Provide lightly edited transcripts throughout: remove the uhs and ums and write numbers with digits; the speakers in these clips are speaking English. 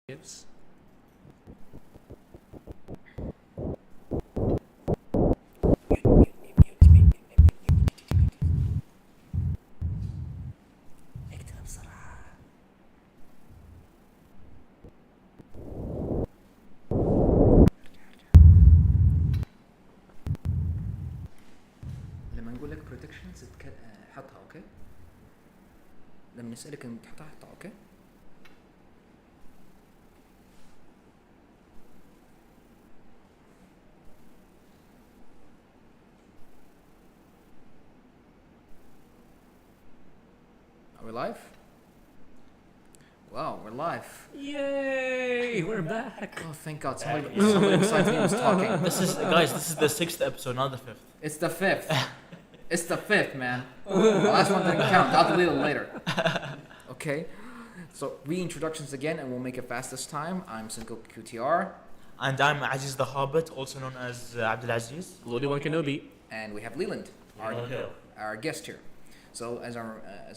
Gives. اكتب بسرعة. لما نقول لك protections حطها اوكي. لما نسألك انت حطها اوكي. Are we live? Wow, we're live. Yay! We're back. Oh, thank God! Somebody besides me was talking. This is the sixth episode, not the fifth. It's the fifth. It's the fifth, man. The last one didn't count. I'll delete it later. Okay. So reintroductions again, and we'll make it fast this time. I'm Single QTR, And I'm Aziz the Hobbit, also known as Abdulaziz. Obi-Wan Kenobi. and we have Leland, our guest here. So as I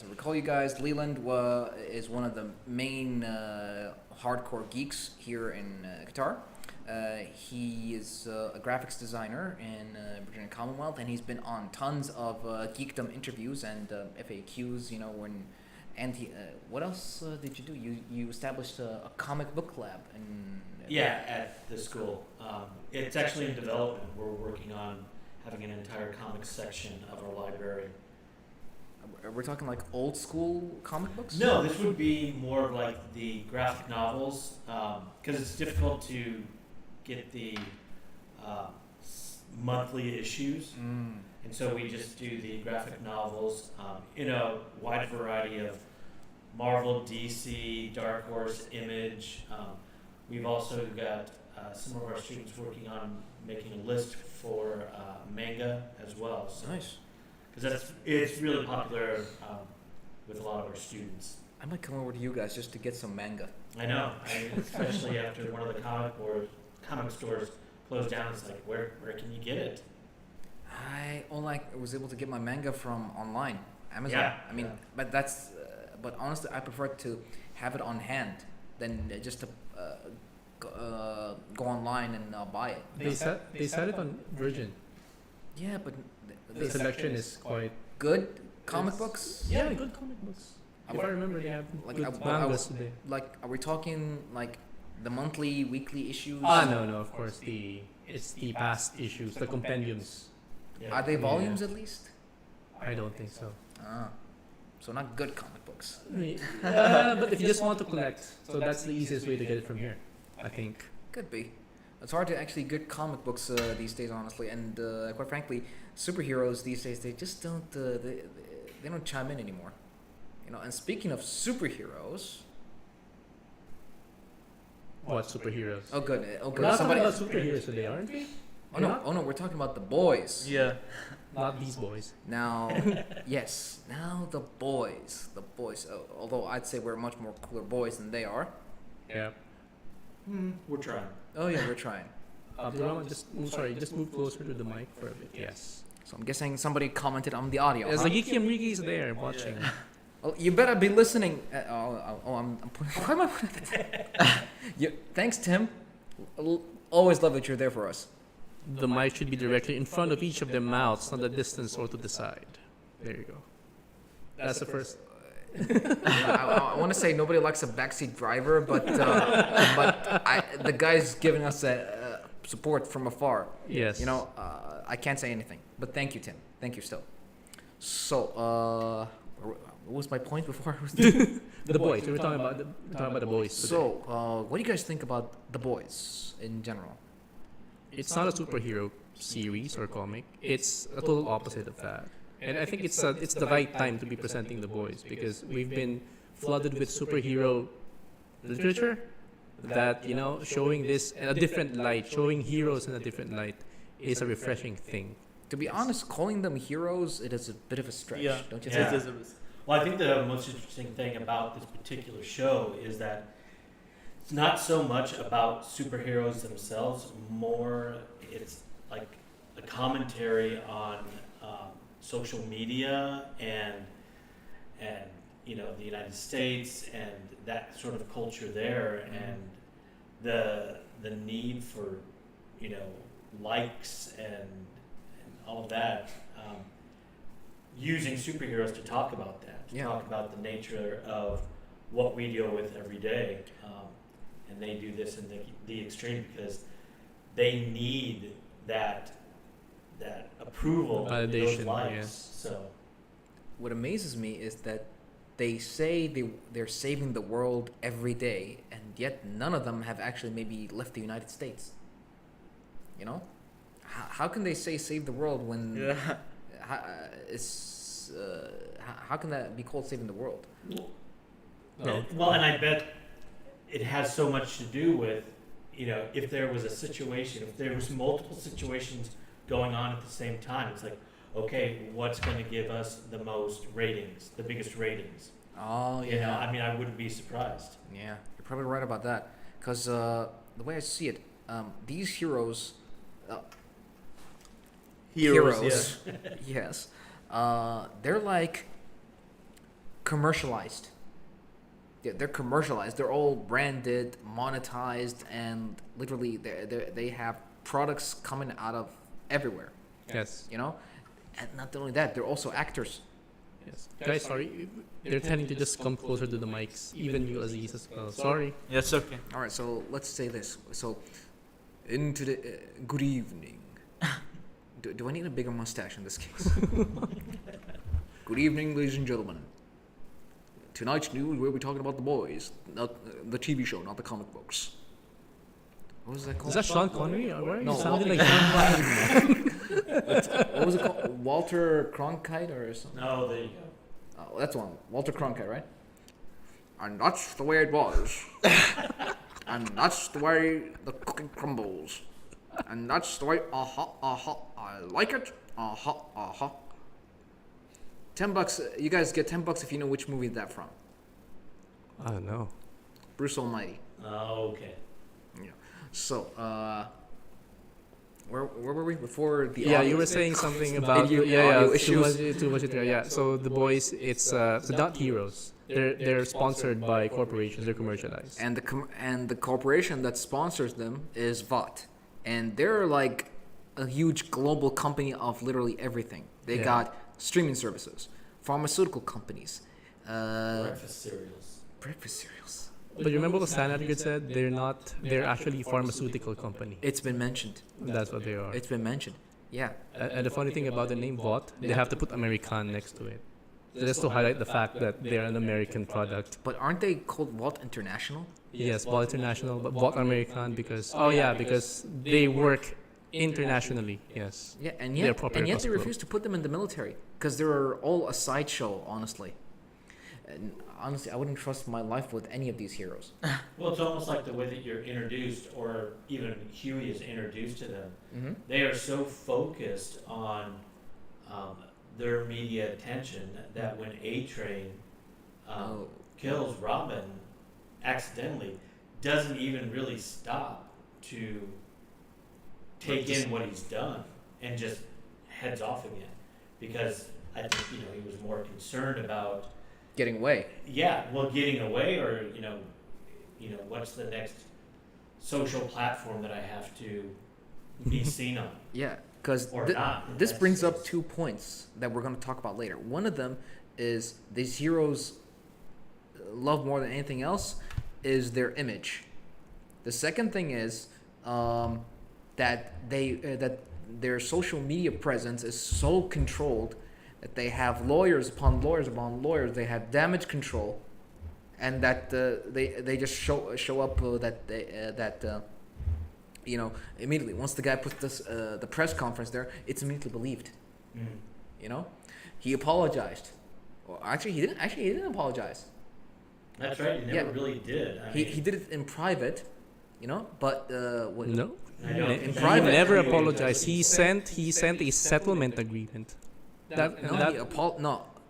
recall, you guys, Leland is one of the main hardcore geeks here in Qatar. He is a graphics designer in Virginia Commonwealth, and he's been on tons of geekdom interviews and FAQs. You know, what else did you do? You established a comic book lab at the school. It's actually in development. We're working on having an entire comics section of our library. We're talking like old school comic books? No, this would be more of like the graphic novels, because it's difficult to get the monthly issues. And so we just do the graphic novels in a wide variety of Marvel, DC, Dark Horse, Image. We've also got some of our students working on making a list for manga as well. So, Nice. because it's really popular with a lot of our students. I might come over to you guys just to get some manga. I know, especially after one of the comic stores closed down. It's like, where can you get it? I was able to get my manga from online, Amazon. Yeah, I mean, yeah. but but honestly, I prefer to have it on hand than just to go online and buy it. They set it on Virgin. Yeah, but The selection is quite good comic books. Yeah, good comic books. If I remember, they have Like, good mangas today. Like, are we talking like the monthly, weekly issues? No, of course it's the past issues, the compendiums. Yeah. Are they Yeah. volumes at least? I don't think so. So not good comic books. But if you just want to collect, so that's the easiest way to get it from here, I think. Could be. It's hard to actually get comic books these days, honestly, and quite frankly, superheroes these days they just don't they don't chime in anymore. You know. And speaking of superheroes, What superheroes? oh good, We're not somebody. talking about superheroes today, aren't we? Oh no, we're talking about the boys. Yeah. Not these boys. Now, yes, now the boys. Although I'd say we're much more cooler boys than they are. Yeah. We're trying. Oh yeah, we're trying. Abdurrahman, just move closer to the mic for a bit. Yes. So I'm guessing somebody commented on the audio. Yes, huh? the Geeky Amriki is there watching. Well, you better be listening. I'm putting. Why am I putting that? Thanks, Tim. Always love that you're there for us. The mic should be directly in front of each of their mouths, not the distance or to the side. There you go. That's the first. I want to say nobody likes a backseat driver, but the guy's giving us support from afar. Yes. You know, I can't say anything. But thank you, Tim. Thank you still. So, what was my point before? The boys. We were talking about the boys. Today. So, what do you guys think about the boys in general? It's not a superhero series or comic. It's a total opposite of that. And I think it's the right time to be presenting the boys because we've been flooded with superhero literature that, you know, showing this in a different light, showing heroes in a different light is a refreshing thing. To be honest, calling them heroes, it is a bit of a stretch, Yeah. don't you Yeah. think? Well, I think the most interesting thing about this particular show is that it's not so much about superheroes themselves, more it's like a commentary on social media and you know the United States and that sort of culture there, and the need for, likes and all of that, using superheroes to talk about that, to talk about the nature of what we deal with every day, and they do this in the extreme because they need that approval, Validation, those likes. yes. So What amazes me is that they say they're saving the world every day, and yet none of them have actually maybe left the United States. You know, how can they say save the world when how can that be called saving the world? No. Well, and I bet it has so much to do with, if there was a situation, if there was multiple situations going on at the same time, it's like, okay, what's going to give us the most ratings, the biggest ratings? Oh yeah. I wouldn't be surprised. Yeah, you're probably right about that. Because the way I see it, these heroes, Heroes, yes, they're like commercialized. Yeah, they're commercialized. They're all branded, monetized, and literally they have products coming out of everywhere. Yes. You know, and not only that, they're also actors. Yes. Guys, sorry. They're tending to just come closer to the mics. Even you, Aziz, as well. Sorry. Yes, okay. All right, so let's say this. So, into the good evening. Do I need a bigger mustache in this case? Good evening, ladies and gentlemen. Tonight's news, we'll be talking about The Boys, not the TV show, not the comic books. What was that called? Is that Sean Connery? Or why? No. You sounded like Sean Connery. What was it called? Walter Cronkite or something? No, there you go. Oh, that's one. Walter Cronkite, right? And that's the way it was. And that's the way the cookie crumbles. And that's the way, I like it. $10. You guys get $10 if you know which movie is that from. I don't know. Bruce Almighty. Oh, okay. Yeah. So, where were we before the? Yeah, audio? you were saying something about Audio too issues. much. Yeah. So the boys, it's not heroes. They're sponsored by corporations. They're commercialized. And the corporation that sponsors them is VOT, and they're like a huge global company of literally everything. They got streaming services, pharmaceutical companies, Breakfast cereals. But you remember what Stan Edgar said? They're actually a pharmaceutical company. It's been mentioned. That's what they are. It's been mentioned. Yeah. And the funny thing about the name VOT, they have to put American next to it. Just to highlight the fact that they're an American product. But aren't they called VOT International? Yes, VOT International, but VOT American because they work internationally. Yes. Yeah, and They're yet proper they hospital. refuse to put them in the military because they're all a sideshow, honestly. And honestly, I wouldn't trust my life with any of these heroes. Well, it's almost like the way that you're introduced, or even Huey is introduced to them. Mm-hmm. They are so focused on their media attention that when A-Train kills Robin accidentally, doesn't even really stop to take in what he's done and just heads off again, because I think he was more concerned about Getting away. getting away, or what's the next social platform that I have to be seen on. Yeah, because Or not. this That's brings up just- 2 points that we're going to talk about later. One of them is these heroes love more than anything else is their image. The second thing is that that their social media presence is so controlled that they have lawyers upon lawyers upon lawyers. They have damage control, and that they just show up immediately once the guy puts the press conference there, it's immediately believed. Mm. He apologized. Well, actually, he didn't apologize. That's right. He never really did. He did it in private, but what? No. I don't He think In private. never apologized. He sent a settlement agreement.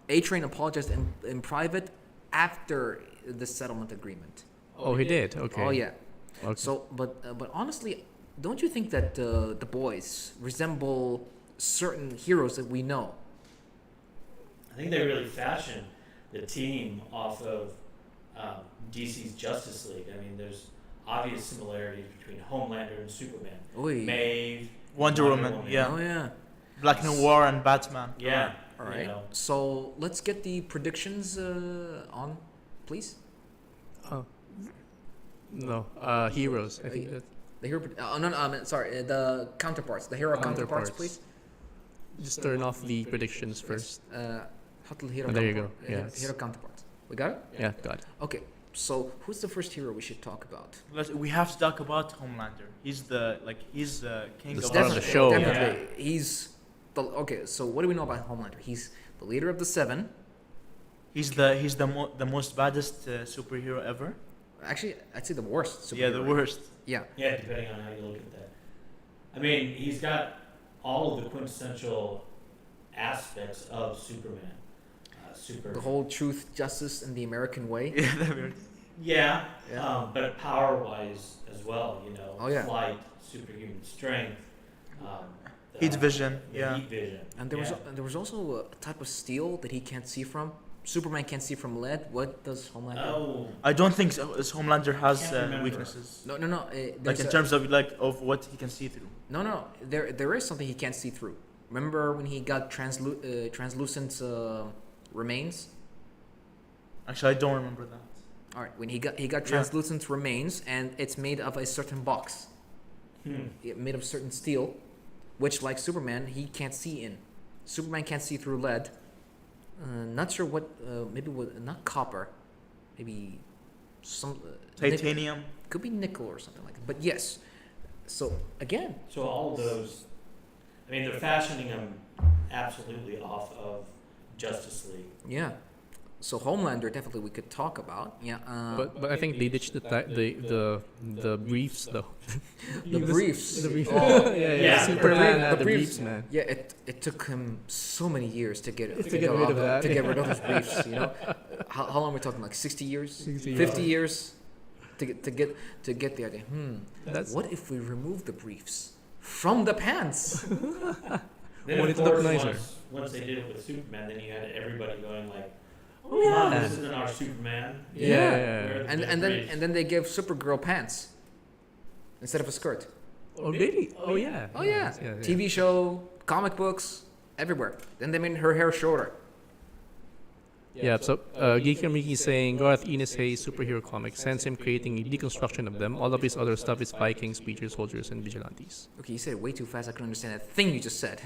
A-Train apologized in private after the settlement agreement. Oh, he did. Okay. Oh yeah. Okay. So, but honestly, don't you think that the boys resemble certain heroes that we know? I think they really fashioned the team off of DC's Justice League. I mean, there's obvious similarities between Homelander and Superman. Oy. Maeve, Wonder Woman, yeah. Oh yeah. Black Noir and Batman. Yeah. All you right. know. So let's get the predictions on, please. Oh. No. Heroes. I think that. The hero. No, sorry. The counterparts. The hero counterparts, Counterparts. please. Just turn off the predictions first. Hustle hero. Oh, there you counterpart. go. Hero, Yes. hero counterparts. We got it. Yeah, got it. Okay. So who's the first hero we should talk about? We have to talk about Homelander. He's the king The of star of the Definitely, show. Definitely. He's the okay. So what do we know about Homelander? He's the leader of the Seven. He's the most baddest superhero ever. Actually, I'd say the worst. Yeah, the superhero. worst. Yeah. Yeah, depending on how you look at that. I mean, he's got all of the quintessential aspects of Superman. The whole truth, justice, and the American way. Yeah, the weird. Yeah, Yeah. but power-wise as well, you know. Oh, yeah. Flight, superhuman strength. Heat vision. The Yeah. heat vision. And there was also a type of steel that he can't see from. Superman can't see from lead. What does Homelander? Oh, I don't think so. Homelander has Can't remember. weaknesses. No. Like in terms of of what he can see through. No. There is something he can't see through. Remember when he got translucent remains? Actually, I don't remember that. All right, when he got Yeah. translucent remains, and it's made of a certain box, made of certain steel, which, like Superman, he can't see in. Superman can't see through lead. Not sure what. Maybe not copper. Maybe some Titanium. could be nickel or something like that. But yes. So again, So all of those, I mean, they're fashioning him absolutely off of Justice League. yeah. So Homelander definitely we could talk about. Yeah. But I think they ditched the briefs though. the briefs. The briefs. Oh, Yeah. Superman The had the briefs. briefs, man. Yeah, it took him so many years to get get rid of that. to get rid of his briefs. You know, how long are we talking? Like 60 years, 60 50 years, to get the idea. That's What if we remove the briefs from the pants? Then Would of it look course, nicer? once they did it with Superman, then you had everybody going like, Oh, "Come on, yeah. this isn't our Superman." Yeah. Where are the And then briefs? and then they give Supergirl pants instead of a skirt. Oh really? Oh yeah. Oh yeah, TV show, comic books, everywhere. Then they made her hair shorter. Yeah, so Geek Miki is saying Garth Ennis hates superhero comics, hence him creating a deconstruction of them. All of his other stuff is Vikings, preachers, soldiers, and vigilantes. Okay, you said it way too fast. I couldn't understand that thing you just said.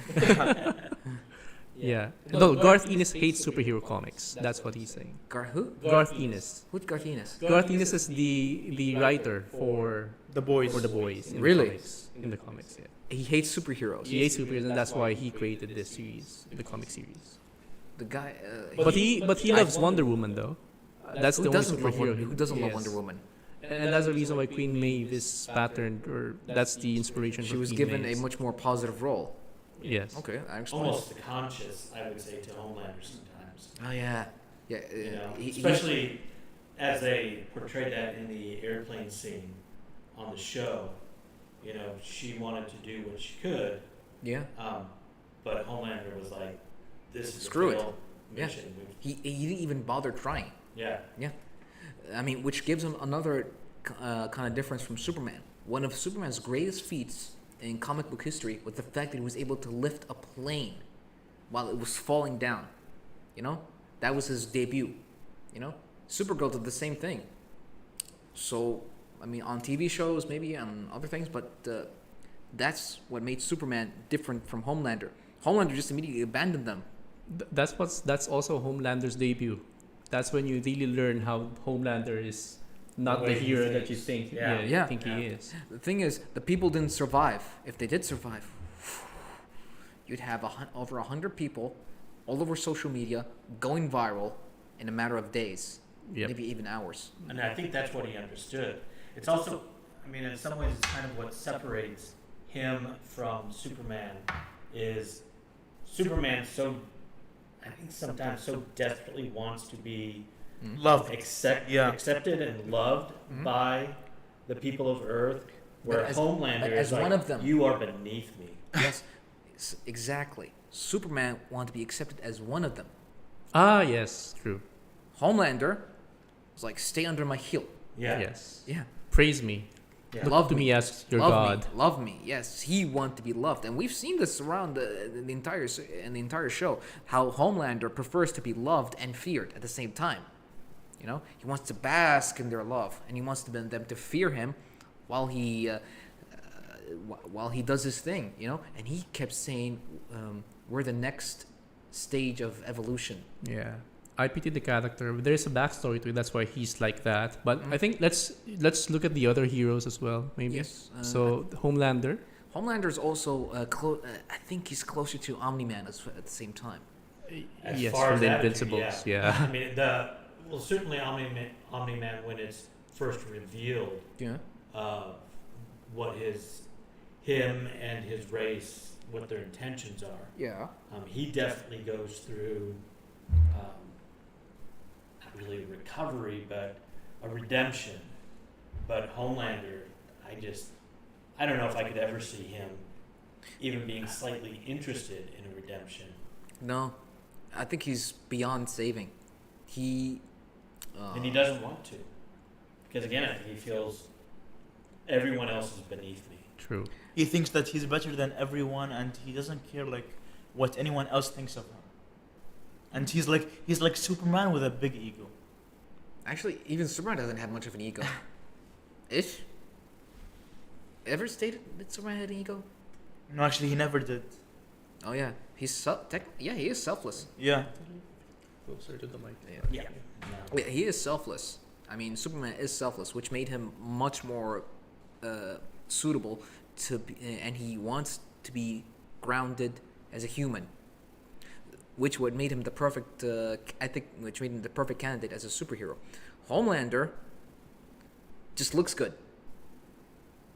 Yeah. No, Garth Ennis hates superhero comics. That's what he's saying. Who? Garth Ennis. Who's Garth Ennis? Garth Ennis is the writer for The boys. the boys. In Really? The comics, in the comics, yeah. He hates superheroes. He hates superheroes, and that's why he created this series, the comic series. The guy. But he loves Wonder Woman though. That's the who only doesn't love superhero. Who doesn't love Yes. Wonder Woman? And that's the reason why Queen Maeve is patterned, or that's the inspiration. She for was Queen given Maeve's. a much more positive role. Yes. Okay, I explain. almost conscious, I would say, to Homelander sometimes. Oh yeah, yeah. You know, he- especially as they portrayed that in the airplane scene on the show. You know, she wanted to do what she could, yeah. but Homelander was like, "This is Screw a it. failed Yeah. mission." He didn't even bother trying. Yeah. I mean, which gives him another kind of difference from Superman. One of Superman's greatest feats in comic book history was the fact that he was able to lift a plane while it was falling down. You know, that was his debut. You know, Supergirl did the same thing. So, I mean, on TV shows, maybe on other things, but that's what made Superman different from Homelander. Homelander just immediately abandoned them. That's also Homelander's debut. That's when you really learn how Homelander is not The the way he hero that thinks. you think. Yeah. Yeah. Think Yeah. he is. The thing is, the people didn't survive. If they did survive, you'd have over 100 people all over social media going viral in a matter of days, Yep. maybe even hours. And I think that's what he understood. It's also, I mean, in some ways, it's kind of what separates him from Superman. Is Superman so, I think sometimes so desperately wants to be Love. accepted and loved Mhm. by the people of Earth, where But as- Homelander but is as like, one of them. "You are beneath me." Yes, exactly. Superman wanted to be accepted as one of them. Ah, yes, true. Homelander was like, stay under my heel. Yeah. Yes. Yeah. praise me. Yeah. Look Love to me. me as your love God. me, love me. Yes, he wants to be loved, and we've seen this around the entire show. How Homelander prefers to be loved and feared at the same time. You know, he wants to bask in their love, and he wants them to fear him, while he does his thing. You know, and he kept saying, "We're the next stage of evolution." Yeah. I pity the character. There's a backstory to it. That's why he's like that. But I think let's look at the other heroes as well. Maybe. Yes. So Homelander. Homelander is also I think he's closer to Omni-Man at the same time. As Yes, far from as the attitude, Invincibles. I Yeah. mean, certainly Omni-Man when it's first revealed, Yeah. what him and his race, what their intentions are. Yeah. He definitely goes through, not really recovery, but a redemption. But Homelander, I don't know if I could ever see him even being slightly interested in a redemption. No, I think he's beyond saving. He. And he doesn't want to. Because again, I think he feels everyone else is beneath me. True. He thinks that he's better than everyone, and he doesn't care like what anyone else thinks of him. And he's like Superman with a big ego. Actually, even Superman doesn't have much of an ego. Ish. Ever stated that Superman had an ego? No, actually, he never did. Oh yeah, he is selfless. Yeah. Closer to the mic. Yeah. No. Yeah, he is selfless. I mean, Superman is selfless, which made him much more suitable to be, and he wants to be grounded as a human, which would made him the perfect. Which made him the perfect candidate as a superhero. Homelander just looks good.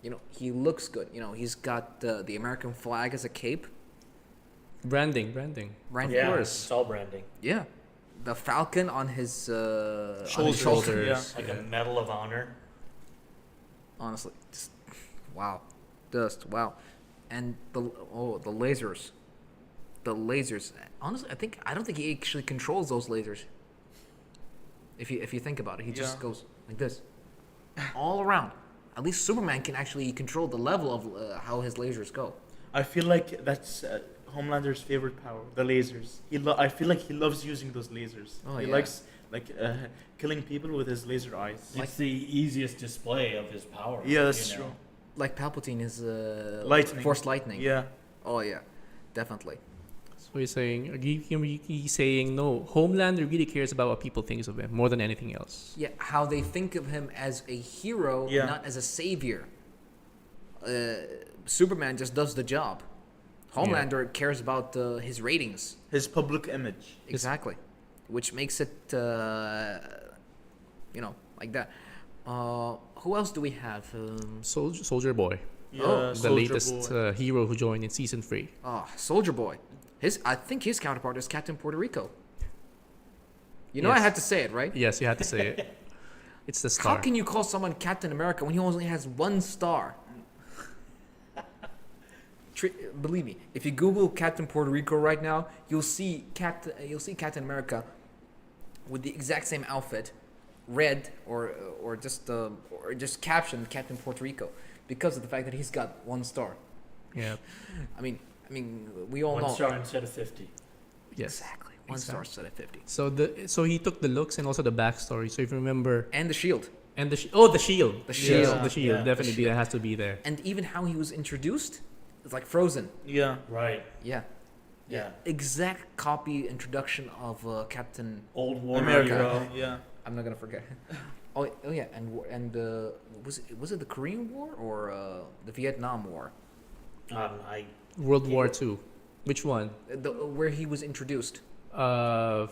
You know, he looks good. You know, he's got the American flag as a cape. Branding. Right? Yeah, Of course. it's all branding. Yeah. The falcon on his Shoulders. Like a Medal of Honor. Honestly, just wow, just wow, and the lasers, Honestly, I don't think he actually controls those lasers. If you think about it, he just Yeah. goes like this, all around. At least Superman can actually control the level of how his lasers go. I feel like that's Homelander's favorite power, the lasers. I feel like he loves using those lasers. Oh, he yeah. likes killing people with his laser eyes. It's the easiest display of his power. Yeah, that's you know? true. Like Palpatine is Lightning. Force lightning. Yeah. Oh yeah, definitely. So he's saying no. Homelander really cares about what people think of him more than anything else. Yeah, how they think of him as a hero, Yeah. not as a savior. Superman just does the job. Homelander cares about his ratings. His public image. Exactly. Which makes it, like that. Who else do we have? Soldier Boy, Yeah, Oh, the Soldier latest Boy. hero who joined in season 3. Soldier Boy. I think his counterpart is Captain Puerto Rico. You know I Yes. had to say it, right? Yes, you had to say it. It's the star. How can you call someone Captain America when he only has one star? Believe me, if you Google Captain Puerto Rico right now, you'll see Captain America with the exact same outfit, red or just captioned Captain Puerto Rico because of the fact that he's got one star. Yeah. I mean, we all know. One star instead of 50. Yes. Exactly. One star instead of 50. So he took the looks and also the backstory. So if you remember, And the shield. and the shield. The shield. Yeah. The shield Yeah. definitely The shield. has to be there. And even how he was introduced, it's like Frozen. Yeah. Right. Yeah. Yeah. Exact copy introduction of Captain. Old war America. hero. Yeah. I'm not gonna forget. Oh yeah, and was it the Korean War or the Vietnam War? World War II. Which one? Where he was introduced. Uh,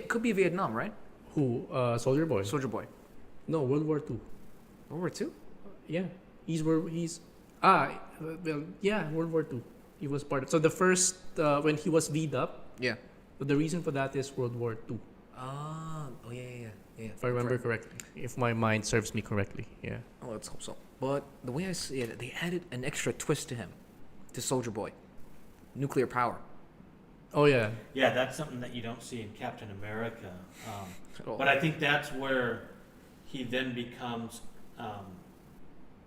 Could be Vietnam, right? who? Soldier Boy. Soldier Boy. No, World War II. World War II. Yeah, World War II. He was part of. So the first when he was V'd up, Yeah. but the reason for that is World War II. Oh yeah. If I remember correctly, if my mind serves me correctly, yeah. Oh, let's hope so. But the way I see it, they added an extra twist to him, to Soldier Boy. Nuclear power. Oh yeah, Yeah, that's something that you don't see in Captain America. At all. But I think that's where he then becomes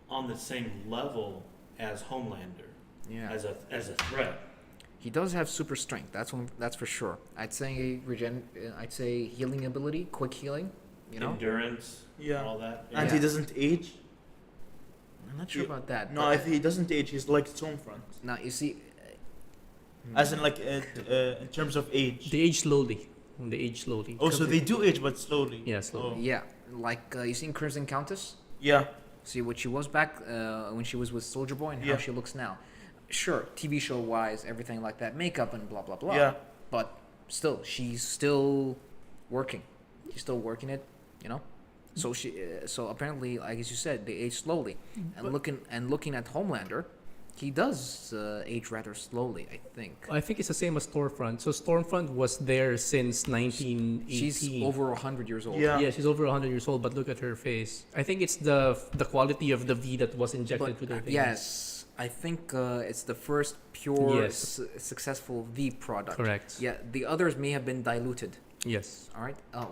on the same level as Homelander Yeah. as a threat. He does have super strength. That's for sure. I'd say I'd say healing ability, quick healing. You know. Endurance, Yeah. all that. And Yeah. he doesn't age. I'm not sure about that. No, but- if he doesn't age, he's like Stormfront. Now you see. As in, like, in terms of age. They age slowly. They age slowly. Oh, so they do age, but slowly. Yeah, slowly. Oh. Yeah, like you seen Crimson Countess. Yeah. See what she was back when she was with Soldier Boy and how Yeah. she looks now. Sure, TV show wise, everything like that, makeup and blah blah blah. Yeah. But still, she's still working. She's still working it, you know. So so apparently, like as you said, they age slowly. And looking at Homelander, he does age rather slowly, I think. I think it's the same as Stormfront. So Stormfront was there since 1918. She's over 100 years old. Yeah. Yeah, she's over 100 years old, but look at her face. I think it's the quality of the V that was injected But to their veins. yes, I think it's the first pure Yes. successful V product. Correct. Yeah, the others may have been diluted. Yes. All right. Oh,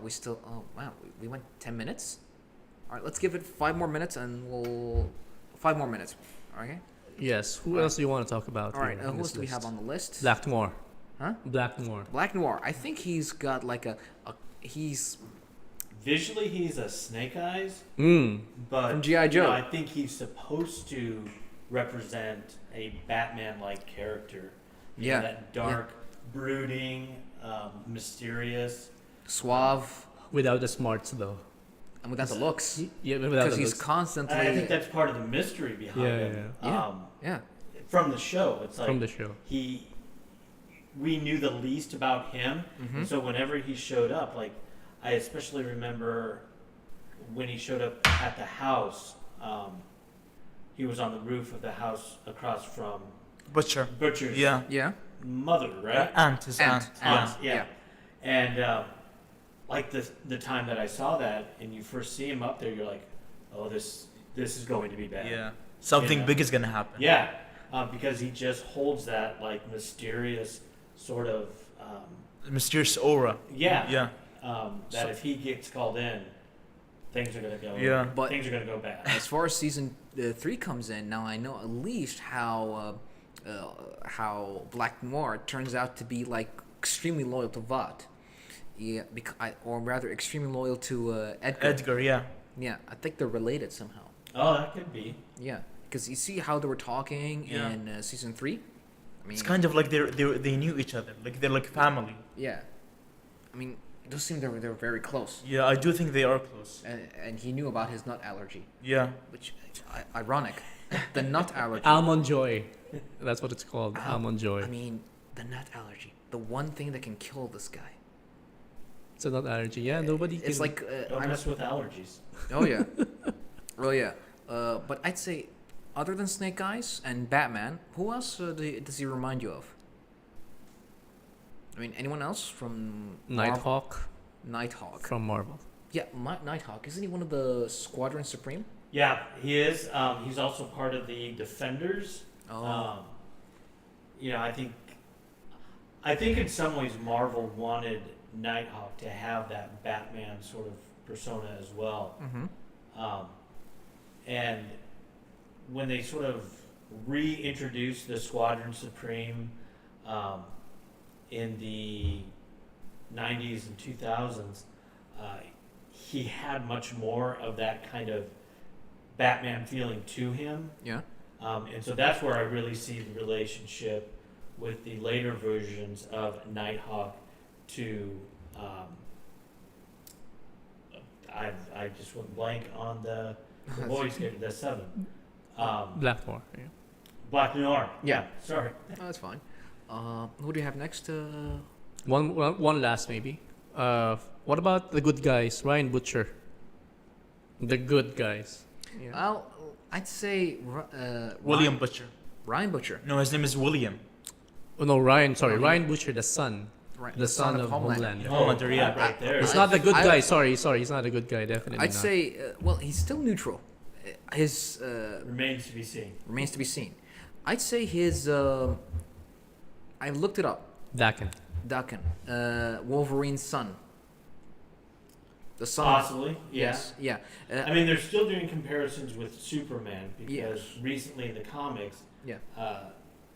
wow, we went 10 minutes. All right, let's give it 5 more minutes and we'll 5 more minutes. Okay. Yes. Who Alright. else do you want to talk about? All right. here in Who else this do we have list? on the list? Black Noir. Huh? Black Noir. Black Noir. I think he's got like he's Visually, he's a Snake Eyes, Mm. but From G.I. you know, Joe. I think he's supposed to represent a Batman-like character. You know, Yeah. that dark, brooding, mysterious. suave Without the smarts, though. and without the looks Yeah, without because the he's looks. constantly. And I think that's part of the mystery behind Yeah, him. yeah. Yeah. From the show, it's like From the show. we knew the least about him, Mhm. and so whenever he showed up, like I especially remember when he showed up at the house. He was on the roof of the house across from Butcher. Butcher's Yeah. Yeah. mother, right? His aunt. Aunt, Yeah. yeah. And like the time that I saw that, and you first see him up there, you're like, oh, this is going to be bad. Yeah. Something Yeah. big is gonna happen. Yeah, because he just holds that like mysterious sort of Mysterious aura. yeah. Yeah. That So- if he gets called in, things are gonna go. Yeah. But things are gonna go bad. as far as season 3 comes in, now I know at least how Black Noir turns out to be like extremely loyal to Vought. Yeah, or rather extremely loyal to Edgar. Edgar. Yeah. Yeah, I think they're related somehow. Oh, that could be. Yeah, because you see how they were talking Yeah. in season 3. I mean, It's kind of like they knew each other. Like they're like family. yeah. I mean, it does seem they were very close, Yeah, I do think they are close. and he knew about his nut allergy, Yeah. which ironic. The nut allergy. Almond Joy. That's what it's called. Almond Joy. I mean, the nut allergy. The one thing that can kill this guy. It's a nut allergy. Yeah, nobody can. It's like Don't mess with allergies. oh yeah, oh yeah. But I'd say, other than Snake Eyes and Batman, who else does he remind you of? I mean, anyone else from Nighthawk Nighthawk. from Marvel. Yeah, Nighthawk. Isn't he one of the Squadron Supreme? Yeah, he is. He's also part of the Defenders. Oh. You know, I think in some ways Marvel wanted Nighthawk to have that Batman sort of persona as well. Mm-hmm. And when they sort of reintroduced the Squadron Supreme in the 90s and 2000s, he had much more of that kind of Batman feeling to him. Yeah. And so that's where I really see the relationship with the later versions of Nighthawk to I just went blank on the voice character, the seven. Black Noir. Yeah. Black Noir. Yeah. Sorry. Oh, that's fine. Who do you have next? One last maybe. What about the good guys? Ryan Butcher. The good guys. Yeah. Well, I'd say William Butcher. Ryan Butcher. No, his name is William. Oh no, Ryan. Sorry, Oh, Ryan Butcher, the son. Right, The son of Homelander. Homelander, yeah. that right there. He's I- not the good I- guy. Sorry, he's not a good guy. Definitely I'd not. say, well, he's still neutral. His Remains to be seen. remains to be seen. I'd say his. I looked it up. Dakin. Dakin, Wolverine's son. The sun. Possibly, yeah. Yes. Yeah. I mean, they're still doing comparisons with Superman because Yes. recently in the comics, Yeah.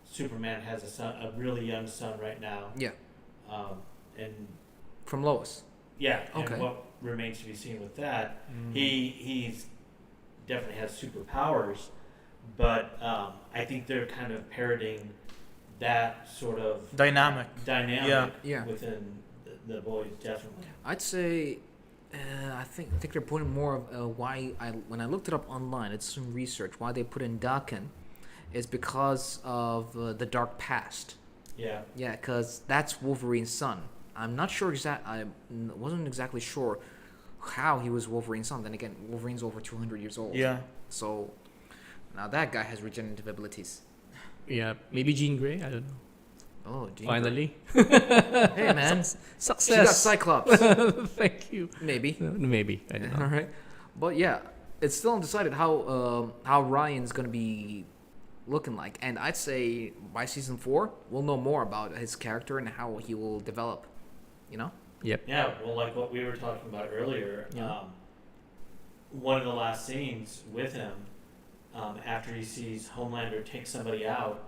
Superman has a really young son right now. Yeah. And From Lois. yeah, Okay. and what remains to be seen with that. Mm. He's definitely has superpowers, but I think they're kind of parroting that sort of Dynamic. dynamic Yeah. within the boys, definitely. I'd say, I think they're putting more of why when I looked it up online, it's some research why they put in Daken, is because of the dark past. Yeah. Yeah, because that's Wolverine's son. I'm not sure I wasn't exactly sure how he was Wolverine's son. Then again, Wolverine's over 200 years old. Yeah. So now that guy has regenerative abilities. Yeah, maybe Jean Grey. I don't know. Oh, Jean Finally, Grey. Hey man, she got success. Cyclops. Thank you. Maybe. Maybe I don't know. All right, but yeah, it's still undecided how Ryan's gonna be looking like, and I'd say by season 4 we'll know more about his character and how he will develop. You know? Yep. Yeah, well, like what we were talking about earlier, Yeah. one of the last scenes with him, after he sees Homelander take somebody out,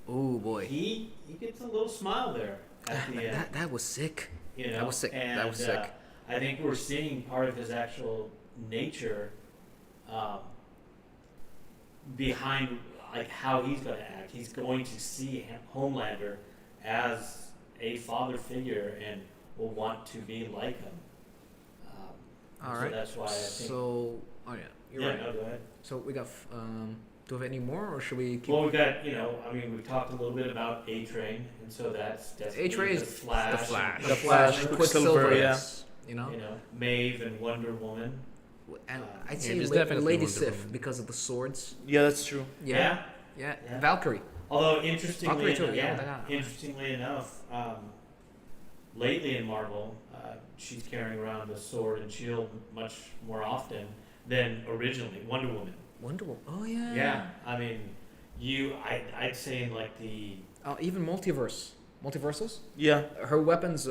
Oh boy, he gets a little smile there at the end. that was sick. You know? that was sick. And, That was sick. I think we're seeing part of his actual nature behind like how he's going to act. He's going to see Homelander as a father figure and will want to be like him. All so right. that's why I think. So, oh yeah, you're yeah, right. no, go ahead. So we got. Do we have any more, or should we keep? Well, we've got, I mean, we've talked a little bit about A-Train, and so that's definitely A-Train is the Flash. the Flash. The Flash, Quicksilver, Quicksilver, yeah. yes. You know, Maeve and Wonder Woman. and Yeah, I'd say there's definitely Lady Wonder Sif Woman. because of the swords. Yeah, that's true. Yeah. Yeah. Valkyrie. Although interestingly, Valkyrie too, yeah. interestingly enough, lately in Marvel, she's carrying around a sword and shield much more often than originally Wonder Woman. Wonder Woman. Oh yeah. Yeah, I mean, I'd say in like the Even multiverses. Yeah. Her weapons.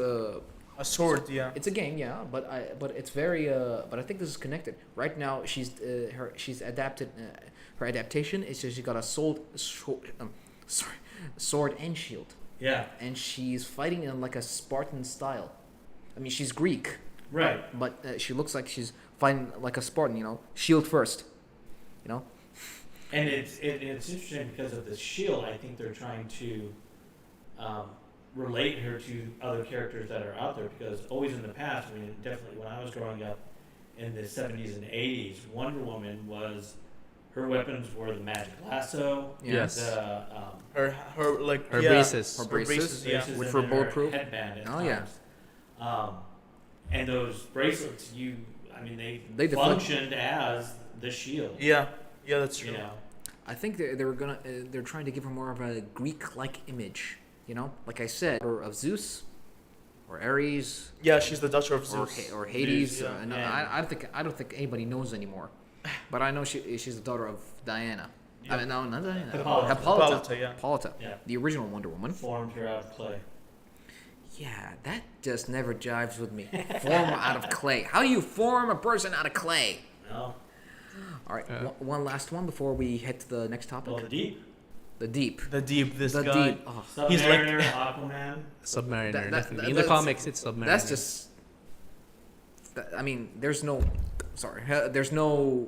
A sword, yeah. It's a game, yeah, but it's very. But I think this is connected. Right now, she's adapted. Her adaptation is she got a sword and shield, yeah, and she's fighting in like a Spartan style. I mean, she's Greek, right. but she looks like she's fighting like a Spartan. Shield first. And it's interesting because of the shield. I think they're trying to relate her to other characters that are out there, because always in the past, I mean, definitely when I was growing up in the 70s and 80s, Wonder Woman her weapons were the magic lasso, Yes. the Her like Her yeah. braces. Her braces, yeah. braces which and were then her bulletproof. headband at Oh, yeah. times. And those bracelets, they They deflect. functioned as the shield. Yeah. Yeah, that's true. I think they were gonna. They're trying to give her more of a Greek-like image. Like I said, or of Zeus, or Ares, Yeah, she's the daughter of or, Zeus. or Hades. Zeus, yeah. No, I don't think anybody knows anymore. But I know she's the daughter of Diana. I mean, no, not Diana. Hippolyta. Hippolyta, yeah. Hippolyta, Yeah. the original Wonder Woman. Formed her out of clay. Yeah, that just never jives with me. Form out of clay. How do you form a person out of clay? No. All right, one last one before we head to the next topic. Well, the deep. The deep. The deep, this The guy. deep. Oh, He's like- Submariner, Aquaman. Submariner. That- Definitely. In the that's- comics, it's Submariner. that's just. I mean, there's no. Sorry, there's no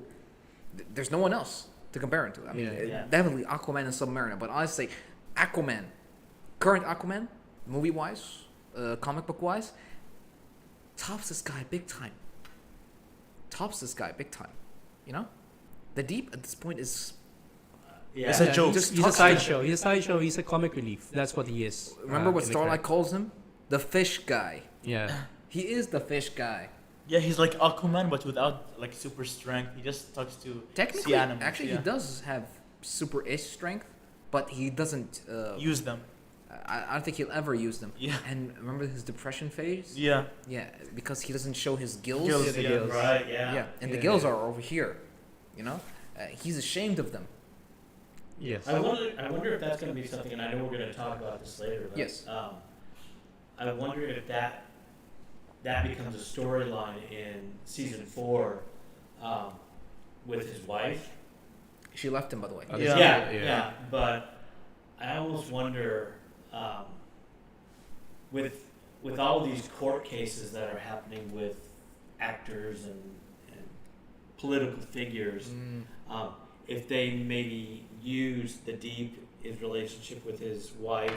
one else to compare it to. I mean, Yeah. definitely Aquaman and Submariner. But honestly, Aquaman, current Aquaman, movie wise, comic book wise, tops this guy big time. The Deep at this point is. Yeah. It's a joke. just He's a talks- sideshow. He's a sideshow. He's a comic relief. That's what he is. Remember what in the Starlight character. calls him? The fish guy. Yeah. He is the fish guy. Yeah, he's like Aquaman, but without like super strength. He just talks to Technically, sea animals. actually, yeah. he does have super-ish strength, but he doesn't. Use them. I don't think he'll ever use them. Yeah. And remember his depression phase? Yeah. Yeah, because he doesn't show his gills. Gills, Yeah, the yeah. gills. Right, yeah. Yeah, and the Yeah, gills yeah. are over here. He's ashamed of them. Yes. I wonder if that's going to be something, and I know we're going to talk about this later, but Yes. I wonder if that that becomes a storyline in season 4 with his wife. She left him, by the way. Yeah. But I almost wonder, with all of these court cases that are happening with actors and political figures, if they maybe use the deep his relationship with his wife,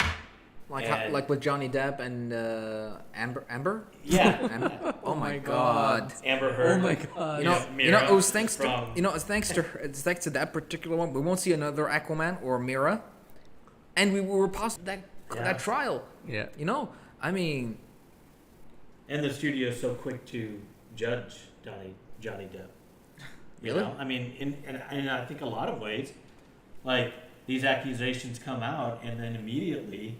like with Johnny Depp and Amber. Yeah. Amber? Oh my God. Amber Heard. Oh my God. It was thanks to it's thanks to that particular one. We won't see another Aquaman or Mira, and we were past that trial. Yeah. I mean, And the studio is so quick to judge Johnny Depp. Really? I mean, in I think a lot of ways, like these accusations come out, and then immediately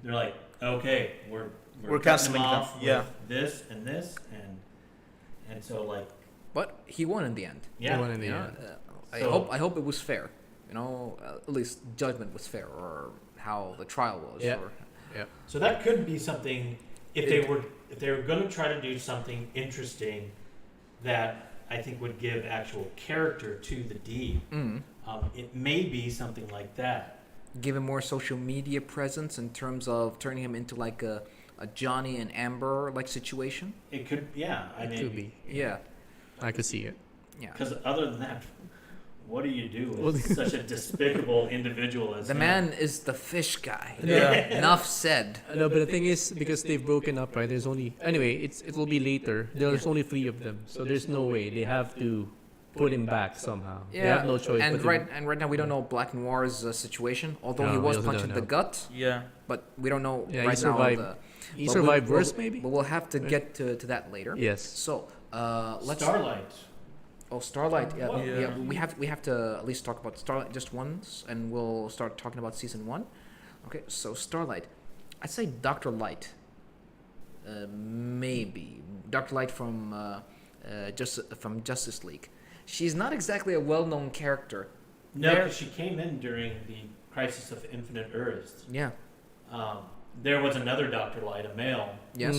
they're like, okay, we're cutting canceling him them. off Yeah. with this and this, and so like, but he won in the end. yeah, He won in the end. I hope it was fair. At least judgment was fair, or how the trial was. Yeah. Or, So that could be something if they were going to try to do something interesting that I think would give actual character to the deed. It may be something like that. give him more social media presence in terms of turning him into like a Johnny and Amber like situation. It could, yeah. It could be. Yeah. I could see it. Yeah. Because other than that, what do you do with such a despicable individual as The him? man is the fish guy. Yeah. Enough said. No, but the thing is, because they've broken up, right? There's only it will be later. There's only 3 of them, so there's no way they have to put him back somehow. Yeah. They have no choice. And but right now we don't know Black Noir's situation, although No, he we was also punched in don't the know. gut, Yeah. but we don't know Yeah, he right survived. now. He but survived we'll- worse, maybe. But we'll have to get to that later. Yes. So let's. Starlight. Oh, Starlight. Yeah, What? yeah. We have to at least talk about Starlight just once, and we'll start talking about season 1. Okay, so Starlight, I'd say Dr. Light. Maybe Dr. Light from Justice League. She's not exactly a well-known character. No, because she came in during the Crisis of Infinite Earths. Yeah. There was another Dr. Light, a male, Yes.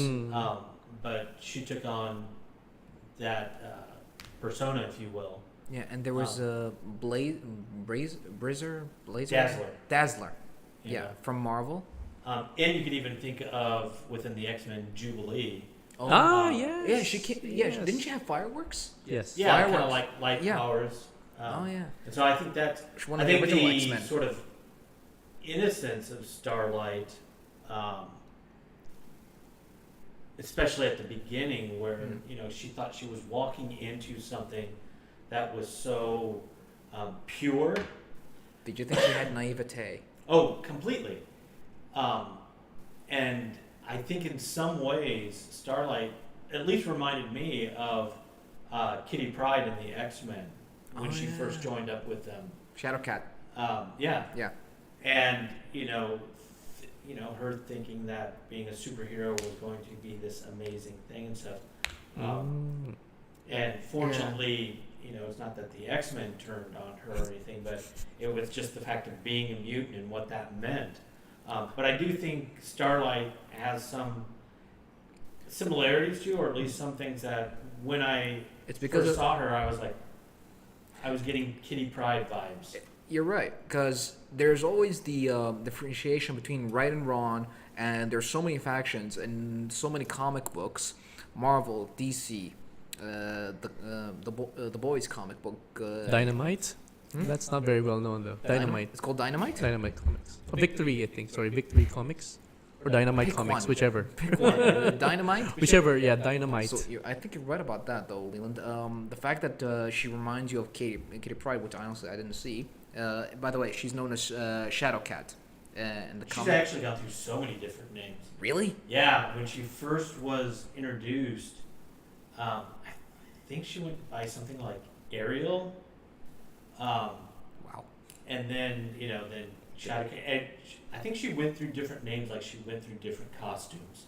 but she took on that persona, if you will. Yeah, and there was Blazer. Dazzler. Yeah, from Marvel. And you could even think of, within the X-Men, Jubilee. Yes. Yeah, she came. Yeah, Yes. didn't she have fireworks? Yes. Yeah, kind Fireworks. of like light Yeah. powers. Oh yeah. And so I think that She's one I of the think original the X-Men. sort of innocence of Starlight, especially at the beginning, where she thought she was walking into something that was so pure. Did you think she had naivete? Oh, completely. And I think in some ways, Starlight at least reminded me of Kitty Pryde in the X-Men when she first joined up with them. Shadowcat. Yeah. Yeah. And her thinking that being a superhero was going to be this amazing thing and stuff. And fortunately, it's not that the X-Men turned on her or anything, but it was just the fact of being a mutant and what that meant. But I do think Starlight has some similarities to, or at least some things that when I first saw her, I was getting Kitty Pryde vibes. You're right, because there's always the differentiation between right and wrong, and there's so many factions and so many comic books, Marvel, DC, the boys comic book. Dynamite. That's not very well known though. Dynamite. It's called Dynamite. Dynamite Comics. Victory, I think. Sorry, Victory Comics or Dynamite Pick Comics, one. whichever. Pick one. Dynamite. Whichever. Yeah, Dynamite. So I think you're right about that, though, Leland. The fact that she reminds you of Kitty Pryde, which honestly I didn't see. By the way, she's known as Shadowcat in the She's comic. actually gone through so many different names. Really? Yeah, when she first was introduced, I think she went by something like Ariel. Wow. And then, then Shadowcat. And I think she went through different names, like she went through different costumes.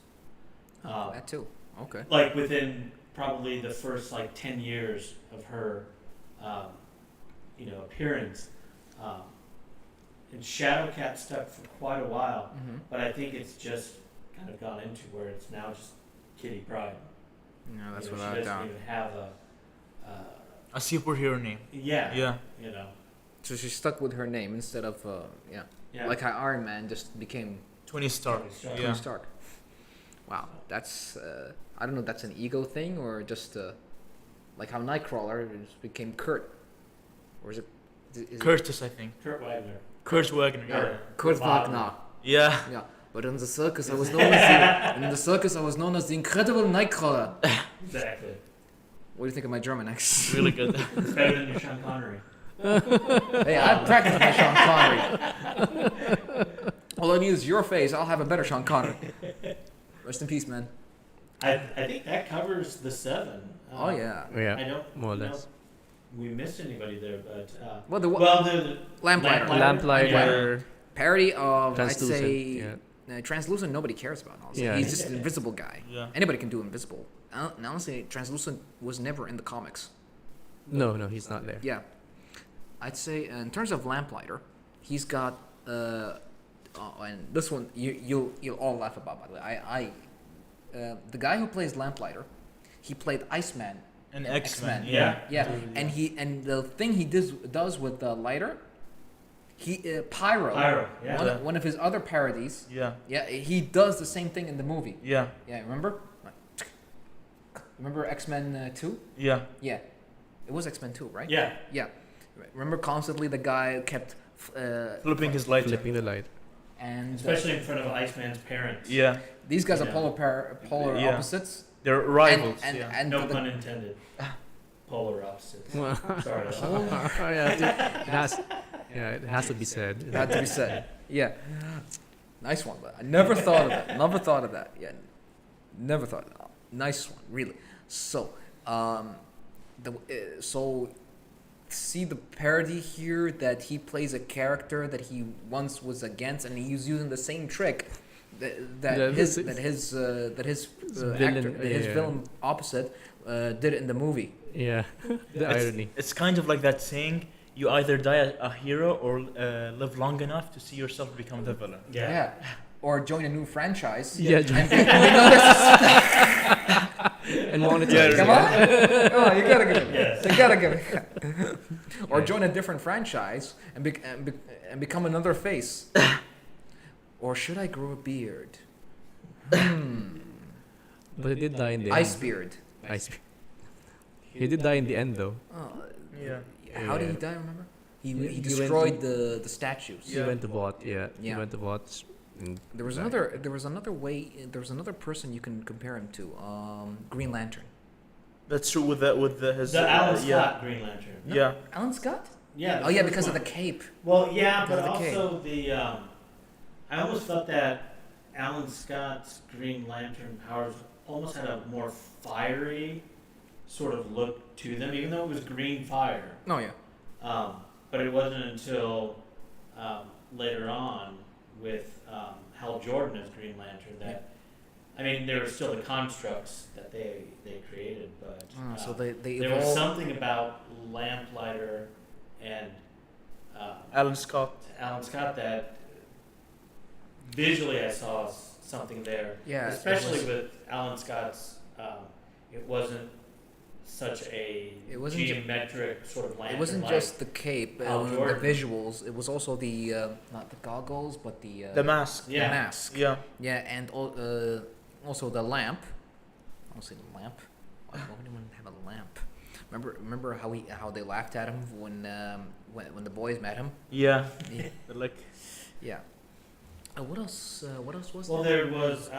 That too. Okay. Like within probably the first 10 years of her, appearance. And Shadowcat stuck for quite a while, but I think it's just kind of gone into where it's now just Kitty Pryde. No, that's She without a doesn't doubt. even have A superhero name. yeah, Yeah. you know, So she stuck with her name instead of yeah. like how Iron Man just became Tony Stark. Tony Stark. Yeah. Tony Stark. Wow, that's I don't know. That's an ego thing or just like how Nightcrawler just became Kurt, or is it? Is Curtis, I think. Kurt Wagner. Kurt Wagner. Or Yeah. Kurt Wagner. Wagner. Yeah. Yeah, but in the circus I was known as the Incredible Nightcrawler. Exactly. What do you think of my German accent? Really good. It's better than your Sean Connery. Hey, I practiced my Sean Connery. All I need is your face. I'll have a better Sean Connery. Rest in peace, man. I think that covers the 7. Oh yeah. Yeah, I don't more or know less. if we missed anybody there, but Well, the the Lamplighter. Lamplighter, Parody of I'd Translucent. say Yeah. Translucent. Nobody cares about. Honestly. Yeah. He's just an invisible guy. Yeah. Anybody can do invisible. And honestly, Translucent was never in the comics. No, he's not there. Yeah, I'd say in terms of Lamplighter, he's got and this one you'll all laugh about. By the way, the guy who plays Lamplighter, he played Iceman. And X-Men. Yeah. Yeah, and the thing he does with the lighter, he Pyro, yeah. one of his other parodies. Yeah. Yeah, he does the same thing in the movie. Yeah. Yeah, remember? Remember X-Men 2? Yeah. Yeah, it was X-Men 2, right? Yeah. Yeah. Remember constantly the guy kept Flipping his light. Flipping the light. and Especially in front of Iceman's parents. Yeah. these guys are Yeah. polar Yeah. opposites. They're rivals. And, yeah. and No the- pun intended. Polar opposites. Sorry. It has to be said. it had to be said. Yeah, nice one. But I never thought of that. Never thought of that. Yeah, never thought of that. Nice one, really. So, so see the parody here that he plays a character that he once was against, and he's using the same trick that Yeah, his villain, actor, his yeah. villain opposite did it in the movie. Yeah, the irony. It's kind of like that saying: you either die a hero or live long enough to see yourself become the villain. Yeah. Or join a new franchise. Yeah, and monetize. Come on! Oh, you gotta give it. Yes. You gotta give it. Or join a different franchise and become another face. Or should I grow a beard? But he did die in the Ice end. beard. Ice beard. He did die in the end, though. Oh, Yeah. how did he Yeah. die? Remember? He He went destroyed the statues. He went to vote. Yeah, he Yeah. went to vote. and There was died. another way. There was another person you can compare him to. Green Lantern. That's true with his. The Alan Scott yeah. Green Lantern. No? Yeah. Alan Scott? Yeah. Oh yeah, because of the cape. Well, yeah, but Because of the cape. also the. I almost thought that Alan Scott's Green Lantern powers almost had a more fiery sort of look to them, even though it was green fire. Oh yeah. But it wasn't until later on with Hal Jordan as Green Lantern that, I mean, there were still the constructs that they created, but So they there was evolved. something about Lamplighter and Alan Scott. Alan Scott that visually I saw something there. Yeah, it Especially was- with Alan Scott's, it wasn't such a It wasn't ju- geometric sort of lantern. It wasn't like just the cape, Hal the Jordan. visuals. It was also the not the goggles, but the The mask. the Yeah. mask. Yeah. Yeah, and also the lamp. I don't say the lamp. Why would anyone have a lamp? Remember how they laughed at him when the boys met him? Yeah. Yeah. Like. Yeah. What else? What else was Well, there? there was.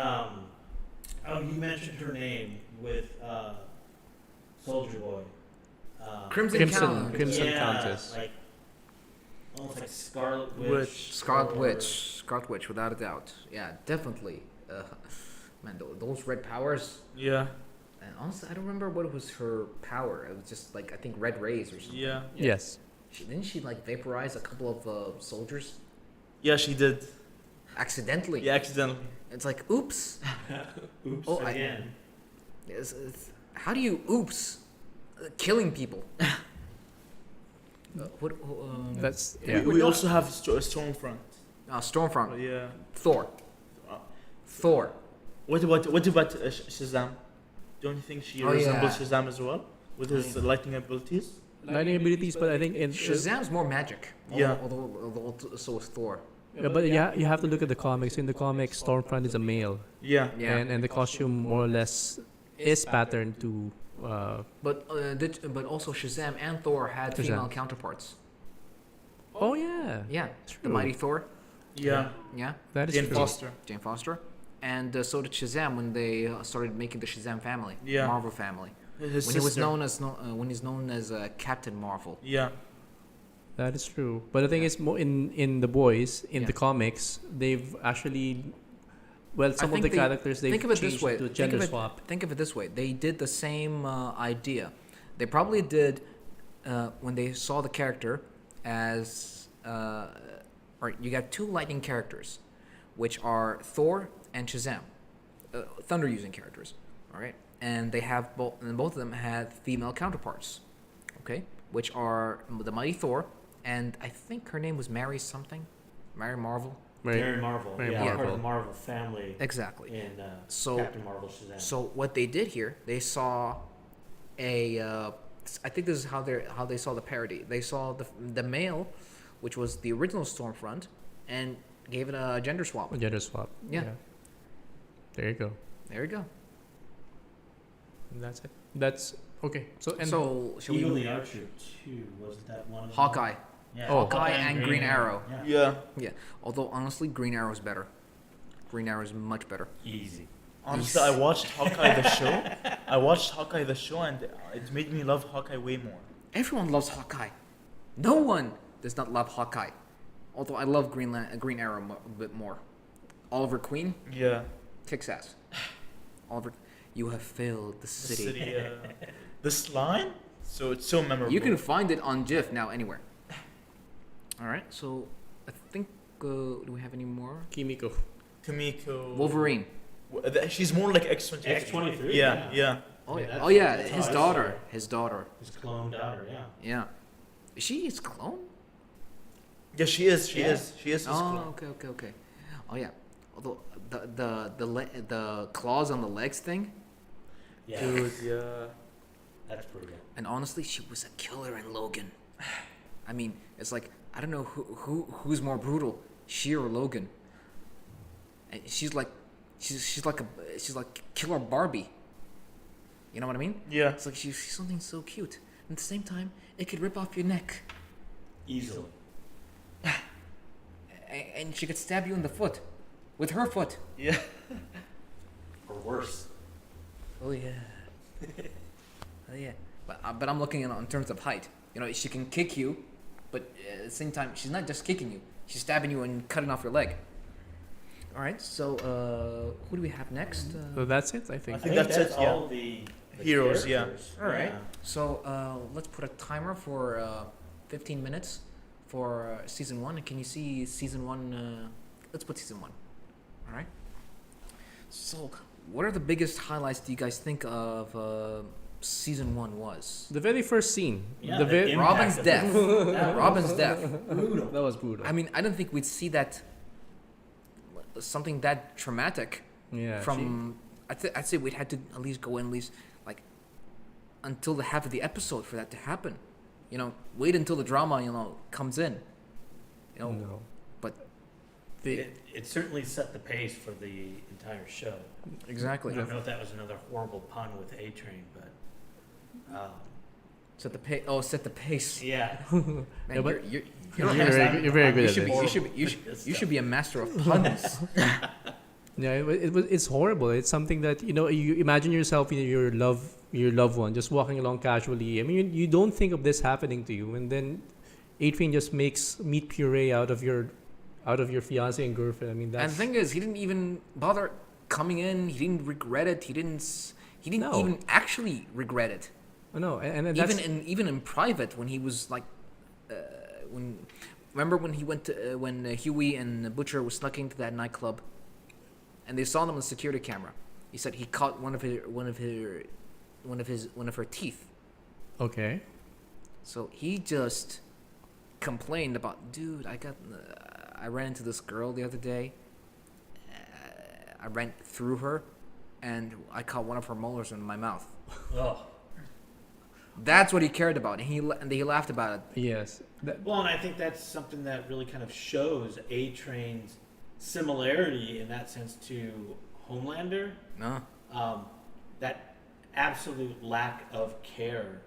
You mentioned her name with Soldier Boy. Crimson Count. Crimson yeah, Countess. like almost like Scarlet Witch. Witch. Scarlet or- Witch. Scarlet Witch, without a doubt. Yeah, definitely. Man, those red powers. Yeah. And honestly, I don't remember what was her power. It was just like I think red rays or something. Yeah. Yes. Didn't she like vaporize a couple of soldiers Yeah, she did. accidentally? Yeah, accidentally. It's like oops. Oops Oh, again. How do you oops? Killing people. What? That's We, yeah. we also have Stormfront. Stormfront. Yeah. Thor. Uh, Thor. What about Shazam? don't you think she Oh, resembles yeah. Shazam as well with his lightning abilities? Lightning abilities, but I think in Shazam's more magic. Yeah. Although so is Thor. yeah, but you have to look at the comics. In the comics, Stormfront is a male, Yeah. Yeah. and the costume more or less is patterned to. But also Shazam and Thor had Shazam. female counterparts. Oh yeah, Yeah. true. The Mighty Thor. Yeah. Yeah. That is Jane true. Foster. Jane Foster. And so did Shazam when they started making the Shazam family. Yeah. Marvel family. His When sister. he was known as when he's known as Captain Marvel. Yeah. That is true. But the thing is, more in the boys in Yeah. the comics, they've actually, well, some of think the they- characters they've think of it this changed way. to Think gender of it- swap. Think of it this way. They did the same idea. They probably did when they saw the character as right. You got two lightning characters, which are Thor and Shazam, thunder using characters. All right, and they have both, and both of them had female counterparts. Okay, which are the Mighty Thor, and I think her name was Mary something, Mary Marvel. Right. Mary Marvel. Mary yeah, part Marvel. of the Marvel family Exactly. in So- Captain Marvel Shazam. So what they did here, they saw a. I think this is how they saw the parody. They saw the male, which was the original Stormfront, and gave it a gender swap. A gender swap. Yeah. There you go. There you go. And that's it. That's okay. So and So shall Eagle we? the Archer too, wasn't that one of them? Hawkeye. Yeah, Oh. Hawkeye and Green Arrow. Yeah. Yeah. Although honestly, Green Arrow's better. Green Arrow is much better. Easy. Honestly, I watched Hawkeye the show. I watched Hawkeye the show, and it made me love Hawkeye way more. Everyone loves Hawkeye. No one does not love Hawkeye. Although I love Green Arrow a bit more. Oliver Queen Yeah. kicks ass. Oliver, you have failed the The city. city. This line, so it's so memorable. You can find it on GIF now anywhere. All right, so I think do we have any more? Kimiko. Kamiko. Wolverine. She's more like X-23. X-23, Yeah, yeah. yeah. Oh Yeah, yeah, that's- oh yeah, that's his how I daughter. saw it. His daughter. His clone daughter, yeah. Yeah. Is she his clone? Yeah, she is. She Yeah. is. She is his Oh, clone. okay. Oh yeah. Although the claws on the legs thing, Yeah, Dude, yeah. that's pretty good. and honestly, she was a killer in Logan. I mean, it's like I don't know who's more brutal, she or Logan. And she's like killer Barbie. You know what I mean? Yeah. It's like she's something so cute. And at the same time, it could rip off your neck, Easily. and she could stab you in the foot, with her foot. Yeah. Or worse. Oh yeah. Oh yeah. But I'm looking at it in terms of height. You know, she can kick you, but at the same time, she's not just kicking you. She's stabbing you and cutting off your leg. All right. So who do we have next? So that's it, I think. I think that's it, yeah. all the Heroes, yeah. characters. All right. So let's put a timer for 15 minutes for season 1. And can you see season 1? Let's put season 1. All right. So, what are the biggest highlights do you guys think of season 1 was? The very first scene. Yeah, the the very impact Robin's of death. That Robin's was death. brutal. that was brutal. I mean, I don't think we'd see that something that traumatic yeah. from. I'd say we'd had to at least go in at least like until the half of the episode for that to happen. You know, wait until the drama comes in. You know, No. but It certainly set the pace for the entire show. exactly. I don't know if that was another horrible pun with A Train, but Set the pace. Oh, set the pace. yeah. Man, Yeah, but- you're You're very good at you this. should be a master of puns. Yeah, it's horrible. It's something that you imagine yourself, your loved one, just walking along casually. I mean, you don't think of this happening to you, and then Adrian just makes meat puree out of your fiance and girlfriend. I mean, And that's the thing is, he didn't even bother coming in. He didn't regret it. He didn't No. even actually regret it. no, and that's Even in private, when he was like, remember when he went to when Huey and Butcher were snuck into that nightclub, and they saw them on the security camera. He said he caught one of her teeth. okay. So he just complained about, dude, I ran into this girl the other day. I ran through her, and I caught one of her molars in my mouth. Oh. That's what he cared about, and he laughed about it. Yes. Well, and I think that's something that really kind of shows A-Train's similarity in that sense to Homelander. No. That absolute lack of care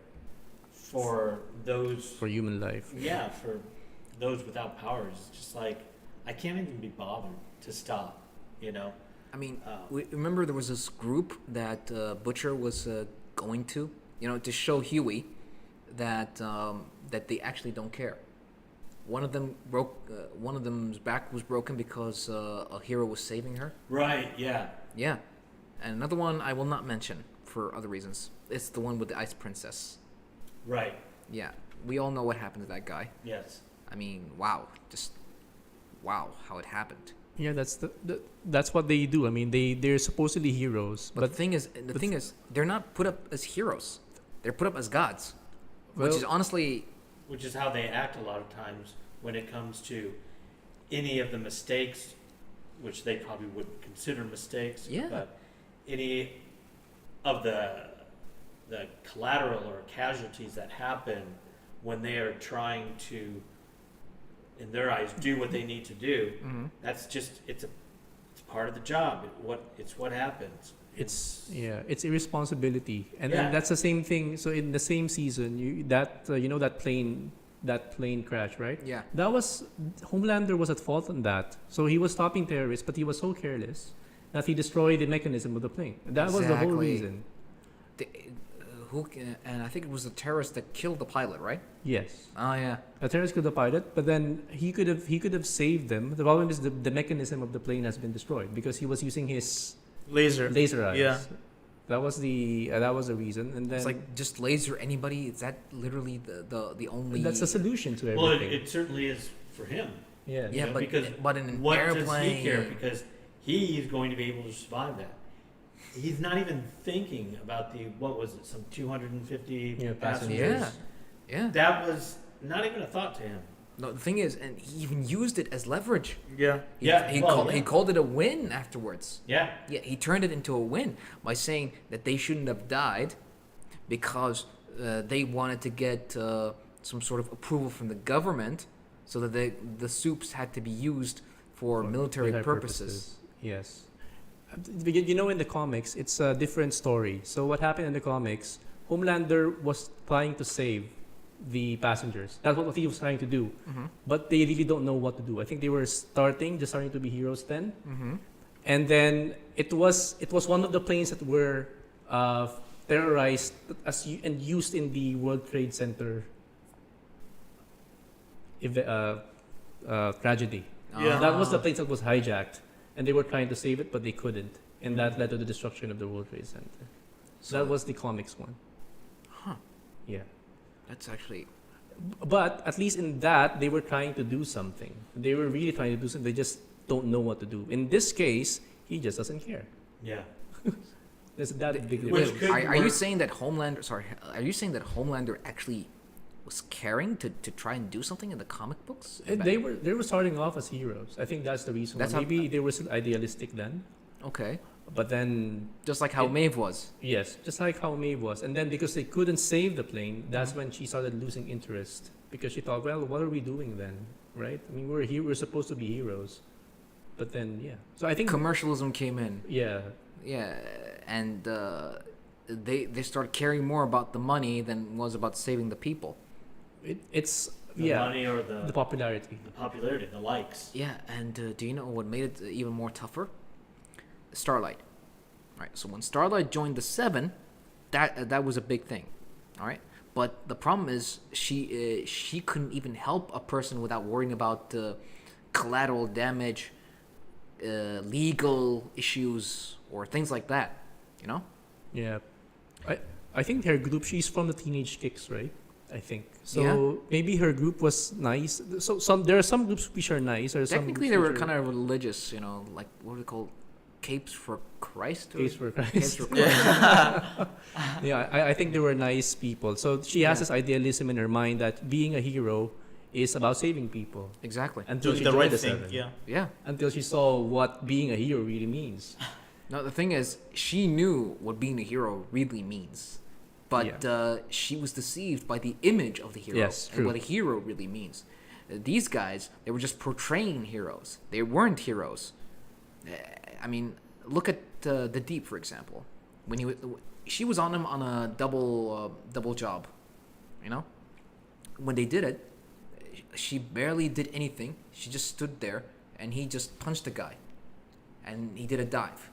for those, For human life. yeah, for those without powers. It's just like, I can't even be bothered to stop, you know? I mean, remember there was this group that Butcher was going to, to show Huey that that they actually don't care. One of them one of them's back was broken because a hero was saving her. Right, yeah. Yeah, and another one I will not mention for other reasons. It's the one with the Ice Princess. Right, Yeah, we all know what happened to that guy. yes. I mean, wow, just wow how it happened. Yeah, that's what they do. I mean, they're supposedly heroes, But the thing is, they're not put up as heroes. They're put up as gods, which Well- is honestly Which is how they act a lot of times when it comes to any of the mistakes, which they probably wouldn't consider mistakes. Yeah. But any of the collateral or casualties that happen when they are trying to, in their eyes, do what they need to do. That's just it's part of the job. It's what happens. it's irresponsibility, and Yeah. then that's the same thing. So in the same season, that plane crash, right? yeah. That was Homelander was at fault on that. So he was stopping terrorists, but he was so careless that he destroyed the mechanism of the plane. That was the whole Exactly. reason. And I think it was the terrorist that killed the pilot, right? Yes, Oh yeah. a terrorist killed the pilot, but then he could have saved them. The problem is the mechanism of the plane has been destroyed because he was using his Laser. laser eyes. Yeah. That was the reason, and then It's like just laser anybody. Is that literally the only? that's the solution to Well, everything. it certainly is for him. Yeah. Yeah, know, but because but in an What airplane. does he care? Because he is going to be able to survive that. He's not even thinking about some 250 Yeah, passengers. Yeah. Yeah. That was not even a thought to him. No, the thing is, and he even used it as leverage. Yeah. He called it a win afterwards. Yeah. Yeah, he turned it into a win by saying that they shouldn't have died because they wanted to get some sort of approval from the government, so that the soups had to be used for military purposes. Yes. In the comics, it's a different story. So what happened in the comics? Homelander was trying to save the passengers. That's what he was trying to do. But they really don't know what to do. I think they were starting to be heroes then. And then it was one of the planes that were terrorized and used in the World Trade Center tragedy. Yeah. That was the plane that was hijacked, and they were trying to save it, but they couldn't, and that led to the destruction of the World Trade Center. So that was the comics one. Huh. Yeah. That's actually. But at least in that, they were trying to do something. They were really trying to do something. They just don't know what to do. In this case, he just doesn't care. Yeah. There's that big Which difference. could Are you work. saying that Homelander? Sorry, are you saying that Homelander actually was caring to try and do something in the comic books? They were starting off as heroes. I think that's the reason. That's Maybe they were still idealistic then, Okay. but then Just like how Maeve was. yes, just like how Maeve was, and then because they couldn't save the plane, that's when she started losing interest because she thought, well, what are we doing then, right? I mean, we're supposed to be heroes, but then yeah. So I think Commercialism came in. yeah, Yeah, and they started caring more about the money than was about saving the people. it's The yeah money or the popularity. the popularity, the likes. Yeah, and do you know what made it even more tougher? Starlight. Right. So when Starlight joined the Seven, that was a big thing. All right. But the problem is she couldn't even help a person without worrying about collateral damage, legal issues, or things like that. You know. Yeah, I think her group. She's from the Teenage Kicks, right? I think so. Yeah. Maybe her group was nice. So there are some groups which are nice. Or some Technically, groups they were which are kind of religious. You know, like what are they called? Capes for Christ. or- Case for Capes Christ. for Christ. Yeah, I think they were nice people. So she has Yeah. this idealism in her mind that being a hero is about saving people. Exactly. Until Doing she the joined right the thing. Seven. Yeah. Yeah. Until she saw what being a hero really means. No, the thing is, she knew what being a hero really means, but she was deceived by the image of the hero Yes, and true. what a hero really means. These guys, they were just portraying heroes. They weren't heroes. I mean, look at the Deep, for example. When she was on him on a double job, you know. When they did it, she barely did anything. She just stood there, and he just punched the guy, and he did a dive.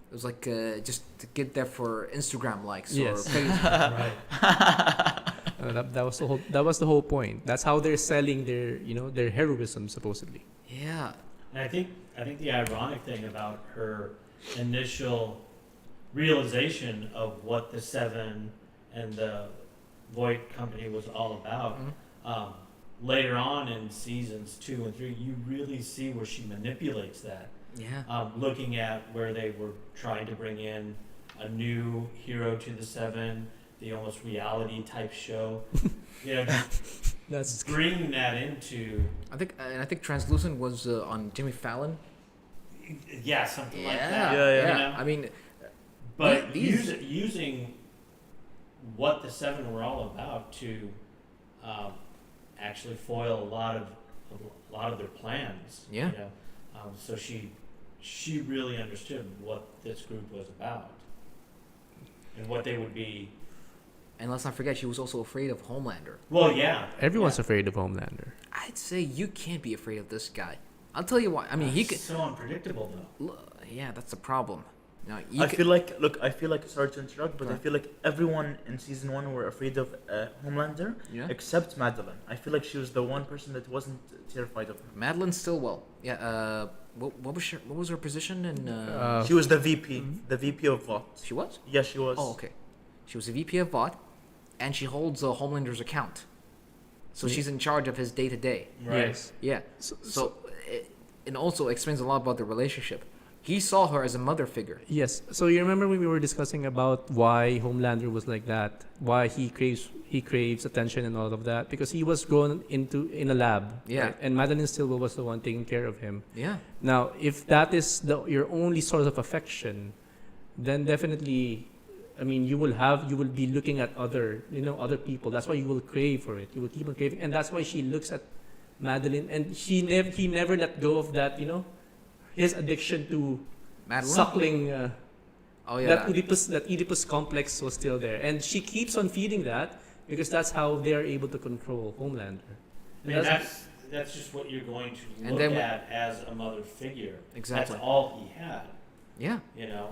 It was like just to get there for Instagram likes or Yes. Facebook. Right. That was the whole point. That's how they're selling their heroism supposedly. Yeah, And I think the ironic thing about her initial realization of what the Seven and the Voight Company was all about, later on in seasons 2 and 3, you really see where she manipulates that. yeah. Looking at where they were trying to bring in a new hero to the Seven, the almost reality type show, That's bringing that into I think Translucent was on Jimmy Fallon. something Yeah, like that. Yeah, you yeah. know? I mean, But these- using what the Seven were all about to actually foil a lot of their plans. Yeah. So she really understood what this group was about and what they would be. and let's not forget, she was also afraid of Homelander. Well, yeah. Everyone's yeah. afraid of Homelander. I'd say you can't be afraid of this guy. I'll tell you why. I mean, he could. So unpredictable though. Yeah, that's the problem. Now, I feel like sorry to interrupt, but I Right. feel like everyone in season 1 were afraid of Homelander, Yeah. except Madeline. I feel like she was the one person that wasn't terrified of him. Madeline Stillwell. Yeah. What was her position in? She was the VP, Mhm. the VP of VOT. She was. Yeah, she was. Oh, okay. She was a VP of VOT, and she holds Homelander's account. So Yeah. she's in charge of his day to day. Right. Yes. Yeah. So, So it also explains a lot about the relationship. He saw her as a mother figure. yes. So you remember when we were discussing about why Homelander was like that, why he craves attention and all of that, because he was grown in a lab. Yeah. Right? And Madeline Stillwell was the one taking care of him. Yeah. Now, if that is your only source of affection, then definitely, I mean, you will be looking at other people. That's why you will crave for it. You will keep on craving, and that's why she looks at Madeline, and he never let go of that. His addiction to Madeline. suckling. Oh yeah. That Oedipus complex was still there, and she keeps on feeding that because that's how they are able to control Homelander. I mean, that's just what you're going to And look then- at as a mother figure. Exactly. That's all he had. Yeah.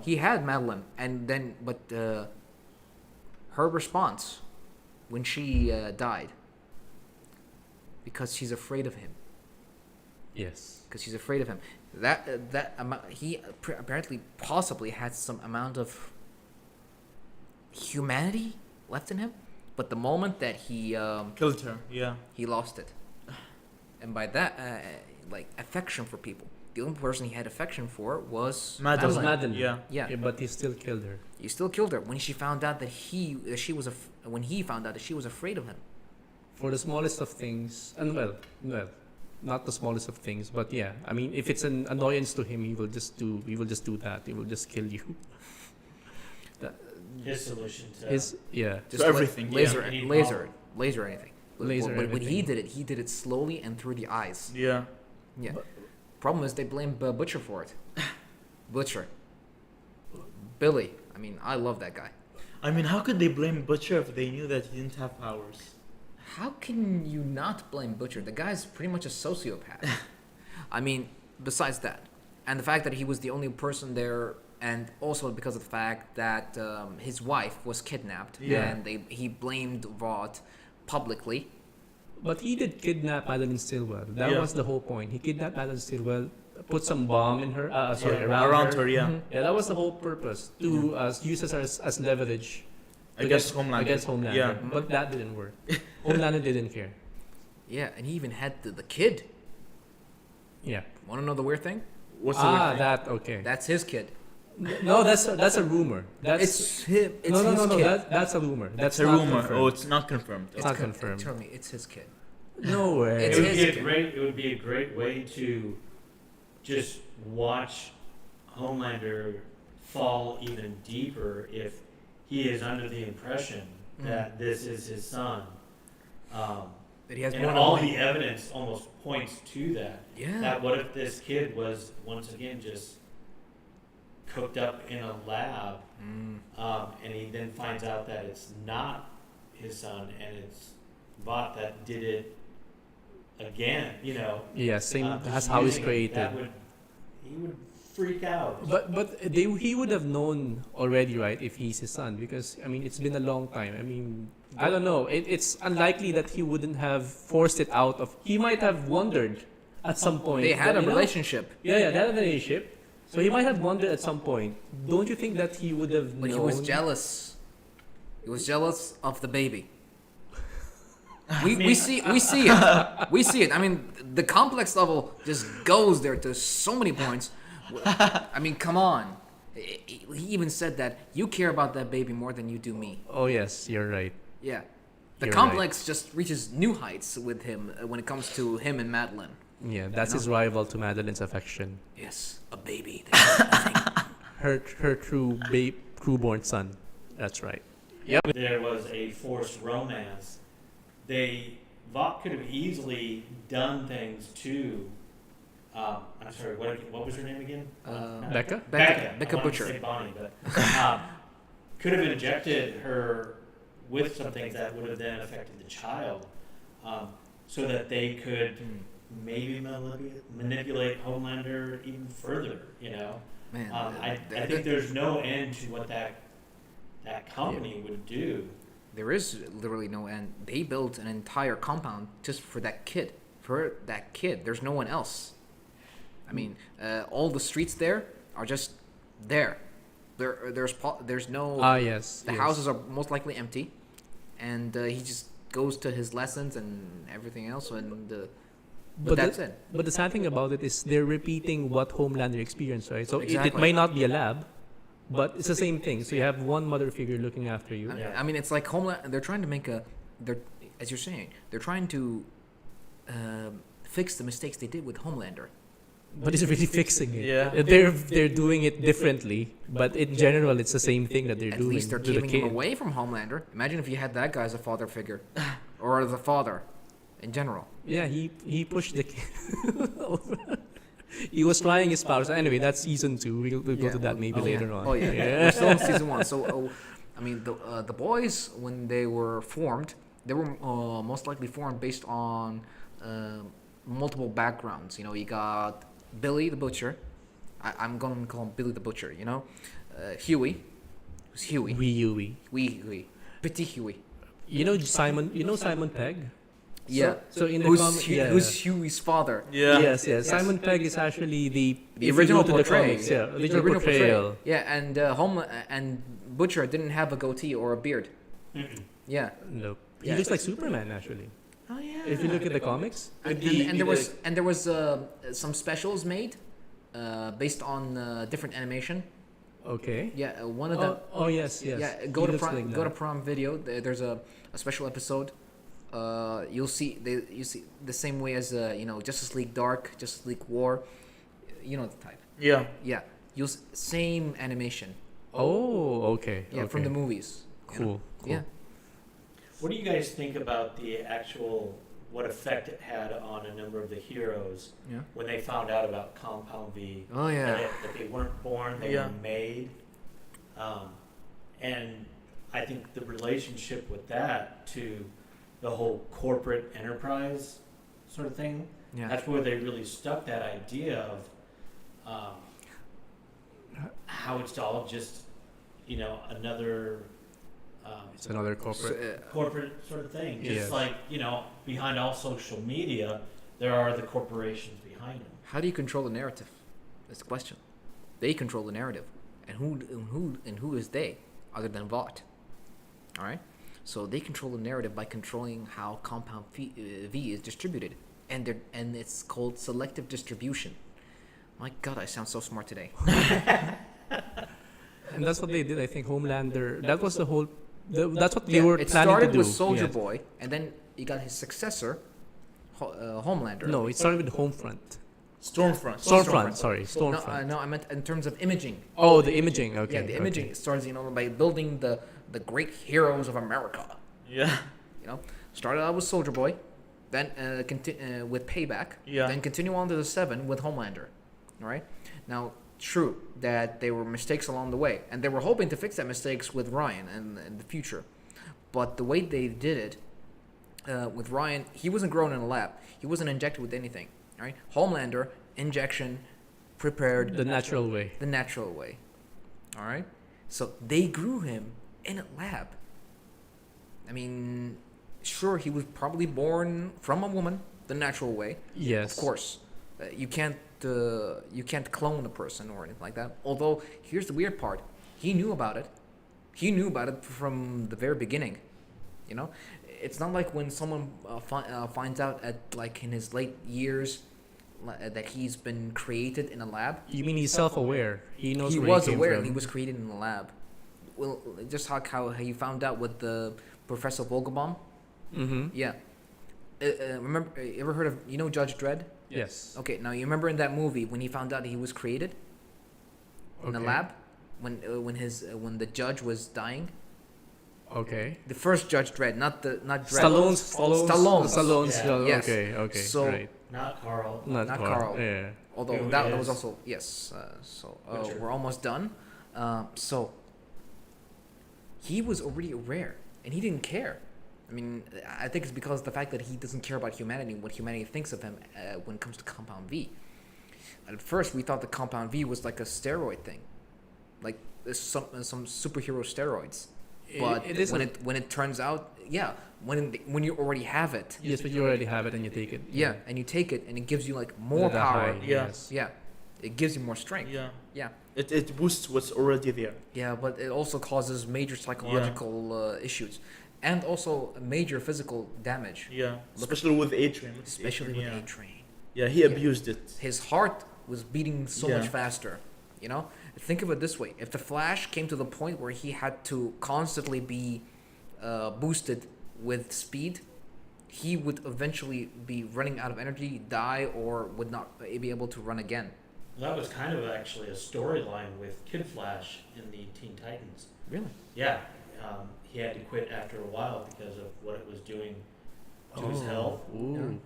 He had Madeline, and then her response when she died, because she's afraid of him. Yes. Because she's afraid of him. That amount, he apparently possibly had some amount of humanity left in him, but the moment that he Killed her. Yeah. he lost it, and by that like affection for people. The only person he had affection for was Madeline. Madeline. Yeah. Yeah. But he still killed her. He still killed her when she found out that when he found out that she was afraid of him. For the smallest of things, and well, not the smallest of things, but yeah. I mean, if it's an annoyance to him, he will just do that. He will just kill you. His solution to Just So everything, laser, yeah. laser anything. Laser When he everything. he did it slowly and through the eyes. Yeah. Yeah. But- Problem is they blame Butcher for it. Butcher. Billy. I mean, I love that guy. I mean, how could they blame Butcher if they knew that he didn't have powers? How can you not blame Butcher? The guy's pretty much a sociopath. I mean, besides that, and the fact that he was the only person there, and also because of the fact that his wife was kidnapped, Yeah. and he blamed Vought publicly. But he did kidnap Madeline Stillwell. That Yeah. was the whole point. He kidnapped Madeline Stillwell, put some bomb in her. Around her, yeah. Mhm. Yeah, that was the whole purpose to use us as leverage Against Homelander. Against Homelander. Yeah. But that didn't work. Homelander didn't care. Yeah, and he even had the kid. Yeah. Want to know the weird thing? What's the weird thing? That okay. That's his kid. No, that's a rumor. That's It's him. It's no, his kid. that's a rumor. That's a not rumor. confirmed. Oh, it's not confirmed. It's not con- confirmed. Tell me, it's his kid. No way. It's it would his be kid. it would be a great way to just watch Homelander fall even deeper if he is under the impression that this is his son. That he has And more all than the evidence almost points to that. Yeah. That what if this kid was once again just cooked up in a lab, and he then finds out that it's not his son and it's Vought that did it again. You know. Yeah, same. Just That's how he's using it. created. He would freak out. But he would have known already, right, if he's his son, because I mean it's been a long time. I mean, I don't know. It's unlikely that he wouldn't have forced it out of. He might have wondered at some point. They had that, a you know, relationship. Yeah, they had a relationship. So he might have wondered at some point. Don't you think that he would have But known? he was jealous. He was jealous of the baby. We see it. We see it. I mean, the complex level just goes there to so many points. I mean, come on. He even said that you care about that baby more than you do me. Oh yes, you're right. Yeah. The You're complex just reaches new heights with him when it comes to him and Madeline. Yeah, that's his rival to Madeline's affection. Yes, a baby. Her true-born son. That's right. There was a forced romance. Vought could have easily done things to. I'm sorry. What was her name again? Becca? Becca I wanted Butcher. to say Bonnie, but could have injected her with some things that would have then affected the child, so that they could maybe manipulate Homelander even further. You know, Man, I think there's no end to what that company would do. there is literally no end. They built an entire compound just for that kid. For that kid, there's no one else. I mean, all the streets there are just there. There's no. Yes. The houses are most likely empty, and he just goes to his lessons and everything else, and but that's it. But the sad thing about it is they're repeating what Homelander experienced, right? So it Exactly. may not be a lab, but it's the same thing. So you have one mother figure looking after you. I mean, it's like Homeland. They're trying to make as you're saying, they're trying to fix the mistakes they did with Homelander. But it's really fixing it. Yeah. They're doing it differently, but in general, it's the same thing that they're At doing least they're to the keeping him kid. away from Homelander. Imagine if you had that guy as a father figure, or the father, in general. Yeah, he pushed the kid. He was trying his powers. Anyway, that's season 2. We'll go Yeah, to that maybe later on. Oh yeah. We're still in season 1. So, I mean, the boys when they were formed, they were most likely formed based on multiple backgrounds. You know, you got Billy the Butcher. I'm going to call him Billy the Butcher. You know, Huey. Who's Huey? Wee. Petit Huey. You know Simon Pegg? Yeah. So in the who's Huey's father? Yeah. Yes. Simon Pegg is actually the original if you go to the portray. comics, yeah, The original portrayal. Yeah, and and Butcher didn't have a goatee or a beard. Yeah. No, he Yeah. looks like Superman actually. Oh yeah. If you look at the comics, And there was some specials made based on different animation. okay. Yeah, one of them. Oh yes. Yeah, He go to looks Prime. like Go to that. Prime Video. There's a special episode. You see the same way as Justice League Dark, Justice League War. You know the type. Yeah. Yeah, same animation. Oh, okay. Yeah, from the movies. Cool. Yeah. What do you guys think about what effect it had on a number of the heroes Yeah. when they found out about Compound V? Oh yeah. That they weren't born, they Yeah. were made. And I think the relationship with that to the whole corporate enterprise sort of thing, Yeah. that's where they really stuck that idea of how it's all just, another It's another corporate. corporate sort of thing. Just Yes. like, behind all social media, there are the corporations behind them. How do you control the narrative? That's the question. They control the narrative, and who is they, other than Vought? All right. So they control the narrative by controlling how Compound V is distributed, and it's called selective distribution. My God, I sound so smart today. And that's what they did. I think Homelander. That was the whole. That's what they Yeah, were it planning to started do. with Soldier Yes. Boy, and then you got his successor, Homelander. No, it started with Homefront. Stormfront. Stormfront. Sorry, No, Stormfront. no, I meant in terms of imaging. Oh, the imaging. Okay. Yeah, the okay. imaging starts, by building the great heroes of America. Yeah. Started out with Soldier Boy, then with Payback, Yeah. then continue on to the 7 with Homelander. All right. Now, true that there were mistakes along the way, and they were hoping to fix that mistakes with Ryan in the future, but the way they did it with Ryan, he wasn't grown in a lab. He wasn't injected with anything. All right. Homelander, injection, prepared The natural way. the natural way. All right. So they grew him in a lab. I mean, sure, he was probably born from a woman the natural way. Yes. Of course, you can't clone a person or anything like that. Although here's the weird part: he knew about it. He knew about it from the very beginning. It's not like when someone finds out at like in his late years that he's been created in a lab. You mean he's self-aware? He knows He where was he came aware from. he was created in a lab. Well, just how he found out with the Professor Vogelbaum. Mm-hmm. Yeah. Remember? You ever heard of Judge Dredd? Yes. Okay, now you remember in that movie when he found out he was created in a Okay. lab when the judge was dying. Okay. The first Judge Dredd, not Dredd. Stallone's. Yeah. Yes. Okay. So- right. Not Carl. Not Carl. Yeah. Although Who that was is- also yes. Witcher. We're almost done. So he was already aware, and he didn't care. I mean, I think it's because of the fact that he doesn't care about humanity, what humanity thinks of him when it comes to Compound V. At first, we thought the Compound V was like a steroid thing, like some superhero steroids. But it is when it turns out, yeah, when you already have it, Yes, but you already have it and you take it. yeah, and you take it and it gives you like more The power. high, Yeah. Yes. Yeah, it gives you more strength. Yeah. Yeah. It boosts what's already there. Yeah, but it also causes major psychological issues, and also major physical damage, Yeah. Look- Especially with A-Train. especially with yeah. A-Train. Yeah, he abused it. His heart was beating so Yeah. much faster. Think of it this way: if the Flash came to the point where he had to constantly be boosted with speed, he would eventually be running out of energy, die, or would not be able to run again. That was kind of actually a storyline with Kid Flash in the Teen Titans. Really? Yeah, he had to quit after a while because of what it was doing to his health. Ooh.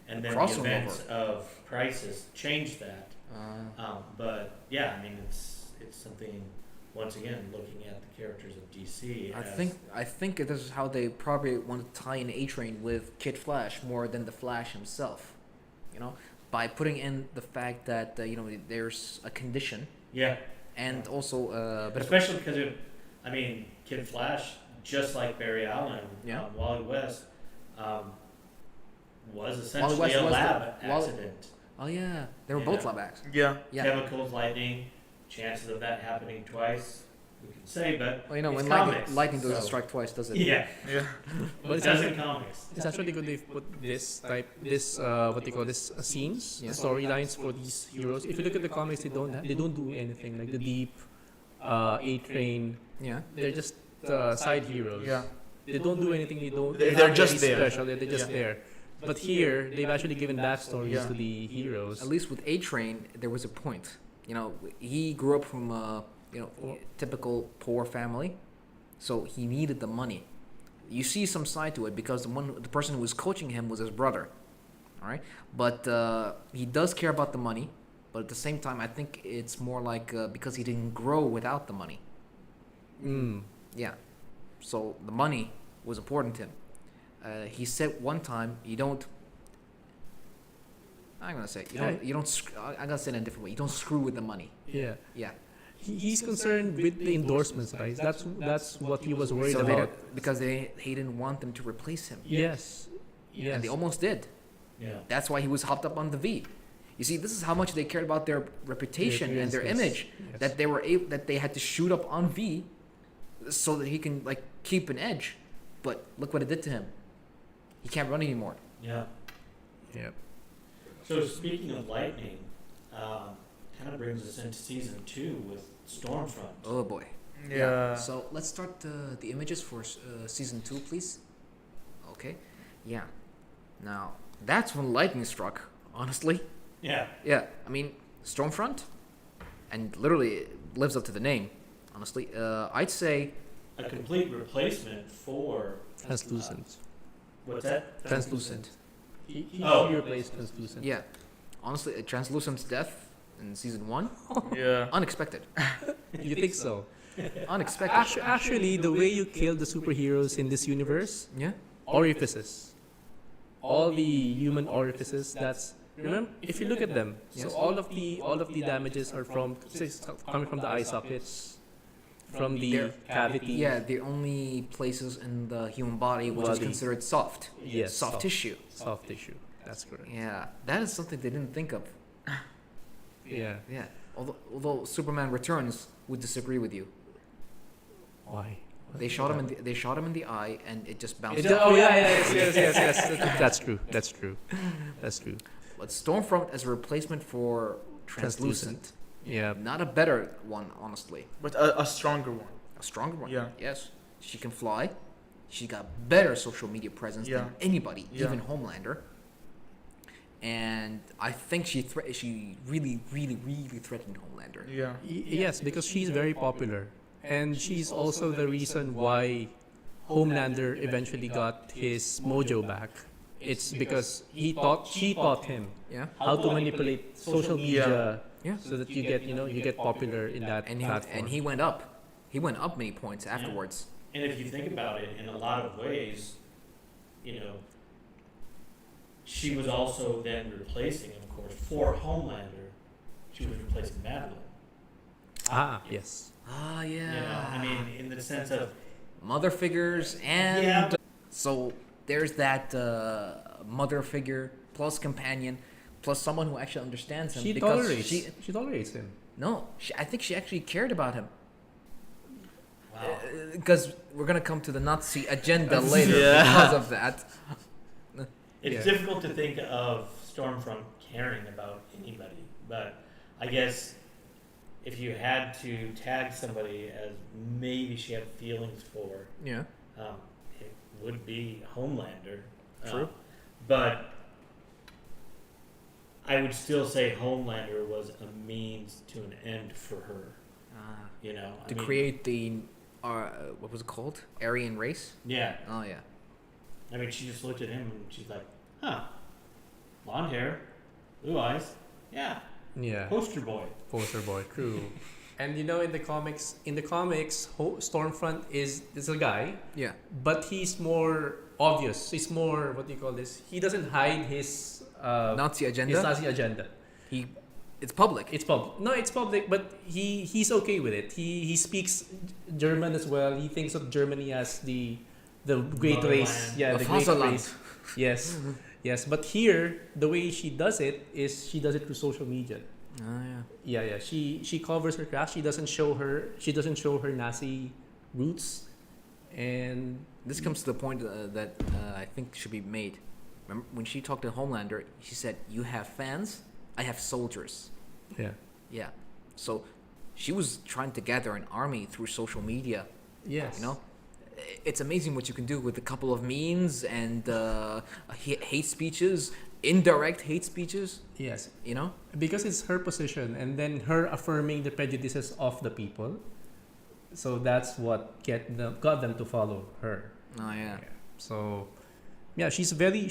And then Crossover. the events of Crisis changed that. But yeah, I mean, it's something. Once again, looking at the characters of DC. I think this is how they probably want to tie in A-Train with Kid Flash more than the Flash himself. By putting in the fact that there's a condition Yeah, and also but especially because Kid Flash, just like Barry Allen, Yeah. Wally West, was Wally essentially West a was lab Wally- accident. oh yeah, they were Yeah. both lab acts. Yeah. Yeah. Chemicals, lightning, chances of that happening twice, we could say, but Well, it's when comics, lightning doesn't so- strike twice, does it? Yeah, Yeah. But it it's does actually, in comics. it's actually good they've put this what they call this scenes, Yeah. storylines for these heroes. If you look at the comics, they don't do anything like the Deep, A-Train. Yeah. They're just side heroes. Yeah. They don't do anything. They're not just very there. Special. They're just Yeah. there. But here, they've actually given backstories Yeah. to the heroes. At least with A-Train, there was a point. He grew up from a typical poor family, so he needed the money. You see some side to it because the person who was coaching him was his brother. All right, but he does care about the money. But at the same time, I think it's more like because he didn't grow without the money. Mm. Yeah, so the money was important to him. He said one time, "You don't." I'm gonna say you don't. You don't. I'm gonna say it in a different way. You don't screw with the money. Yeah. Yeah. He's concerned with the endorsements, guys. That's what he was worried So they about. because he didn't want them to replace him. Yes. Yes. And they almost did. Yeah. That's why he was hopped up on the V. You see, this is how much they cared about their reputation and their Yes. image Yes. that they had to shoot up on V, so that he can like keep an edge. But look what it did to him. He can't run anymore. Yeah. Yeah. So speaking of lightning, kind of brings us into season 2 with Stormfront. Oh boy. Yeah. So let's start the images for season 2, please. Okay. Yeah. Now that's when lightning struck. Honestly, Yeah. Yeah, I mean, Stormfront, and literally it lives up to the name. Honestly, I'd say A complete replacement for Translucent. what's that? Translucent. He Oh. replaced Translucent. yeah. Honestly, Translucent's death in season 1, Yeah. unexpected. You think so? Unexpected. Actually, the way you kill the superheroes in this universe, Yeah. orifices, all the human orifices. That's remember if you look at them. So Yes. all of the damages are coming from the eye sockets, from the They're- cavity. Yeah, the only places in the human body which is Body. considered soft. Yes, Soft tissue. soft tissue. That's correct. Yeah, that is something they didn't think of. Yeah. Yeah. Although Superman Returns would disagree with you. Why? They shot him in the eye, and it just bounced. Oh yeah, yes. That's true. That's true. That's true. But Stormfront as a replacement for Translucent. Yeah. Not a better one, honestly. But a stronger one. A stronger one. Yeah. Yes. She can fly. She got better social media presence Yeah. than anybody, Yeah. even Homelander. And I think she really threatened Homelander. Yeah. Yes, because she's very popular, and she's also the reason why Homelander eventually got his mojo back. It's because she taught him Yeah. how to manipulate social media Yeah. so that you get popular in that platform. And he went up. He went up many points afterwards. And if you think about it, in a lot of ways, you know, she was also then replacing, of course, for Homelander, she was replacing Madeline. Yes. Ah, You know, I mean, in the sense of mother figures and Yeah, but- so there's that mother figure plus companion plus someone who actually understands him She because tolerates. she She tolerates him. no I think she actually cared about him wow. because we're gonna come to the Nazi agenda later Yeah. because of that. It's Yeah. difficult to think of Stormfront caring about anybody, but I guess if you had to tag somebody as maybe she had feelings for, Yeah. it would be Homelander. True. But I would still say Homelander was a means to an end for her. You know, To create the what was it called? Aryan race. Yeah, Oh yeah. I mean, she just looked at him and she's like, "Huh, blonde hair, blue eyes, yeah, Yeah. poster boy." Poster boy. True. And in the comics, Stormfront is a guy, Yeah. but he's more obvious. He's more, what do you call this? He doesn't hide his Nazi agenda. his Nazi agenda. It's public. It's public. No, it's public, but he's okay with it. He speaks German as well. He thinks of Germany as the great race. Motherland. Yeah, The the great Vaterland. race. Yes. Yes, but here the way she does it is she does it through social media. Oh yeah. Yeah. She covers her tracks. She doesn't show her Nazi roots, and This comes to the point that I think should be made. Remember when she talked to Homelander, she said, "You have fans, I have soldiers." yeah. Yeah. So she was trying to gather an army through social media. Yes. You know, it's amazing what you can do with a couple of memes and hate speeches, indirect hate speeches. Yes. You know. Because it's her position, and then her affirming the prejudices of the people. So that's what got them to follow her. Oh yeah. So, yeah, she's very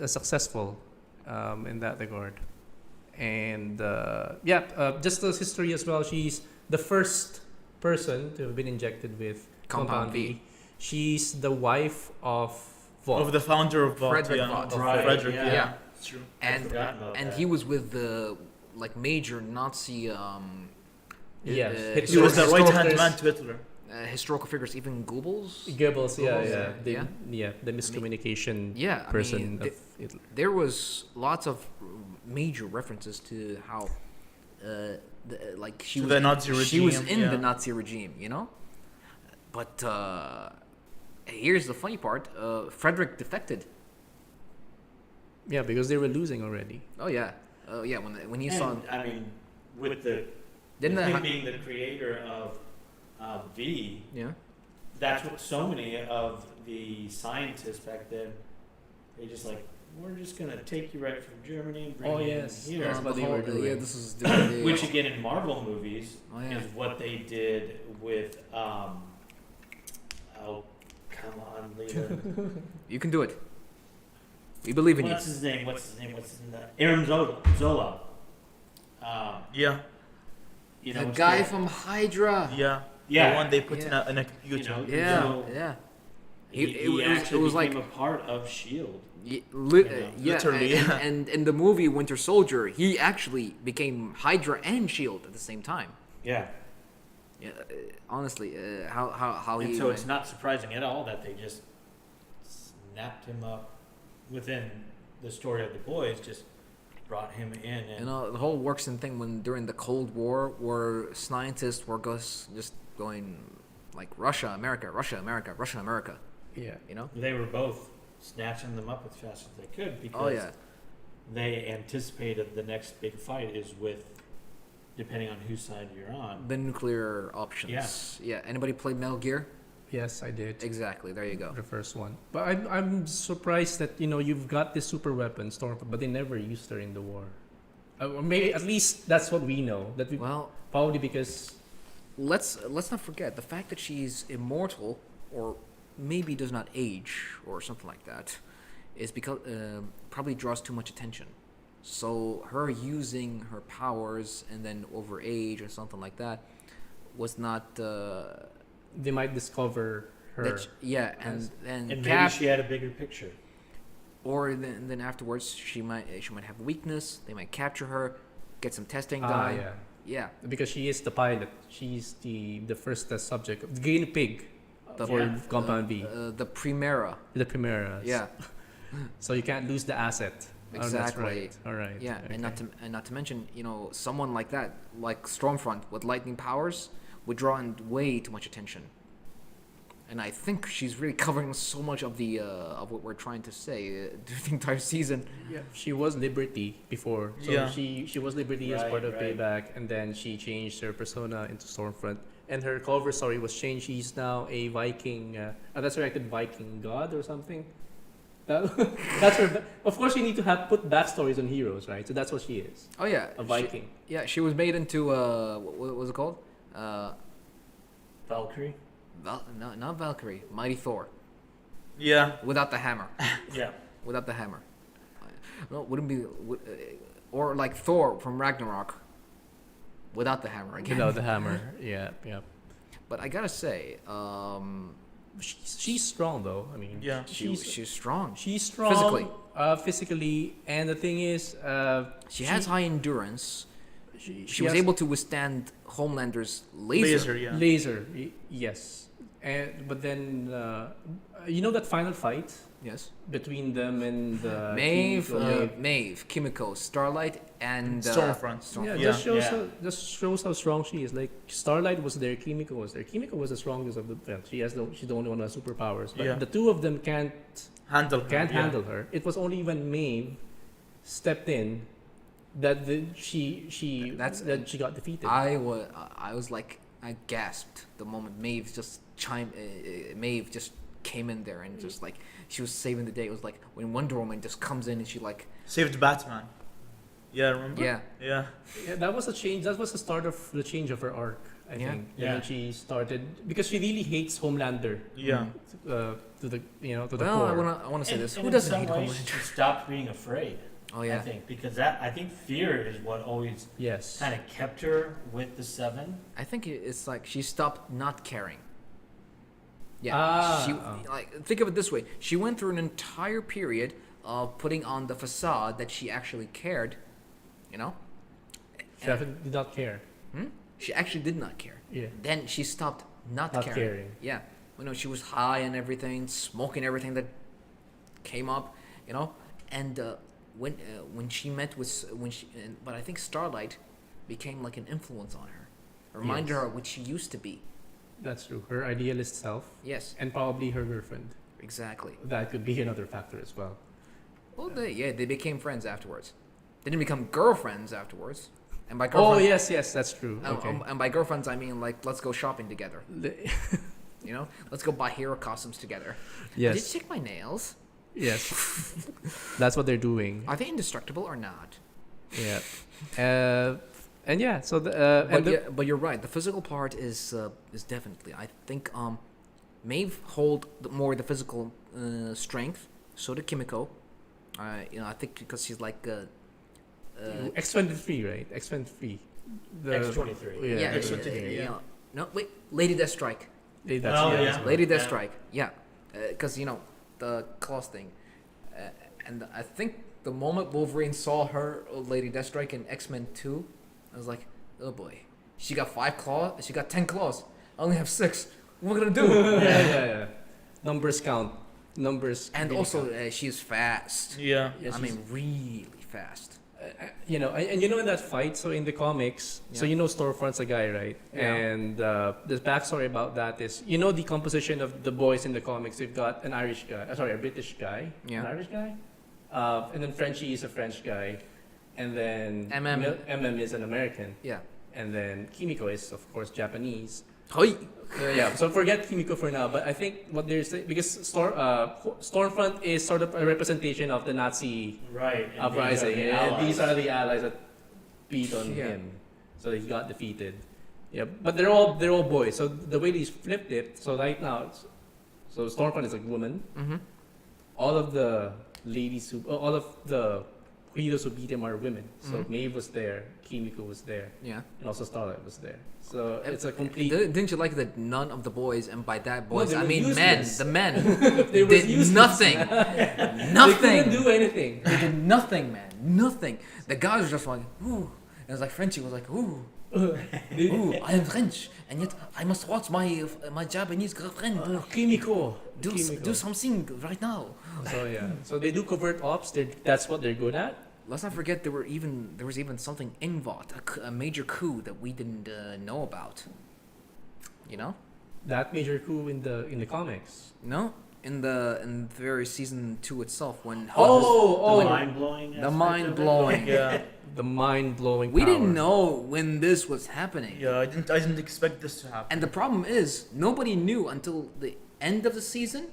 successful in that regard, and just the history as well. She's the first person to have been injected with Compound V. She's the wife of Vought. Of the founder of Vought. Frederick Yeah. Vought. Of Right, Frederick, yeah. yeah. It's true. And forgotten about and that. he was with the major Nazi Yes. He was the Historical right-hand figures. man to Hitler. historical figures, even Goebbels. Goebbels, yeah, Goebbels, yeah, the miscommunication Yeah, I person mean, of Hitler. there was lots of major references to how, like she To was the Nazi She was regime, in yeah. the Nazi regime, you know. But here's the funny part: Frederick defected. Yeah, because they were losing already. Oh yeah, yeah. When he saw, And, I mean, with the didn't with that him being the creator of V, yeah. that's what so many of the scientists back then, they just like we're just gonna take you right from Germany and bring Oh, you yes. in here. That's what they were doing. Yeah, this is Which again in Marvel movies Oh, yeah. is what they did with oh come on, Leland. You can do it. We believe in What's you. his name? Aaron Zola. Yeah. You know, The guy from Hydra. Yeah. Yeah. The one they put Yeah. in a computer. You know, Yeah, So- yeah. He It actually was became like a part of Shield. yeah, Literally, yeah. and in the movie Winter Soldier, he actually became Hydra and Shield at the same time. Yeah. Yeah, honestly, how And he. so it's not surprising at all that they just snapped him up within the story of the boys. Just brought him in, and You know, the whole Workson thing when during the Cold War, where scientists were just going like Russia, America, Russia, America, Russia, America. Yeah. You know? they were both snatching them up as fast as they could because Oh yeah. they anticipated the next big fight is with, depending on whose side you're on. The nuclear options. Yeah. Anybody play Metal Gear? Yes, I did. Exactly. There you go. The first one. But I'm surprised that, you know, you've got this super weapon, Storm, but they never used her in the war. Or maybe at least that's what we know. That we Well, probably because let's not forget the fact that she's immortal, or maybe does not age, or something like that, is because probably draws too much attention. So her using her powers and then over age or something like that was not. they might discover her. Yeah, as- and And maybe Cap, she had a bigger picture. or then afterwards she might have a weakness. They might capture her, get some testing Ah, done. yeah. Yeah, Because she is the pilot. She's the first test subject. The guinea pig the for Yeah. Compound B. the Primera. The Primera. Yeah, So you can't lose the asset. Oh, that's Exactly. right. All right. yeah, Okay. and not to mention, you know, someone like that, like Stormfront with lightning powers, would draw in way too much attention. And I think she's really covering so much of the of what we're trying to say during the entire season. Yeah, she was Liberty before. So Yeah. she was Liberty as Right, part of right. Payback, and then she changed her persona into Stormfront. And her cover story was changed. She's now a Viking, a resurrected Viking god or something. That's her. Of course, you need to have put backstories on heroes, right? So that's what she is, Oh yeah, a Viking. she was made into what was it called? Valkyrie. No, not Valkyrie, Mighty Thor, Yeah. without the hammer. Yeah. Without the hammer. No, wouldn't be. Or like Thor from Ragnarok. Without the hammer again. Without the hammer. Yeah, yeah. But I gotta say, She's strong though. I mean, Yeah. she's strong. she's strong Physically. physically, and the thing is, She has high endurance. She was has able to withstand Homelander's laser. Yeah. laser. Yes, and but then you know that final fight Yes. between them and Maeve, Kimiko, Starlight, and Stormfront. Yeah, Yeah. just shows how strong she is. Like Starlight was there, Kimiko was there. Kimiko was the strongest of the. Well, she's the only one who has superpowers. But Yeah. the two of them can't Handle. her, yeah. handle her. It was only when Maeve stepped in that she got defeated. I was like, I gasped the moment Maeve just Maeve just came in there and just like she was saving the day. It was like when Wonder Woman just comes in and she like, Saved Batman. Yeah, remember? yeah, Yeah. Yeah, that was a change. That was the start of the change of her arc. I Yeah. think. Yeah. When she started because she really hates Homelander. Yeah. To the to the well, core. I want to say this. And Who in doesn't some hate ways, Homelander? she stopped being afraid. Oh I yeah, think because I think fear is what always Yes. kind of kept her with the Seven. I think it's like she stopped not caring. Yeah, Ah, she oh. like think of it this way: she went through an entire period of putting on the facade that she actually cared. You know, She did not care. she actually did not care. Yeah. Then she stopped not Not caring. caring. Yeah, you know, she was high and everything, smoking everything that came up. You know, and when she met with but I think Starlight became like an influence on her, reminded Yes. her of what she used to be. That's true. Her idealist self, Yes, and probably her girlfriend. exactly. That could be another factor as well. Well, they became friends afterwards. They didn't become girlfriends afterwards. And by Oh girlfriends, yes, that's true. Okay. and by girlfriends I mean like let's go shopping together. You know, let's go buy hero costumes together. Did you yes. check my nails? Yes, that's what they're doing. Are they indestructible or not? Yeah, and yeah. So But you're right. The physical part is definitely. I think Maeve hold more the physical strength. So did Kimiko. I think because she's like. X-23, right? X-23. X-23. Yeah. X-23, yeah. No, wait. Lady Deathstrike. That's Oh, yeah. yeah. that's right. Lady Yeah. Deathstrike. Yeah. Because the claws thing, and I think the moment Wolverine saw her Lady Deathstrike in X-Men 2, I was like, oh boy, she got 5 claws. She got 10 claws. I only have 6. What am I gonna do? Yeah. Numbers count. Numbers. And really also, count. she's fast. Yeah. Yeah, I she's- mean, really fast. and in that fight, so in the comics, so Yeah. Stormfront's a guy, right? Yeah. And the backstory about that is, the composition of the boys in the comics. We've got an Irish guy, a British guy, Yeah. an Irish guy, and then Frenchie is a French guy, and then MM is an American, Yeah. and then Kimiko is of course Japanese. Hi. Yeah, so forget Kimiko for now, but I think what they're saying, because Stormfront is sort of a representation of the Nazi Right. and uprising, these are the and allies. these are the allies that beat on Yeah. him, so he got defeated. Yeah, but they're all boys. So the way they flipped it, so right now, so Stormfront is a woman. Mm-hmm. All of the all of the heroes who beat him are women. So Mhm. Maeve was there, Kimiko was there, Yeah. and also Starlight was there. So it's a complete. Didn't you like that none of the boys, and by that boys, they I were mean useless. the men, They were did useless. nothing. They Nothing. couldn't do anything. They did nothing, man. Nothing. The guys were just like, ooh. And it was like Frenchie was like, ooh, ooh, I am French, and yet I must watch my Japanese girlfriend. Kimiko. Do something right now. So yeah, so they do covert ops. That's what they're good at. Let's not forget there was even something in VOT, a major coup that we didn't know about. You know? That major coup in the comics. No? In the very season 2 itself when The when- mind blowing. the mind-blowing. Yeah. The mind-blowing. we power. didn't know when this was happening. Yeah. I didn't expect this to happen. And the problem is nobody knew until the end of the season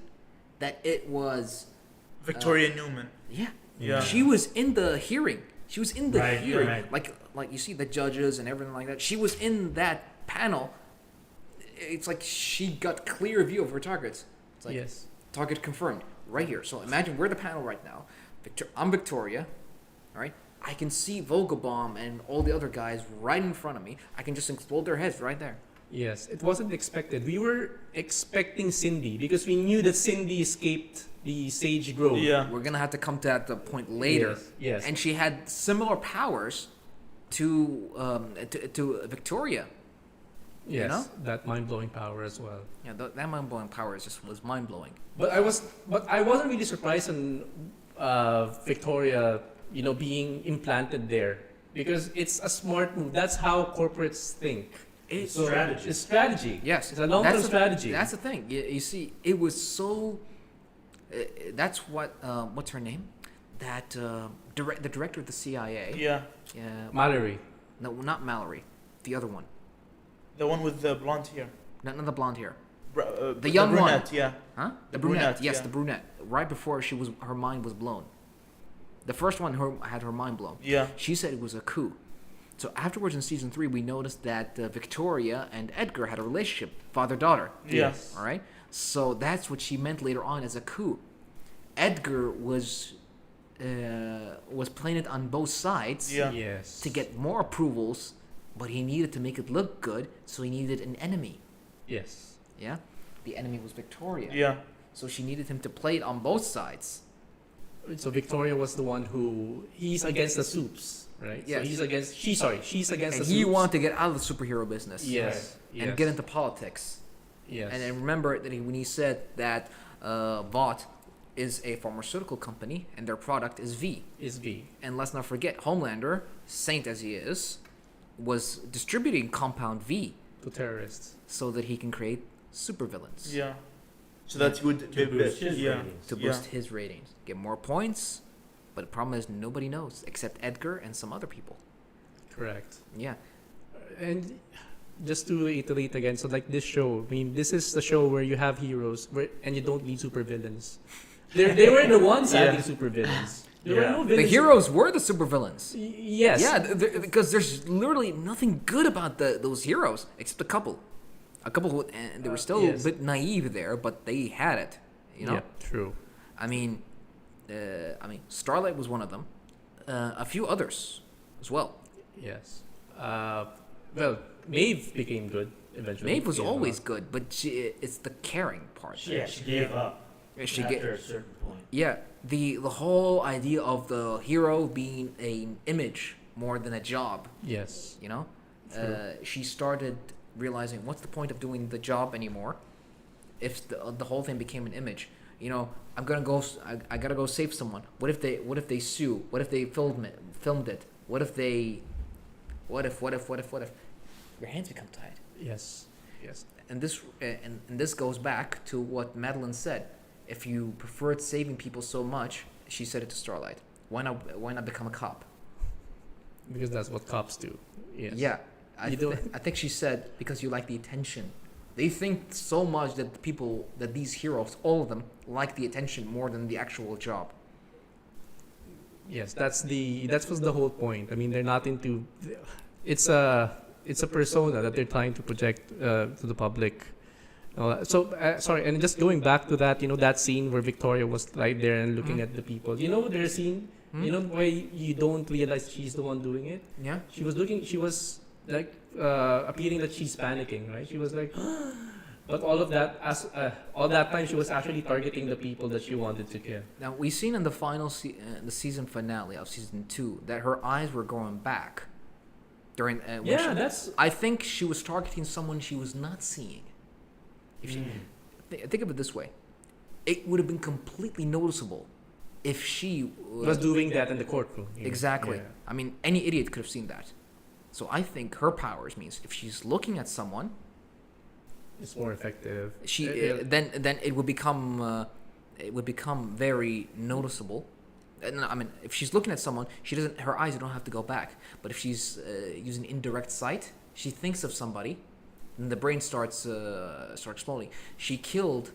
that it was Victoria Newman. yeah. Yeah. She was in the hearing. She was in the Right, hearing. right. Like you see the judges and everything like that. She was in that panel. It's like she got clear view of her targets. It's like Yes. target confirmed right here. So imagine we're the panel right now. I'm Victoria, all right? I can see Vogabomb and all the other guys right in front of me. I can just explode their heads right there. Yes, it wasn't expected. We were expecting Cindy because we knew that Cindy escaped the Sage Grove. Yeah. We're gonna have to come to that point later. Yes. And she had similar powers to Victoria. Yes, you know? that mind-blowing power as well. Yeah, that mind blowing power was mind blowing. But I wasn't really surprised on Victoria, being implanted there because it's a smart move. That's how corporates think. It's strategy. It's strategy. Yes, It's a long-term that's the- strategy. That's the thing. You see, it was so. That's what. What's her name? That the director of the CIA. Yeah. Yeah. Mallory. No, not Mallory. The other one. The one with the blonde hair. Not the blonde hair. The young one. brunette, Yeah. Huh? The brunette. brunette, Yes, yeah. the brunette. Right before her mind was blown. The first one had her mind blown. Yeah. She said it was a coup. So afterwards in season 3, we noticed that Victoria and Edgar had a relationship, father-daughter. Yes. All right. So that's what she meant later on as a coup. Edgar was playing it on both sides Yeah. Yes. to get more approvals, but he needed to make it look good, so he needed an enemy. Yes. Yeah. The enemy was Victoria. Yeah. So she needed him to play it on both sides. So Victoria was the one he's against the soups, right? Yes. So she's against And the he soups. wanted to get out of the superhero business. Yes. And yes. get into politics. Yes. And then remember that when he said that Vought is a pharmaceutical company and their product is V. is V. And let's not forget, Homelander, saint as he is, was distributing Compound V To terrorists. so that he can create supervillains. Yeah. So that he would To boost his yeah. ratings. To boost his ratings. Get more points. But the problem is nobody knows except Edgar and some other people. Correct. Yeah. And just to reiterate again, so like this show, I mean, this is the show where you have heroes and you don't need supervillains. They were the ones Yeah. having supervillains. There were Yeah. no The villains. heroes were the supervillains. Yes. Yeah, because there's literally nothing good about those heroes except a couple. A couple who, and they were still yes. a bit naive there, but they had it. You know, Yeah, true. I mean, Starlight was one of them. A few others as well. Yes. Well, Maeve became good eventually. Maeve was Yeah. always good, but it's the caring part. Yeah, she gave up She after get, a certain point. yeah, the whole idea of the hero being an image more than a job. Yes. You know, True. she started realizing what's the point of doing the job anymore if the whole thing became an image. You know, I'm gonna go. I gotta go save someone. What if they sue? What if they filmed it? What if they? What if? Your hands become tied. Yes. Yes. And this goes back to what Madeline said. If you preferred saving people so much, she said it to Starlight. Why not become a cop? Because that's what cops do. Yes. Yeah, You don't- I think she said because you like the attention. They think so much that these heroes, all of them, like the attention more than the actual job. Yes, that's was the whole point. I mean, they're not into. It's a persona that they're trying to project to the public. Sorry, and just going back to that, that scene where Victoria was right there and looking at the people. Their scene. You know why you don't realize she's the one doing it? Yeah. She was looking. She was like appearing that she's panicking, right? She was like, but all that time she was actually targeting the people that she wanted to kill. Now we've seen in the the season finale of season 2 that her eyes were going back during. I think she was targeting someone she was not seeing. If she, think of it this way, it would have been completely noticeable if she Was doing that in the courtroom. Exactly. Yeah. I mean, any idiot could have seen that. So I think her powers means if she's looking at someone, It's more effective. then it would become very noticeable. I mean, if she's looking at someone, her eyes don't have to go back. But if she's using indirect sight, she thinks of somebody, and the brain starts exploding. She killed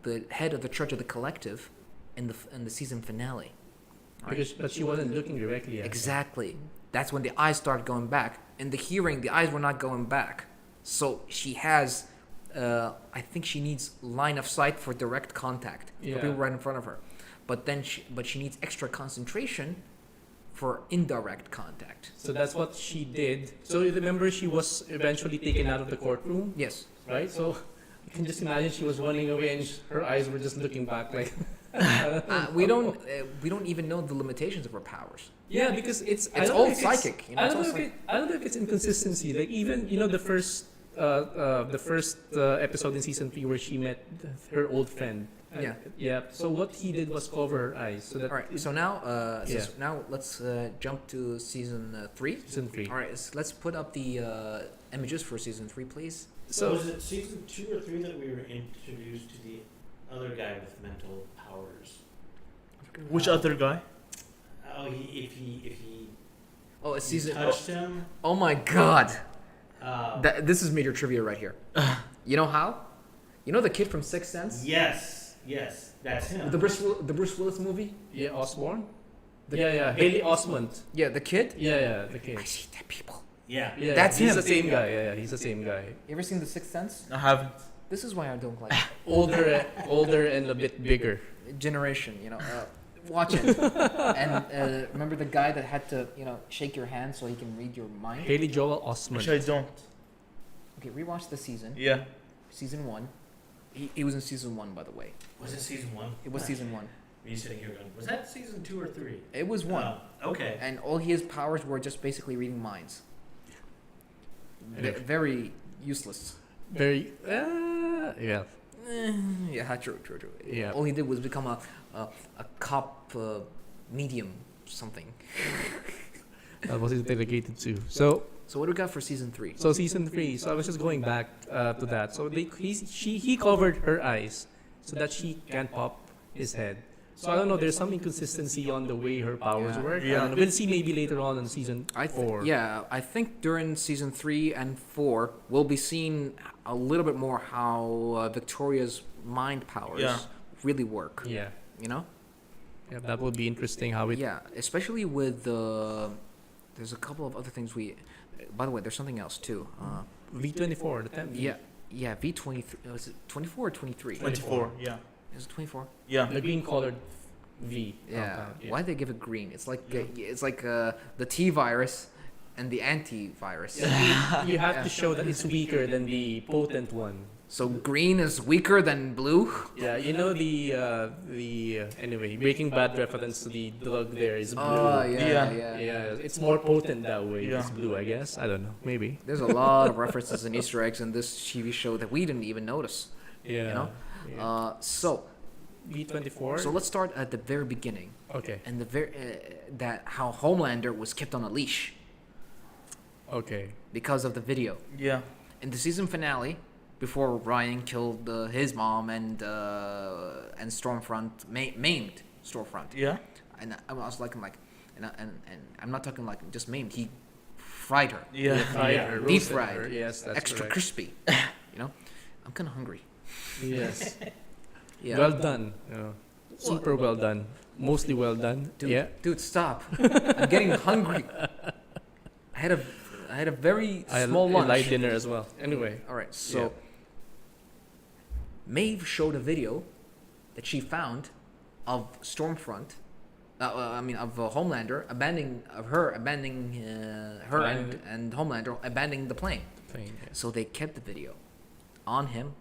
the head of the Church of the Collective in the season finale. But she wasn't looking directly at Exactly. That's when the eyes start going back. In the hearing, the eyes were not going back. So she has, I think she needs line of sight for direct contact. For Yeah. people right in front of her. But she needs extra concentration for indirect contact. So that's what she did. So you remember she was eventually taken out of the courtroom, Yes. right? So you can just imagine she was running away and her eyes were just looking back like. We don't even know the limitations of her powers. Yeah, because it's all psychic, you know, I it's don't all know if I don't know if it's inconsistency. Like even the first episode in season 3 where she met her old friend. Yeah. Yeah. So what he did was cover her eyes. So that All right. So now, Yeah. now let's jump to season 3. season 3. All right. Let's put up the images for season 3, please. So So was it season 2 or 3 that we were introduced to the other guy with mental powers? Which other guy? Oh, if he Oh, it's you season. touched him. Oh my God! This is major trivia right here. You know how? You know the kid from Sixth Sense? Yes, that's him. The Bruce Willis movie? yeah, Osborne. Yeah. Haley Osmond. Yeah, the kid. Yeah, the kid. I see dead people. Yeah. Yeah, That's he's him. the same guy. Yeah, he's the same guy. You ever seen The Sixth Sense? I haven't. This is why I don't like Older and a bit bigger. Generation. You know, watch it. And remember the guy that had to shake your hand so he can read your mind? Haley Joel Osment. Actually, I don't. Okay, rewatch the season. Yeah. Season 1. He was in season 1, by the way. Was it season 1? It was season 1. You sitting here going, was that season 2 or 3? It was 1. Okay. And all his powers were just basically reading minds. Very useless. Very. Yeah. Yeah, true. Yeah. All he did was become a cop medium something. That was his delegated to. So So what do we got for season 3? season 3. So I was just going back to that. So he covered her eyes so that she can't pop his head. So I don't know. There's some inconsistency on the way her powers Yeah. work. Yeah. I don't know. We'll see maybe later on in season 4. I think during season 3 and 4 we'll be seeing a little bit more how Victoria's mind powers Yeah. really work. Yeah. You know? Yeah, that would be interesting how it. Yeah, especially with there's a couple of other things we. By the way, there's something else too. V24, the 10. Yeah, V23. Was it 24 or 23? 24. Yeah. Is it 24? Yeah. The green colored V. Yeah. compound, yeah. Why'd they give it green? It's like the T virus and the antivirus. You have Yeah. to show that it's weaker than the potent one. So green is weaker than blue. Yeah, you know anyway, Breaking Bad reference to the drug there is blue. Oh yeah. Yeah, it's more potent that way. Yeah. It's blue, I guess. I don't know. Maybe. There's a lot of references and Easter eggs in this TV show that we didn't even notice. Yeah. know? Yeah. So V24. let's start at the very beginning Okay. and that how Homelander was kept on a leash Okay. because of the video. Yeah. In the season finale, before Ryan killed his mom and Stormfront maimed Stormfront, Yeah. and I was like, and I'm not talking like just maimed. He fried her, Yeah. Yeah, deep roasted fried, her. Yes, that's extra correct. crispy. You know, I'm kind of hungry. Yes. Yeah. Well done. Super well done. Mostly well done. Dude, Yeah. dude, stop! I'm getting hungry. I had a very I small lunch. light dinner as well. Anyway. All right, so Yeah. Maeve showed a video that she found of Stormfront. Of Homelander abandoning her Abandoned. and Homelander abandoning the plane. Thing, yeah. So they kept the video on him,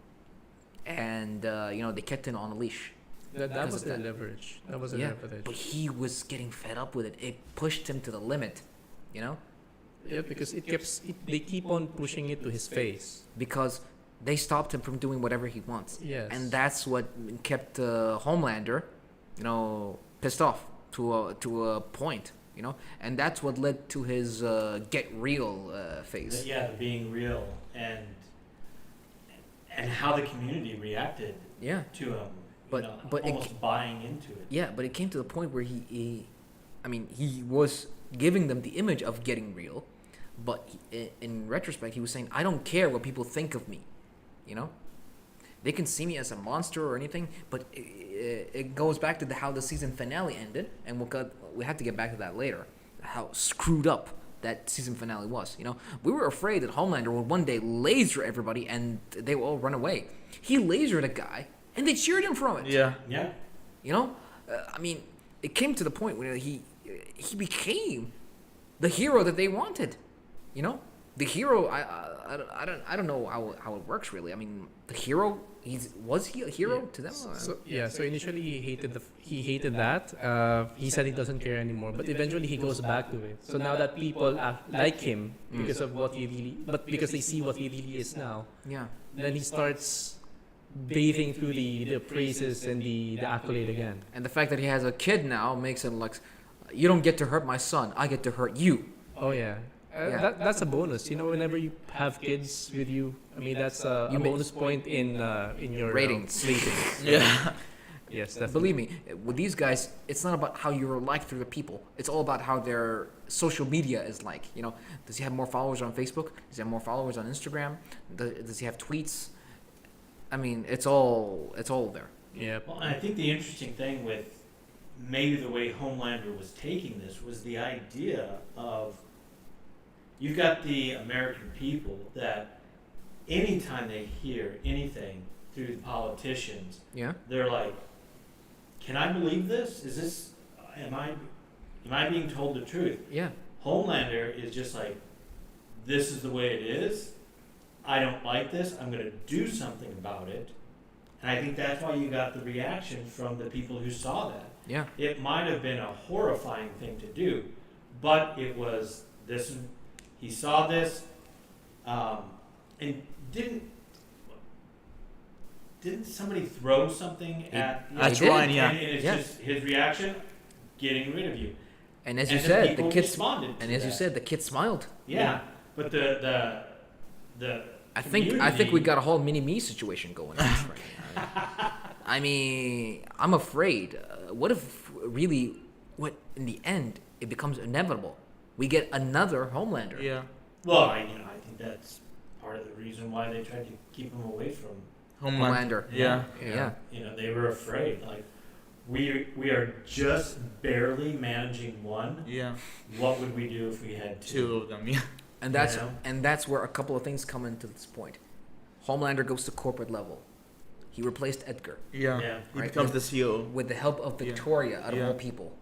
and they kept him on a leash. That Because was of the that. leverage. That was the Yeah, leverage. but he was getting fed up with it. It pushed him to the limit, you know, Yeah, because they keep on pushing it to his face. because they stopped him from doing whatever he wants. Yes. And that's what kept Homelander, pissed off to a point, and that's what led to his get real phase. Yeah, the being real and how the community reacted Yeah, to him. But it almost buying into it. yeah, but it came to the point where he was giving them the image of getting real, but in retrospect, he was saying, "I don't care what people think of me, They can see me as a monster or anything, but it goes back to how the season finale ended, and we have to get back to that later. How screwed up that season finale was. We were afraid that Homelander would one day laser everybody and they will all run away. He lasered a guy, and they cheered him from it. Yeah. Yeah. It came to the point where he became the hero that they wanted. The hero. I don't know how it works really. The hero. Was he a hero to them? So initially he hated that. He said he doesn't care anymore, but eventually he goes back to it. So now that people like him because of because they see what he really is now, Yeah. then he starts bathing through the praises and the accolade again. And the fact that he has a kid now makes it like, you don't get to hurt my son. I get to hurt you. Oh yeah. Yeah. That's a bonus. Whenever you have kids with you, that's a bonus point in your Ratings. ratings. Yeah. Yes, definitely. Believe me, with these guys, it's not about how you're liked through the people. It's all about how their social media is like. Does he have more followers on Facebook? Does he have more followers on Instagram? Does he have tweets? It's all there. Yeah. Well, I think the interesting thing with maybe the way Homelander was taking this was the idea of you've got the American people that anytime they hear anything through the politicians, Yeah. they're like, "Can I believe this? Is this? Am I being told the truth?" Yeah. Homelander is just like, "This is the way it is. I don't like this. I'm going to do something about it." And I think that's why you got the reaction from the people who saw that. Yeah. It might have been a horrifying thing to do, but it was this. He saw this, and didn't somebody throw something at? That's did. Ryan, yeah. And it's Yeah. just his reaction, getting rid of you. And as you And said, people the kid. responded to And as you that. said, the kid smiled. Yeah, but the I think we community- got a whole mini me situation going on right now. I'm afraid. What if really, in the end, it becomes inevitable? We get another Homelander. Yeah. Well, I think that's part of the reason why they tried to keep him away from. Homelander. Yeah. Yeah. They were afraid. Like, we are just barely managing one. Yeah. What would we do if we had Two of them. Yeah. And that's Yeah. where a couple of things come into this point. Homelander goes to corporate level. He replaced Edgar Yeah. Yeah. He Right. becomes the CEO. with the help of Yeah. Victoria out of Yeah. all people,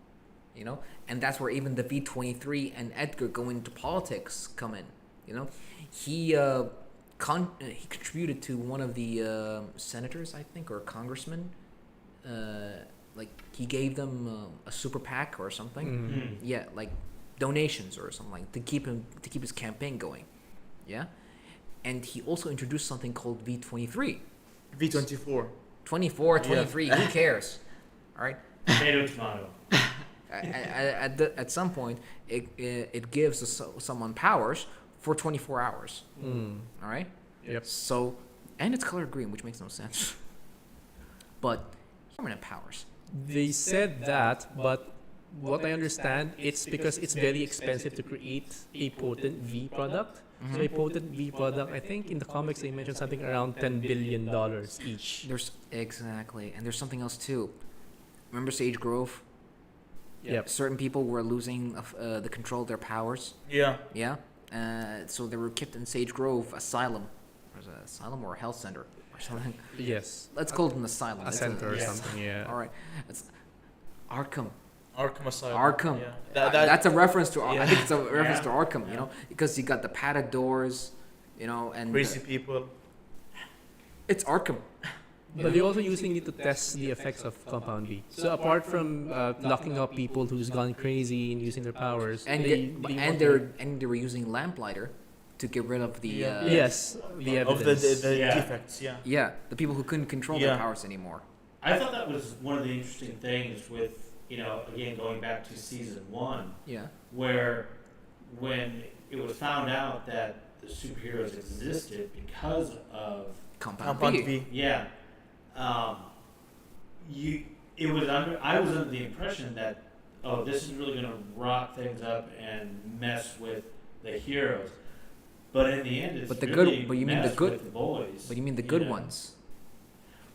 you know. And that's where even the V-23 and Edgar going into politics come in. You know, he he contributed to one of the senators, I think, or congressmen. Like he gave them a super PAC or something. Mm. Yeah, like donations or something like to keep his campaign going. Yeah, and he also introduced something called V-23. V24. 24, 23, who cares? All right. Tomato, tomato. At some point, it gives someone powers for 24 hours. All right. Yep. So, and it's color green, which makes no sense. But permanent powers. They said that, but what I understand, it's because it's very expensive to create a potent V product. So a potent V product, I think in the comics they mentioned something around $10 billion each. There's exactly, and there's something else too. Remember Sage Grove? Yep. Certain people were losing the control of their powers. Yeah. Yeah. So they were kept in Sage Grove Asylum. Or asylum or a health center or something. Yes. Let's call it an asylum. A It's center or yes. something, yeah. All right. It's Arkham. Arkham Asylum. Arkham. Yeah. That's a reference to. Yeah. I think it's a reference Yeah. to Arkham. You know, because you got the padded doors. You know, and Crazy people. it's Arkham. But they're also using it to test the effects of Compound V. So apart from locking up people who's gone crazy and using their powers, And they were using Lamplighter to get rid of the yes, the Of evidence. the Yeah. defects. Yeah. yeah, the people who couldn't control Yeah. their powers anymore. I thought that was one of the interesting things with, again, going back to season 1, Yeah. where when it was found out that the superheroes existed because of, Compound Compound V. V. yeah, I was under the impression that, oh, this is really going to rock things up and mess with the heroes. But in the end, it's But the really good- but you mean the messed good- with the boys. But you mean the good know? ones?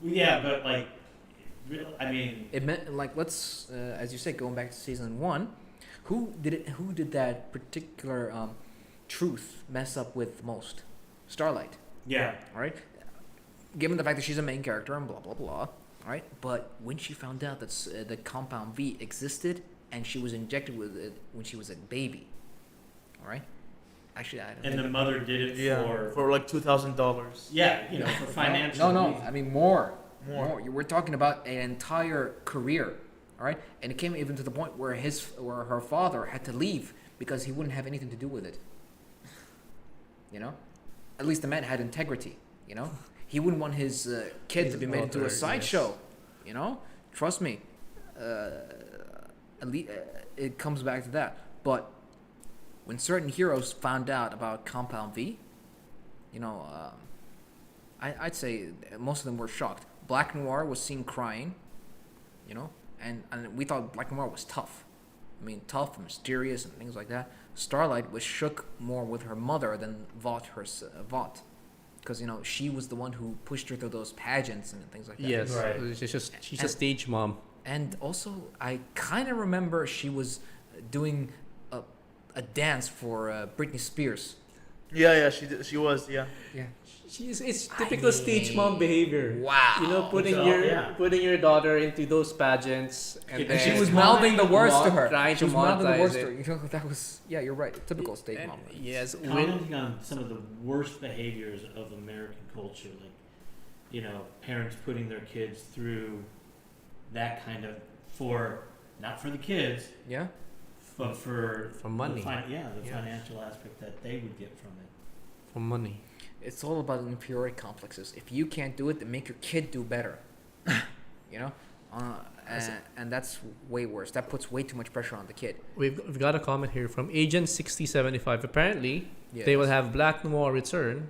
Well, yeah, but like, I mean, It meant like let's as you said, going back to season 1, who did that particular truth mess up with most? Starlight. yeah, All right. Given the fact that she's a main character and blah blah blah. All right. But when she found out that the Compound V existed and she was injected with it when she was a baby. All right. Actually, I don't. and think the mother did it Yeah. For like $2,000. yeah, for financial. No. reasons. I mean more. More. We're talking about an entire career. All right. And it came even to the point where her father had to leave because he wouldn't have anything to do with it. You know, at least the man had integrity. You know, he wouldn't want his kid His to be made into a daughter, sideshow. You know, trust me. It comes back to that. But when certain heroes found out about Compound V, you know, I'd say most of them were shocked. Black Noir was seen crying, you know, and we thought Black Noir was tough. I mean, tough and mysterious and things like that. Starlight was shook more with her mother than Vought, because you know she was the one who pushed her through those pageants and things like that. Yes, Right. she's a stage mom. And also, I kind of remember she was doing a dance for Britney Spears. Yeah, she was, yeah. Yeah. It's typical stage mom behavior. Wow. You know, putting So, your yeah. putting your daughter into those pageants, and And then she was mouthing the words to her. Trying She to was mouthing the monetize words to it. her. You know, that was you're right. Typical stage And- mom. Yes, Commenting on some of the worst behaviors of American culture, like, parents putting their kids through that kind of not for the kids, Yeah. but for money. the Yeah. financial aspect that they would get from it. for money. It's all about inferiority complexes. If you can't do it, then make your kid do better. You know, and that's way worse. That puts way too much pressure on the kid. We've got a comment here from Agent 6075. Apparently, Yes. they will have Black Noir return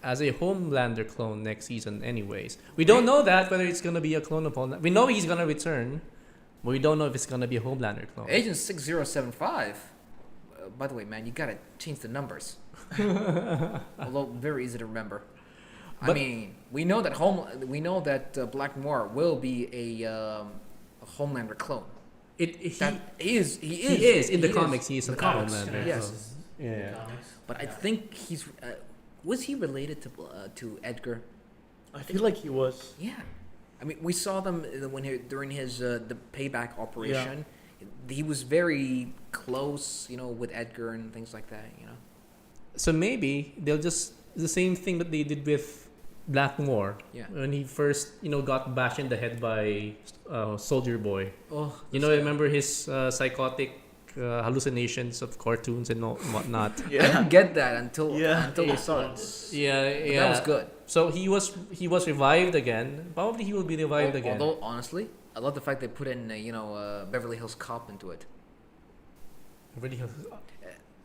as a Homelander clone next season. Anyways, we don't know that whether it's gonna be a clone of Homelander. We know he's gonna return, but we don't know if it's gonna be a Homelander clone. Agent 6075. By the way, man, you gotta change the numbers. Although very easy to remember. I But- mean, we know that Black Noir will be a Homelander clone. He He is in the He comics. is. He is a In the common comics, man. yes. Yeah. Comics. But I think he's was he related to Edgar? I feel like he was. Yeah, I mean we saw them during his the payback operation. He was very close, with Edgar and things like that. So maybe they'll just the same thing that they did with Black Noir. Yeah. When he first, got bashed in the head by Soldier Boy. Oh, Remember his psychotic hallucinations of cartoons and whatnot. I didn't get that until Yeah. we saw it. Yeah, But yeah. that was good. So he was revived again. Probably he will be revived again. Although honestly, I love the fact they put in Beverly Hills Cop into it. Really?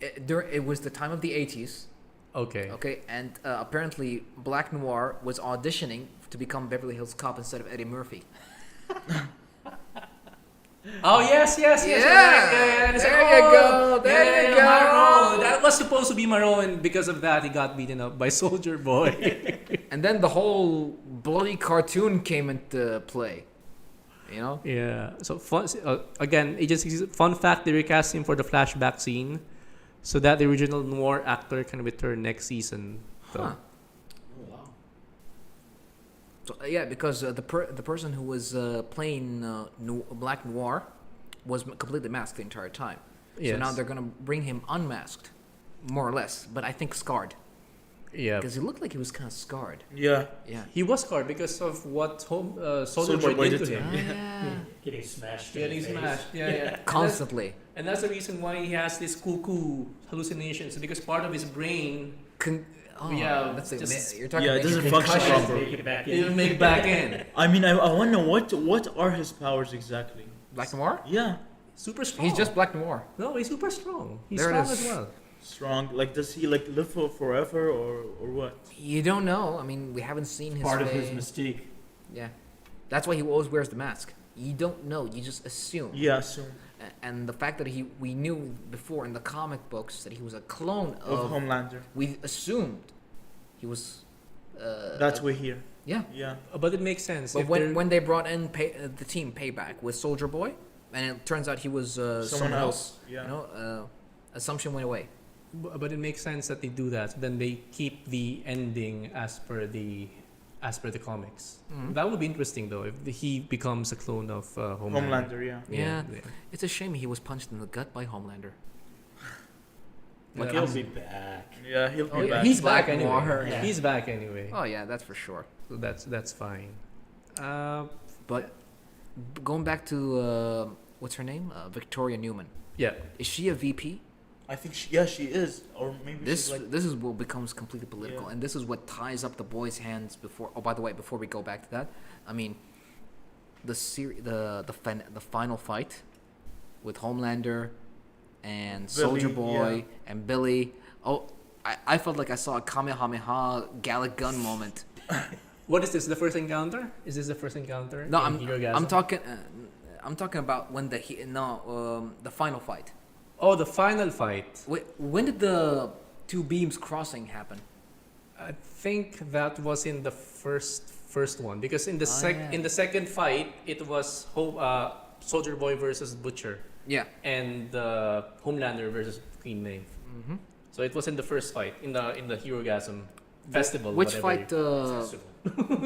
It was the time of the 80s. Okay. Okay, and apparently Black Noir was auditioning to become Beverly Hills Cop instead of Eddie Murphy. Oh yes. Yeah. And it's There like, you go, there you go. my role. That was supposed to be my role, and because of that, he got beaten up by Soldier Boy. And then the whole bloody cartoon came into play. Yeah. So fun again. Agency fun fact: they recast him for the flashback scene, so that the original Noir actor can return next season. So, Huh. Oh, wow. So yeah, because the person who was playing Black Noir was completely masked the entire time. yes. So now they're gonna bring him unmasked, more or less, but I think scarred Yeah. because he looked like he was kind of scarred. Yeah. Yeah. He was scarred because of what Soldier Soulja Boy did to him. Yeah. Getting smashed. in Getting the face. smashed. Yeah. Constantly. And that's the reason why he has these cuckoo hallucinations, because part of his brain yeah, that's just- you're talking Yeah, it about doesn't concussion. function properly. Make it back it'll in. make back in. I mean, I wonder what are his powers exactly? Black Noir? Yeah, Super strong. He's just Black Noir. No, he's super strong. He's There it strong is. as well. strong. Like, does he like live for forever or what? You don't know. I mean, we haven't seen his Part of face. his mystique. Yeah, that's why he always wears the mask. You don't know. You just assume. Yeah, so And the fact that we knew before in the comic books that he was a clone of of. Homelander. We assumed he was. That's way here. Yeah. Yeah. But it makes sense. But if when they brought in the team Payback with Soldier Boy, and it turns out he was someone else. Yeah. Assumption went away. But it makes sense that they do that. Then they keep the ending as per the comics. Mhm. That would be interesting though if he becomes a clone of Homelander. Homelander. Yeah. Yeah. It's a shame he was punched in the gut by Homelander. Like, He'll be back. Yeah, he'll be Oh, yeah, back. He's back Black anyway. Noir, yeah. He's back anyway. Oh yeah, that's for sure. So that's fine. But going back to what's her name? Victoria Newman. Yeah. Is she a VP? I think she is, or maybe This she's like. this is what becomes completely political, Yeah. and this is what ties up the boys' hands before. Oh, by the way, before we go back to that, I mean, the final fight with Homelander and Billy, Soldier Boy yeah. and Billy. Oh, I felt like I saw a Kamehameha Gallic gun moment. What is this? The first encounter? Is this the first encounter? No, in Herogasm? I'm talking about when the final fight. Oh, the final fight. When did the two beams crossing happen? I think that was in the first one, because in the yeah. in the second fight it was Soldier Boy versus Butcher Yeah. and Homelander versus Queen Maeve. Mm-hmm. So it was in the first fight in the Herogasm festival. Which whatever fight?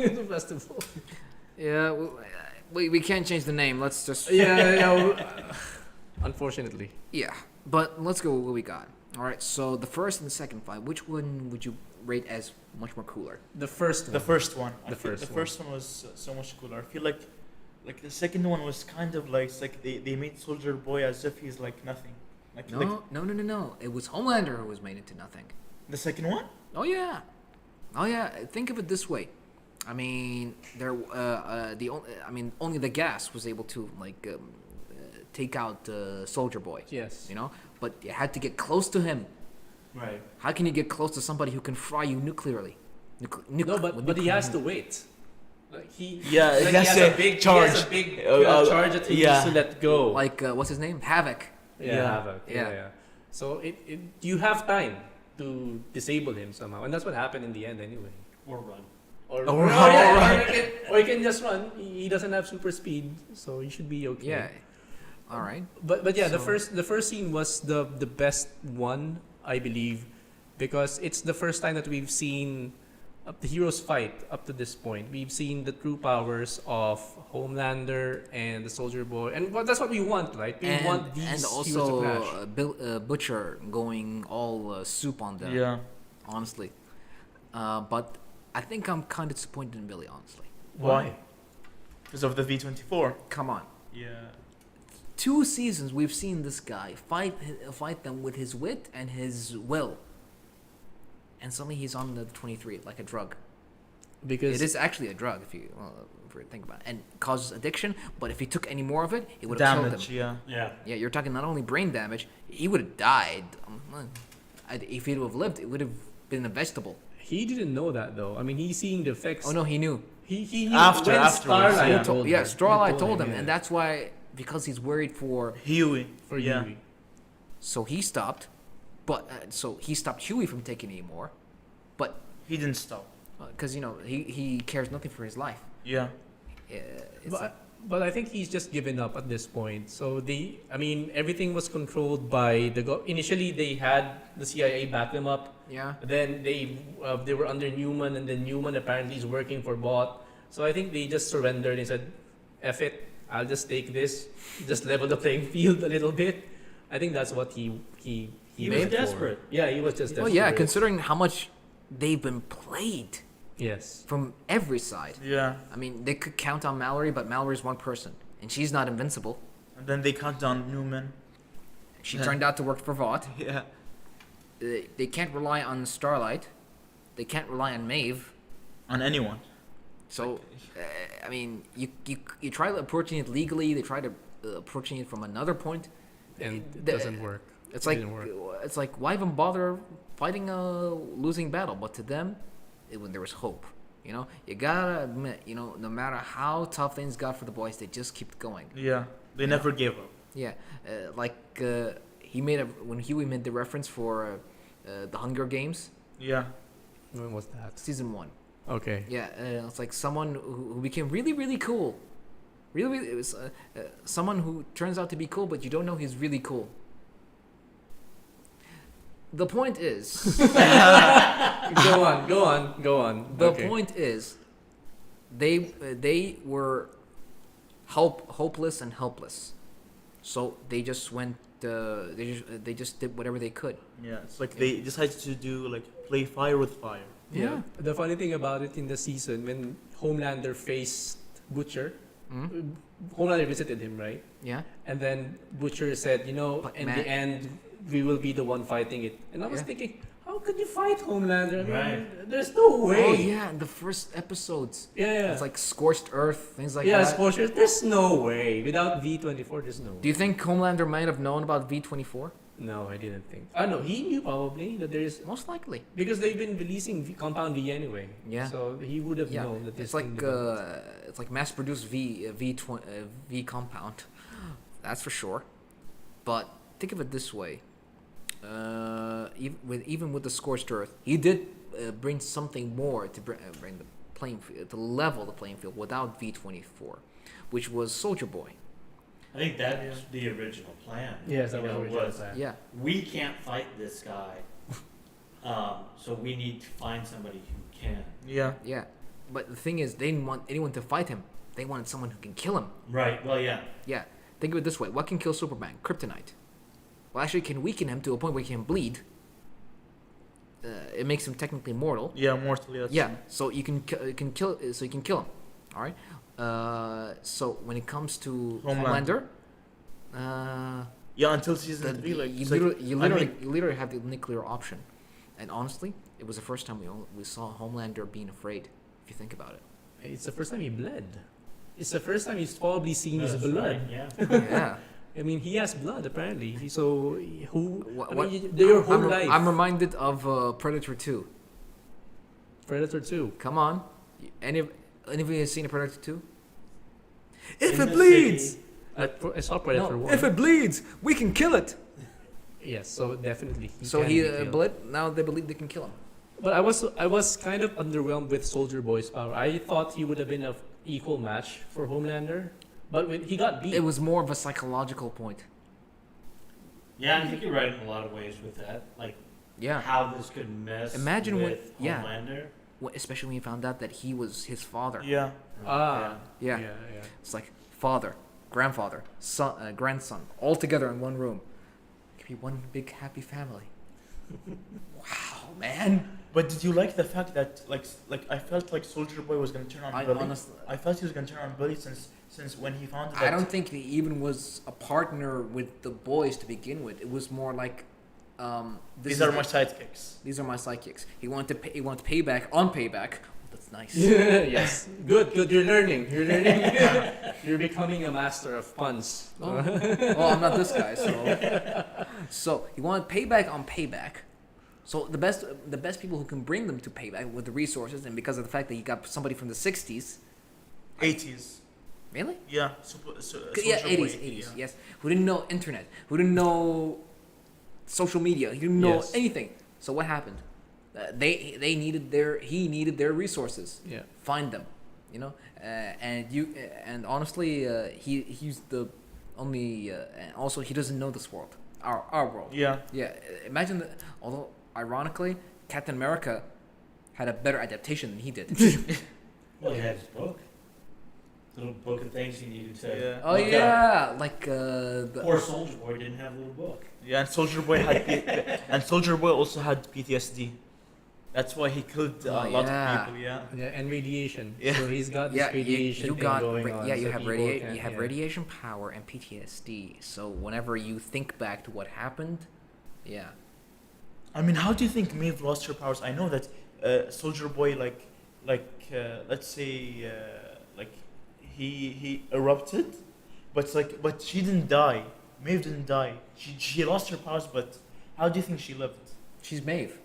in the festival. Yeah, we can't change the name. Let's just. Unfortunately. Yeah, but let's go with what we got. All right, so the first and the second fight, which one would you rate as much more cooler? The first one. The first one. The first The one. first one was so much cooler. I feel like the second one was kind of like it's like they made Soldier Boy as if he's like nothing. Like No. It was Homelander who was made into nothing. the second one. Oh yeah. Think of it this way. I mean, only the gas was able to take out Soldier Boy. Yes. But you had to get close to him. Right. How can you get close to somebody who can fry you nuclearly? No, but he has to wait. Like he Yeah, like he has to charge. He has a big charge that he yeah. needs to let go. Like what's his name? Havoc. Yeah. Havoc. Yeah. Yeah. So you have time to disable him somehow, and that's what happened in the end anyway. Or run. Or, Or- or he can just run. He doesn't have super speed, so he should be okay. Yeah. All right. But yeah, So- the first scene was the best one, I believe, because it's the first time that we've seen the heroes fight up to this point. We've seen the true powers of Homelander and the Soldier Boy, and that's what we want, right? We want these and heroes also to clash. Butcher going all soup on them. Yeah. Honestly, but I think I'm kind of disappointed in Billy. Honestly, Why? Because of the V24. come on. Yeah. 2 seasons we've seen this guy fight them with his wit and his will, and suddenly he's on the 23 like a drug. Because It is actually a drug if you think about it, and causes addiction. But if he took any more of it, it would have killed Damage, him. yeah. Yeah. Yeah, you're talking not only brain damage, he would have died. If he would have lived, it would have been a vegetable. he didn't know that though. I mean, he's seeing the effects. Oh no, he knew. He knew After- when afterwards, Starlight yeah. told Yeah, him. Starlight He told him, yeah. and that's why, because he's worried for. Huey. for yeah. Yui. So he stopped, but so he stopped Huey from taking any more, but He didn't stop. because he cares nothing for his life. Yeah. It's But I think he's just given up at this point. So everything was controlled by initially they had the CIA back them up. yeah. Then they were under Newman, and then Newman apparently is working for Bot. So I think they just surrendered and said, "F it, I'll just take this, just level the playing field a little bit." I think that's what he He was made for. desperate. Yeah, he was just desperate. Well, yeah, considering how much they've been played Yes. from every side. Yeah. I mean, they could count on Mallory, but Mallory's one person, and she's not invincible. And then they cut down Newman. She Yeah. turned out to work for Vought. Yeah. They can't rely on Starlight. They can't rely on Maeve. On anyone. So, I mean, you try approaching it legally. They try to approaching it from another point. And it The- doesn't work. It's It like didn't work. it's like why even bother fighting a losing battle? But to them, when there was hope. You gotta admit, no matter how tough things got for the boys, they just kept going. Yeah. They never gave up. Yeah, when Huey made the reference for the Hunger Games Yeah. When was that? season 1. Okay. Yeah, it's like someone who became really, really cool. Really, it was someone who turns out to be cool, but you don't know he's really cool. The point is, Go on. the Okay. point is, they were hopeless and helpless, so they just went. They just did whatever they could. Yeah. It's like they decided to do like play fire with fire. Yeah. The funny thing about it in the season, when Homelander faced Butcher, Mhm. Homelander visited him, right? Yeah. And then Butcher said, But in man- the end, we will be the one fighting it. And I was Yeah. thinking, how could you fight Homelander? I mean, Right. there's no way. Oh yeah, in the first episodes, Yeah. it's like scorched earth, things like yeah, that. exposure. There's no way. Without V24, there's no way. Do you think Homelander might have known about V24? No, I didn't think. I know he knew probably that there is, Most likely. because they've been releasing Compound V anyway. Yeah. So he would have Yeah, known that this it's like thing developed. it's like mass-produced V compound. That's for sure. But think of it this way: even with the scorched earth, he did bring something more to bring the playing field, to level the playing field without V24, which was Soldier Boy. I think that's the original plan. Yes, that You was know, the original plan. Yeah, We can't fight this guy, so we need to find somebody who can. Yeah. yeah. But the thing is, they didn't want anyone to fight him. They wanted someone who can kill him. Right. Well, yeah. Yeah. Think of it this way: what can kill Superman? Kryptonite. Well, actually, it can weaken him to a point where he can bleed. It makes him technically mortal. Yeah. Mortal. Yeah. Yeah, so you can kill. So you can kill him. All right. So when it comes to Homelander, Yeah. Until season 3, like you it's like- literally have the nuclear option. And honestly, it was the first time we saw Homelander being afraid. If you think about it. It's the first time he bled. It's the first time he's probably seen his That's blood. right, yeah. Yeah. I mean, he has blood apparently. So What- I what- mean, your whole life. I'm reminded of Predator 2. Predator 2. Come on, any of you has seen a Predator 2? If In it the bleeds, city. I saw Predator no, 1. if it bleeds, we can kill it. Yes, so definitely. So can he be killed. bled. Now they believe they can kill him. But I was kind of underwhelmed with Soldier Boy's power. I thought he would have been an equal match for Homelander, but when he got beat. It was more of a psychological point. Yeah, I think you're right in a lot of ways with that. Like Yeah. how this could mess Imagine when- with yeah. Homelander. Especially when you found out that he was his father. Yeah. Ah. Yeah. Yeah. It's like father, grandfather, son, grandson, all together in one room. It could be one big happy family. Wow, man. But did you like the fact that like I felt like Soldier Boy was gonna turn on I Billy? honestly, I felt he was gonna turn on Billy since when he found that. I don't think he even was a partner with the boys to begin with. It was more like, These are my sidekicks. These are my sidekicks. He wanted payback on payback. That's nice. Yes. Good. You're learning. You're becoming a master of puns. Oh. Well, I'm not this guy, so he wanted payback on payback. So the best people who can bring them to payback with the resources, and because of the fact that you got somebody from the '60s, 80s. really? Yeah. Yeah, Soulja Boy, 80s, yeah. yes. Who didn't know internet? Who didn't know social media? He didn't know Yes. anything. So what happened? He needed their resources. Yeah. Find them, you know. And honestly, he's the only. And also, he doesn't know this world, our world. Yeah. Yeah. Imagine that. Although ironically, Captain America had a better adaptation than he did. Well, he had his book. Little book of things he needed to. Yeah. Oh look up. yeah, like the. Poor Soldier Boy didn't have a little book. Yeah, and Soldier Boy and Soldier Boy also had PTSD. That's why he killed a Oh, lot yeah. of people. Yeah. Yeah, and radiation. Yeah. So he's got this Yeah, radiation you thing got going on. yeah, so you have people radiation. can't- You have yeah. radiation power and PTSD. So whenever you think back to what happened, yeah, I mean, how do you think Maeve lost her powers? I know that Soldier Boy, let's say, like he erupted, but she didn't die. Maeve didn't die. She lost her powers, but how do you think she lived? she's Maeve.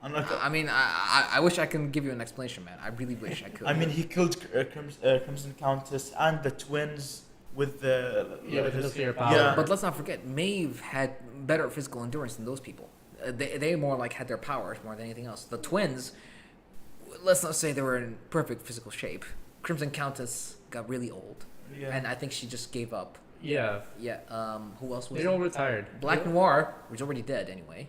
Unlike, I mean, I wish I can give you an explanation, man. I really wish I could. I mean, he killed Crimson Countess and the twins with the Yeah, with the his- nuclear power. Yeah, but let's not forget, Maeve had better physical endurance than those people. They more like had their powers more than anything else. The twins, let's not say they were in perfect physical shape. Crimson Countess got really old, yeah. and I think she just gave up. Yeah, Yeah. Who else was they're all there? retired. Black Noir was already dead anyway.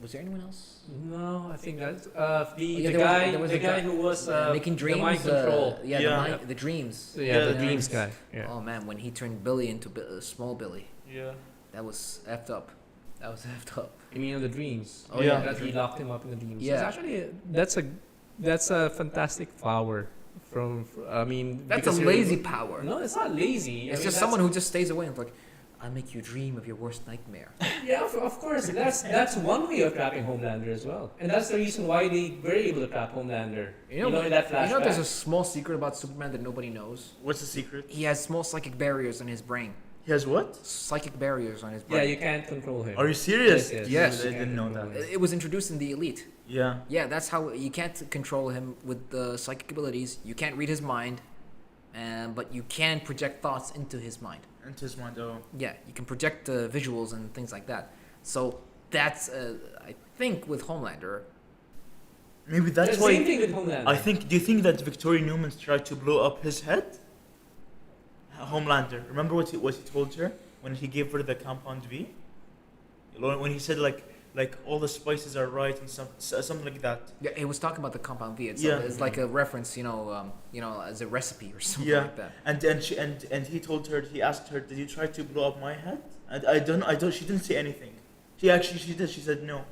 Was there anyone else? No, I think that's Yeah, the there was- guy. there was the a guy guy who was making the dreams. mind control. Yeah, Yeah. the dreams. So, yeah, Yeah, the the dreams dreams. guy. Yeah. Oh man, when he turned Billy into small Billy, Yeah. that was effed up. That was effed up. You mean on the dreams? Oh, yeah. That he locked him up in the dreams. Yeah. It's actually that's a fantastic power. I mean, That's a because you're- lazy power. No, it's not lazy. It's just someone who just stays away and like, I make you dream of your worst nightmare. Yeah, of course. That's one way of trapping Homelander as well, and that's the reason why they were able to trap Homelander. You know in that flashback. You know, there's a small secret about Superman that nobody knows. What's the secret? He has small psychic barriers on his brain. He has what? Psychic barriers on his Yeah, brain. you can't control him. Are you serious? Yes. I didn't know that. It was introduced in the Elite. Yeah. Yeah, that's how you can't control him with the psychic abilities. You can't read his mind, but you can project thoughts into his mind. Into his mind, oh. Yeah, you can project visuals and things like that. So that's, I think, with Homelander. Maybe that's the why. same thing with Homelander. Do you think that Victoria Newman tried to blow up his head? Homelander. Remember what he told her when he gave her the compound V? When he said like all the spices are right and something like that. Yeah, he was talking about the compound V. It's, Yeah. it's like a reference, as a recipe or something Yeah. like that. And he told her, he asked her, did you try to blow up my head? And I don't. She didn't say anything. She did. She said no.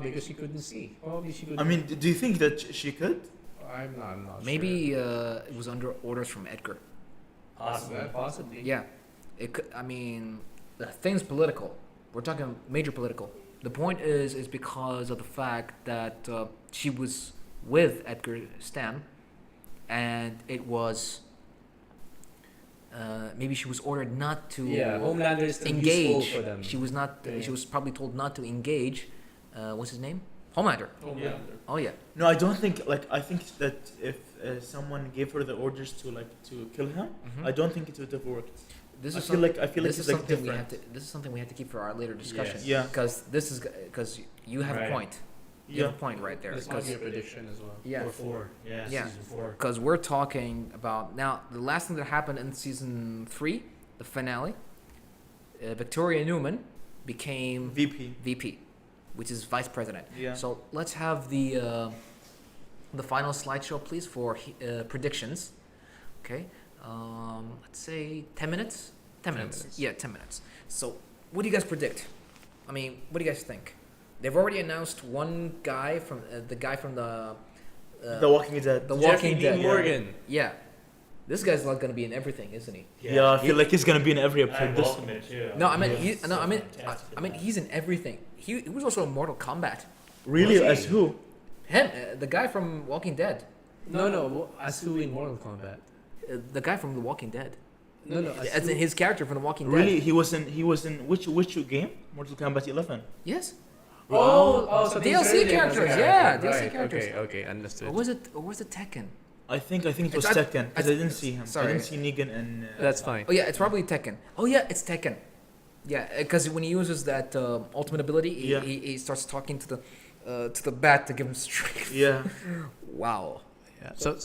Because she couldn't see. Probably she couldn't. I mean, do you think that she could? I'm not Maybe it was under orders from Edgar. sure. Possibly. Yeah, it could. I mean, the thing's political. We're talking major political. The point is because of the fact that she was with Edgar Stam, and it was maybe she was ordered not to Yeah, Homelander is still engage. useful for them. She was not. Yeah. She was probably told not to engage. What's his name? Homelander. Homelander. Oh yeah. No, I don't think. I think that if someone gave her the orders to kill him, Mhm. I don't think it would have worked. This I is feel like this it's is like something we different. have to. This is something we have to keep for our later discussion. Yes. Yeah. Because you have a Right. point. You have Yeah. a point right there. This might be a prediction as well. Yeah, Or 4. Yeah, Yeah. season 4. because we're talking about now the last thing that happened in season 3, the finale. Victoria Newman became VP. VP, which is vice president. Yeah. So let's have the final slideshow, please, for predictions. Okay. Let's say 10 minutes. 10 minutes. 10 minutes. Yeah, 10 minutes. So what do you guys predict? I mean, what do you guys think? They've already announced one guy from the guy from the Walking Dead. The Jeffrey Walking Dean Dead. Morgan. Yeah. This guy's not gonna be in everything, isn't he? Yeah, I feel like he's gonna be in every I episode. This welcome it too. No, I mean, He's so fantastic in that. he's in everything. He was also in Mortal Kombat. really Was he? as who? Him, the guy from Walking Dead. No, as who in Mortal Kombat? The guy from The Walking Dead. No, As in his character from The Walking Dead. Really, he was in which game? Mortal Kombat 11. Yes. So DLC these are characters, the- yeah, right, DLC characters. Okay, understood. Or was it Tekken? I think it was It's- Tekken because I didn't see him. sorry. I didn't see Negan and. That's fine. Oh yeah, it's probably Tekken. Oh yeah, it's Tekken. Yeah, because when he uses that ultimate ability, Yeah. he starts talking to the bat to give him strength. Yeah. Wow. So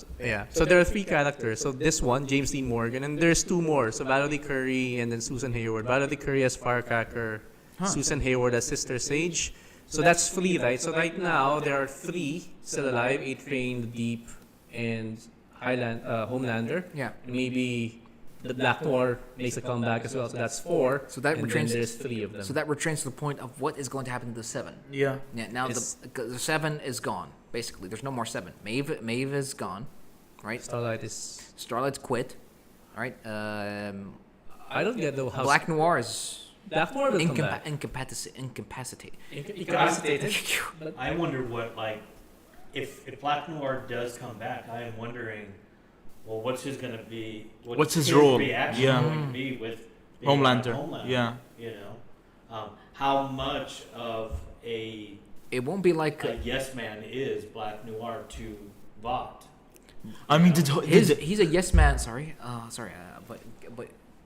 there are 3 characters. So this one, James Dean Morgan, and there's 2 more. So Valerie Curry and then Susan Hayward. Valerie Curry as Firecracker, Susan Hayward as Sister Sage. So that's 3, right? So right now there are 3 still alive: A-Train, Deep, and Homelander. Yeah. Maybe the Black Noir makes a comeback as well. So that's 4. So that and then retrains- there's 3 of them. So that returns to the point of what is going to happen to the 7. Yeah. Yeah. Now It's- the 7 is gone. Basically, there's no more 7. Maeve is gone, right? Starlight is. Starlight's quit. All right. I don't get the how. Black Noir is Black Noir will come back. incapacitated. Incapacitated. I wonder what, like, if Black Noir does come back, I am wondering, well, what's his gonna be? What's his role? Reaction Yeah. going to be with being Homelander. on Homelander? Yeah. You know, how much of a It won't be like yes man is Black Noir to Vought? I mean, he's a yes man. Sorry, but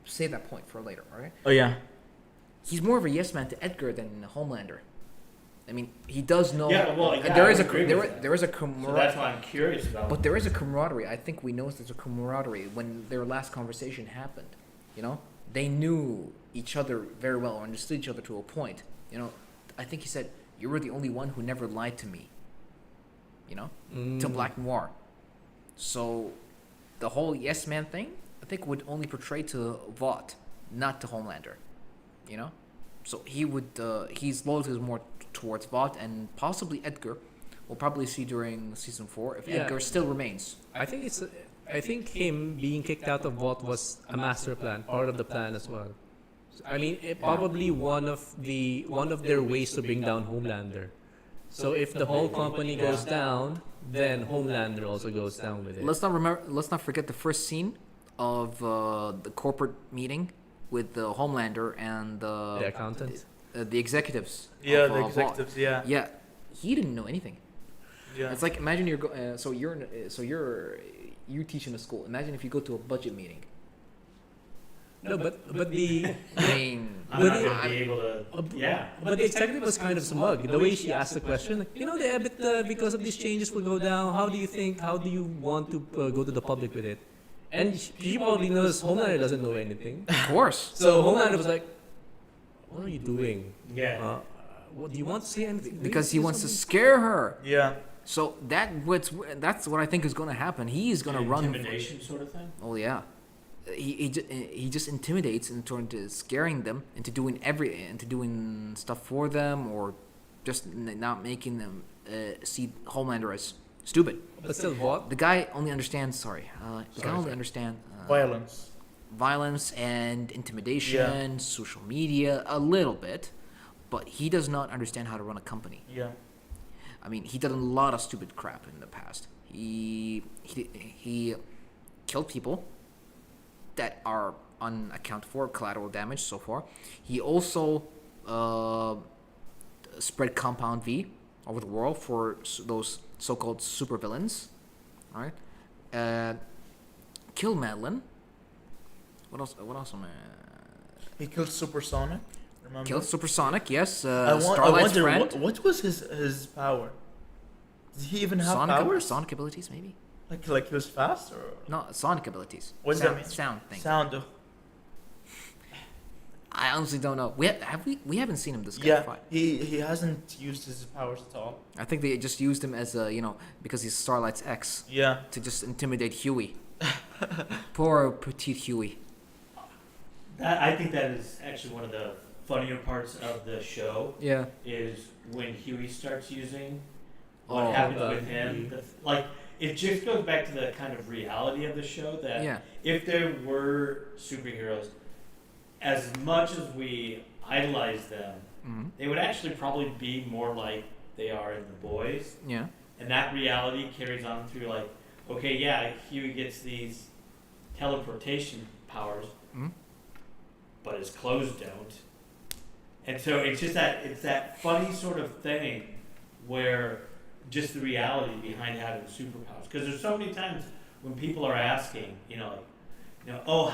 save that point for later. All right. Oh yeah. He's more of a yes man to Edgar than Homelander. I mean, he does know. Yeah, well, yeah, there I is a agree with that. there is a So that's camaraderie. why I'm curious about. But there is a camaraderie. I think we noticed there's a camaraderie when their last conversation happened. You know, they knew each other very well, or understood each other to a point. You know, I think he said, "You were the only one who never lied to me." You know, to Black Noir. So, the whole yes man thing, I think, would only portray to Vought, not to Homelander. You know, so he would his loyalty is more towards Vought and possibly Edgar. We'll probably see during season 4 if Yeah. Edgar still remains. I think him being kicked out of Vault was a master plan, part of the plan as well. I mean, probably one of their ways to bring down Homelander. So if the whole company goes down, then Homelander also goes down with it. Let's not forget the first scene of the corporate meeting with the Homelander and The accountant. the executives. Yeah, of, the Vault. executives. Yeah. Yeah, he didn't know anything. Yeah. It's like imagine you teach in a school. Imagine if you go to a budget meeting. No, but the I mean, I'm not gonna be able to. Yeah. but the executive was kind of smug. The way she asked the question, like, the EBIT because of these changes will go down. How do you want to go to the public with it? And she probably knows Homelander doesn't know anything. of course. So Homelander was like, "What are you doing? Yeah. What do you want to say anything?" Because he wants to scare her. Yeah. So that's what I think is going to happen. He's going to run. Intimidation sort of thing. Oh yeah, he just intimidates in turn to scaring them into doing stuff for them, or just not making them see Homelander as stupid. But still, what? The guy only understands. The guy only understands Violence. violence and intimidation, social media, a little bit, but he does not understand how to run a company. Yeah. I mean, he did a lot of stupid crap in the past. He killed people that are unaccounted for, collateral damage so far. He also spread Compound V over the world for those so-called supervillains. All right, killed Madeline. What else? Am I? He killed Supersonic. Remember? Killed Supersonic. Yes. I Starlight's wonder friend. what was his power. Did he even have powers? Sonic abilities, maybe? Like he was fast or No, sonic abilities. what does sound, that mean? Sound thing. Sound. I honestly don't know. We haven't seen him discuss Yeah, fight. he hasn't used his powers at all. I think they just used him as a because he's Starlight's ex Yeah. to just intimidate Huey. Poor petite Huey. I think that is actually one of the funnier parts of the show Yeah. is when Huey starts using Oh, what happens the- with him. Like it just goes back to the kind of reality of the show that Yeah. if there were superheroes, as much as we idolize them, Hmm. they would actually probably be more like they are in The Boys. Yeah. And that reality carries on through like, okay, yeah, Huey gets these teleportation powers, Mhm. but his clothes don't. And so it's just that funny sort of thing where just the reality behind having superpowers. Because there's so many times when people are asking, oh,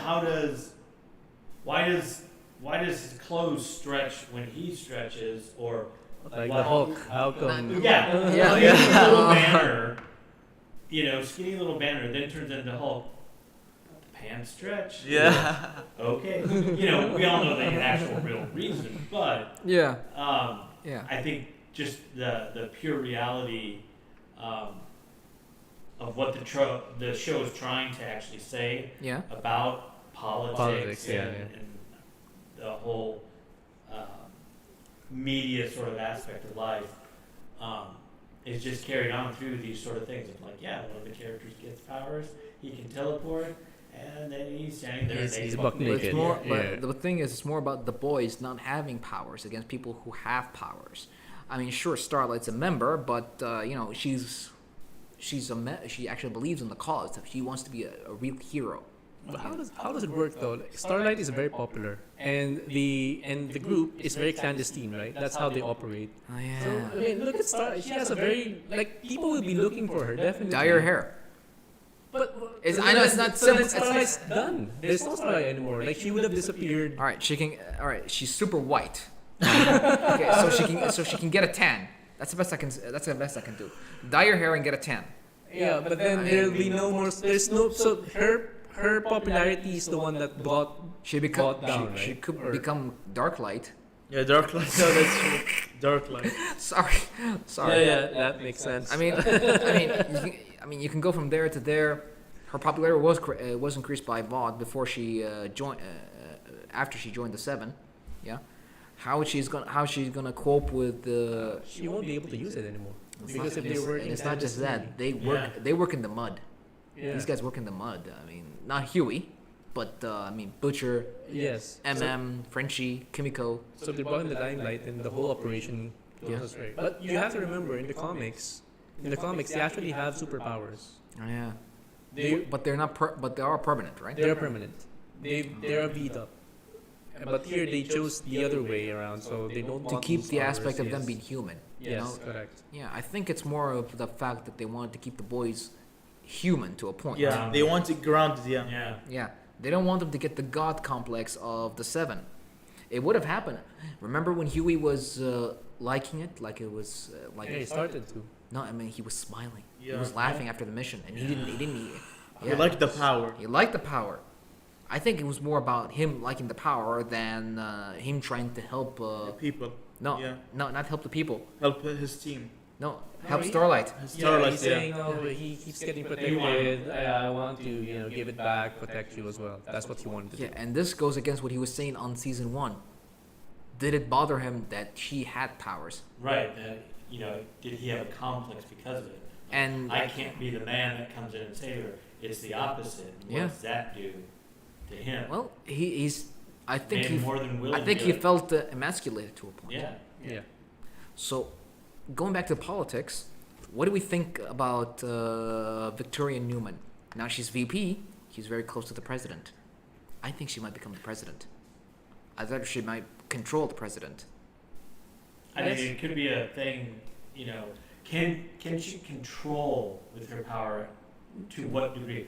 why does his clothes stretch when he stretches, or Like why- the Hulk. How come? yeah, Yeah. skinny little banner, skinny little banner, then turns into Hulk. The pants stretch. Yeah. Okay. We all know the actual real reason, but Yeah. I think just the pure reality of what the show is trying to actually say Yeah. about politics, Politics, yeah, and the whole media sort of aspect of life is just carried on through these sort of things. Of like, yeah, one of the characters gets powers, he can teleport, and then he's standing there. He's naked. buck But it's naked. more. Yeah. But the thing is, it's more about the boys not having powers against people who have powers. I mean, sure, Starlight's a member, but she actually believes in the cause. She wants to be a real hero. But how does it work though? Like, Starlight is very popular, and the group is very clandestine, right? That's how they operate. Oh So I mean, look at Starlight. She has a very people will be looking for her definitely. Dye your hair. But I know it's not so simple. then Starlight's done. There's no Starlight anymore. Like she would have disappeared. All right, she can. All right, she's super white. Okay, so she can get a tan. That's the best I can. That's the best I can do. Dye your hair and get a tan. Yeah, but then there'll be no more. There's no. So her popularity is the one that brought. She become. Brought down, She right? could Or- become Darklight. Yeah, Dark Light. No, that's true. Dark Light. Sorry. Yeah, that makes sense. I mean, you can go from there to there. Her popularity was increased by Vought before she joined. After she joined the Seven, yeah. How she's gonna cope with the? she won't be able to use it anymore because if it's, they were. and it's not just that they work in the mud. Yeah. These guys work in the mud. I mean, not Huey, but Butcher, Yes. Frenchie, Kimiko. So they brought in the limelight, and the whole operation goes astray. But you have to remember, in the comics, they actually have superpowers. Oh, yeah. They But they're not. But they are permanent, right? they're permanent. They're beat up. But here they chose the other way around, so they don't To want keep those the powers, aspect of them yes. being human. You Yes, know? correct. Yeah, I think it's more of the fact that they wanted to keep the boys human to a point. Yeah, they want it grounded. Yeah. Yeah. Yeah, they don't want them to get the god complex of the Seven. It would have happened. Remember when Huey was liking it, like it was like. Yeah, he started to. No, I mean he was smiling. He Yeah. was laughing after the mission, and he didn't. He liked the power. He liked the power. I think it was more about him liking the power than him trying to help. People. No, Yeah. no, not help the people. Help his team. No, help Starlight. Starlight, he's yeah. saying, oh, he keeps getting protected. I want to, give it back, protect you as well. That's what he wanted to Yeah, do. and this goes against what he was saying on season 1. Did it bother him that she had powers? Right. Did he have a complex because of it? And I can't be the man that comes in and saves her. It's the opposite. What Yeah. does that do to him? well, he's. I think Made him more than willing. I think to he do it. felt emasculated to a point. Yeah. Yeah. So, going back to politics, what do we think about Victoria Newman? Now she's VP. She's very close to the president. I think she might become the president. I thought she might control the president. I mean, it could be a thing. Can she control with her power? To what degree?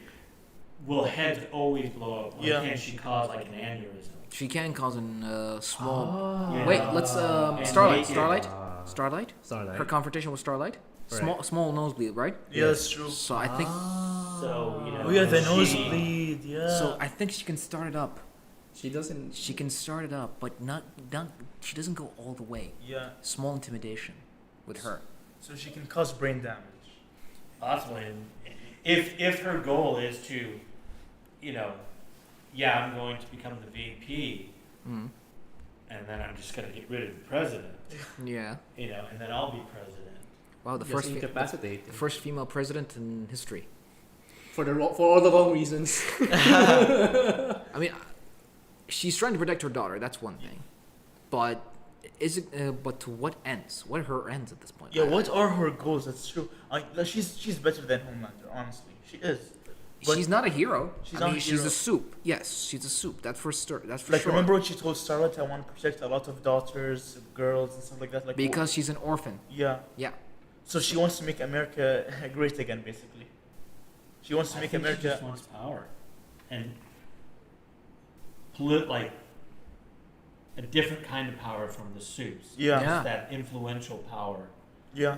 Will heads always blow up? Or Yeah. can she cause like an aneurysm? She can cause a small. Yeah. Wait, let's And Starlight. make it- Starlight. Starlight. Starlight. Her confrontation with Starlight. Small nosebleed, right? Yeah, that's true. So I think So, you know. Oh yeah, the she- nosebleed. Yeah. so I think she can start it up. She doesn't. She can start it up, but not she doesn't go all the way. Yeah. Small intimidation with her. So she can cause brain damage. Possibly. And if her goal is to, you know, yeah, I'm going to become the VP, Mm. and then I'm just going to get rid of the president, Yeah. you know, and then I'll be president. Wow, the Just first incapacitate. the first female president in history. For all the wrong reasons. I mean, she's trying to protect her daughter. That's one thing, but is it? But to what ends? What are her ends at this point? Yeah. What are her goals? That's true. She's better than Homelander. Honestly, she is. But She's not a hero. she's I not mean, a she's hero. a soup. Yes, she's a soup. That's for sure. That's for Like, sure. remember what she told Starlet? I want to protect a lot of daughters, girls, and stuff like that. Like Because she's an orphan. yeah. Yeah. So she wants to make America great again, basically. She wants to I make think she America. just wants power. And like a different kind of power from the suits. Yeah. Yeah. It's that influential power. Yeah.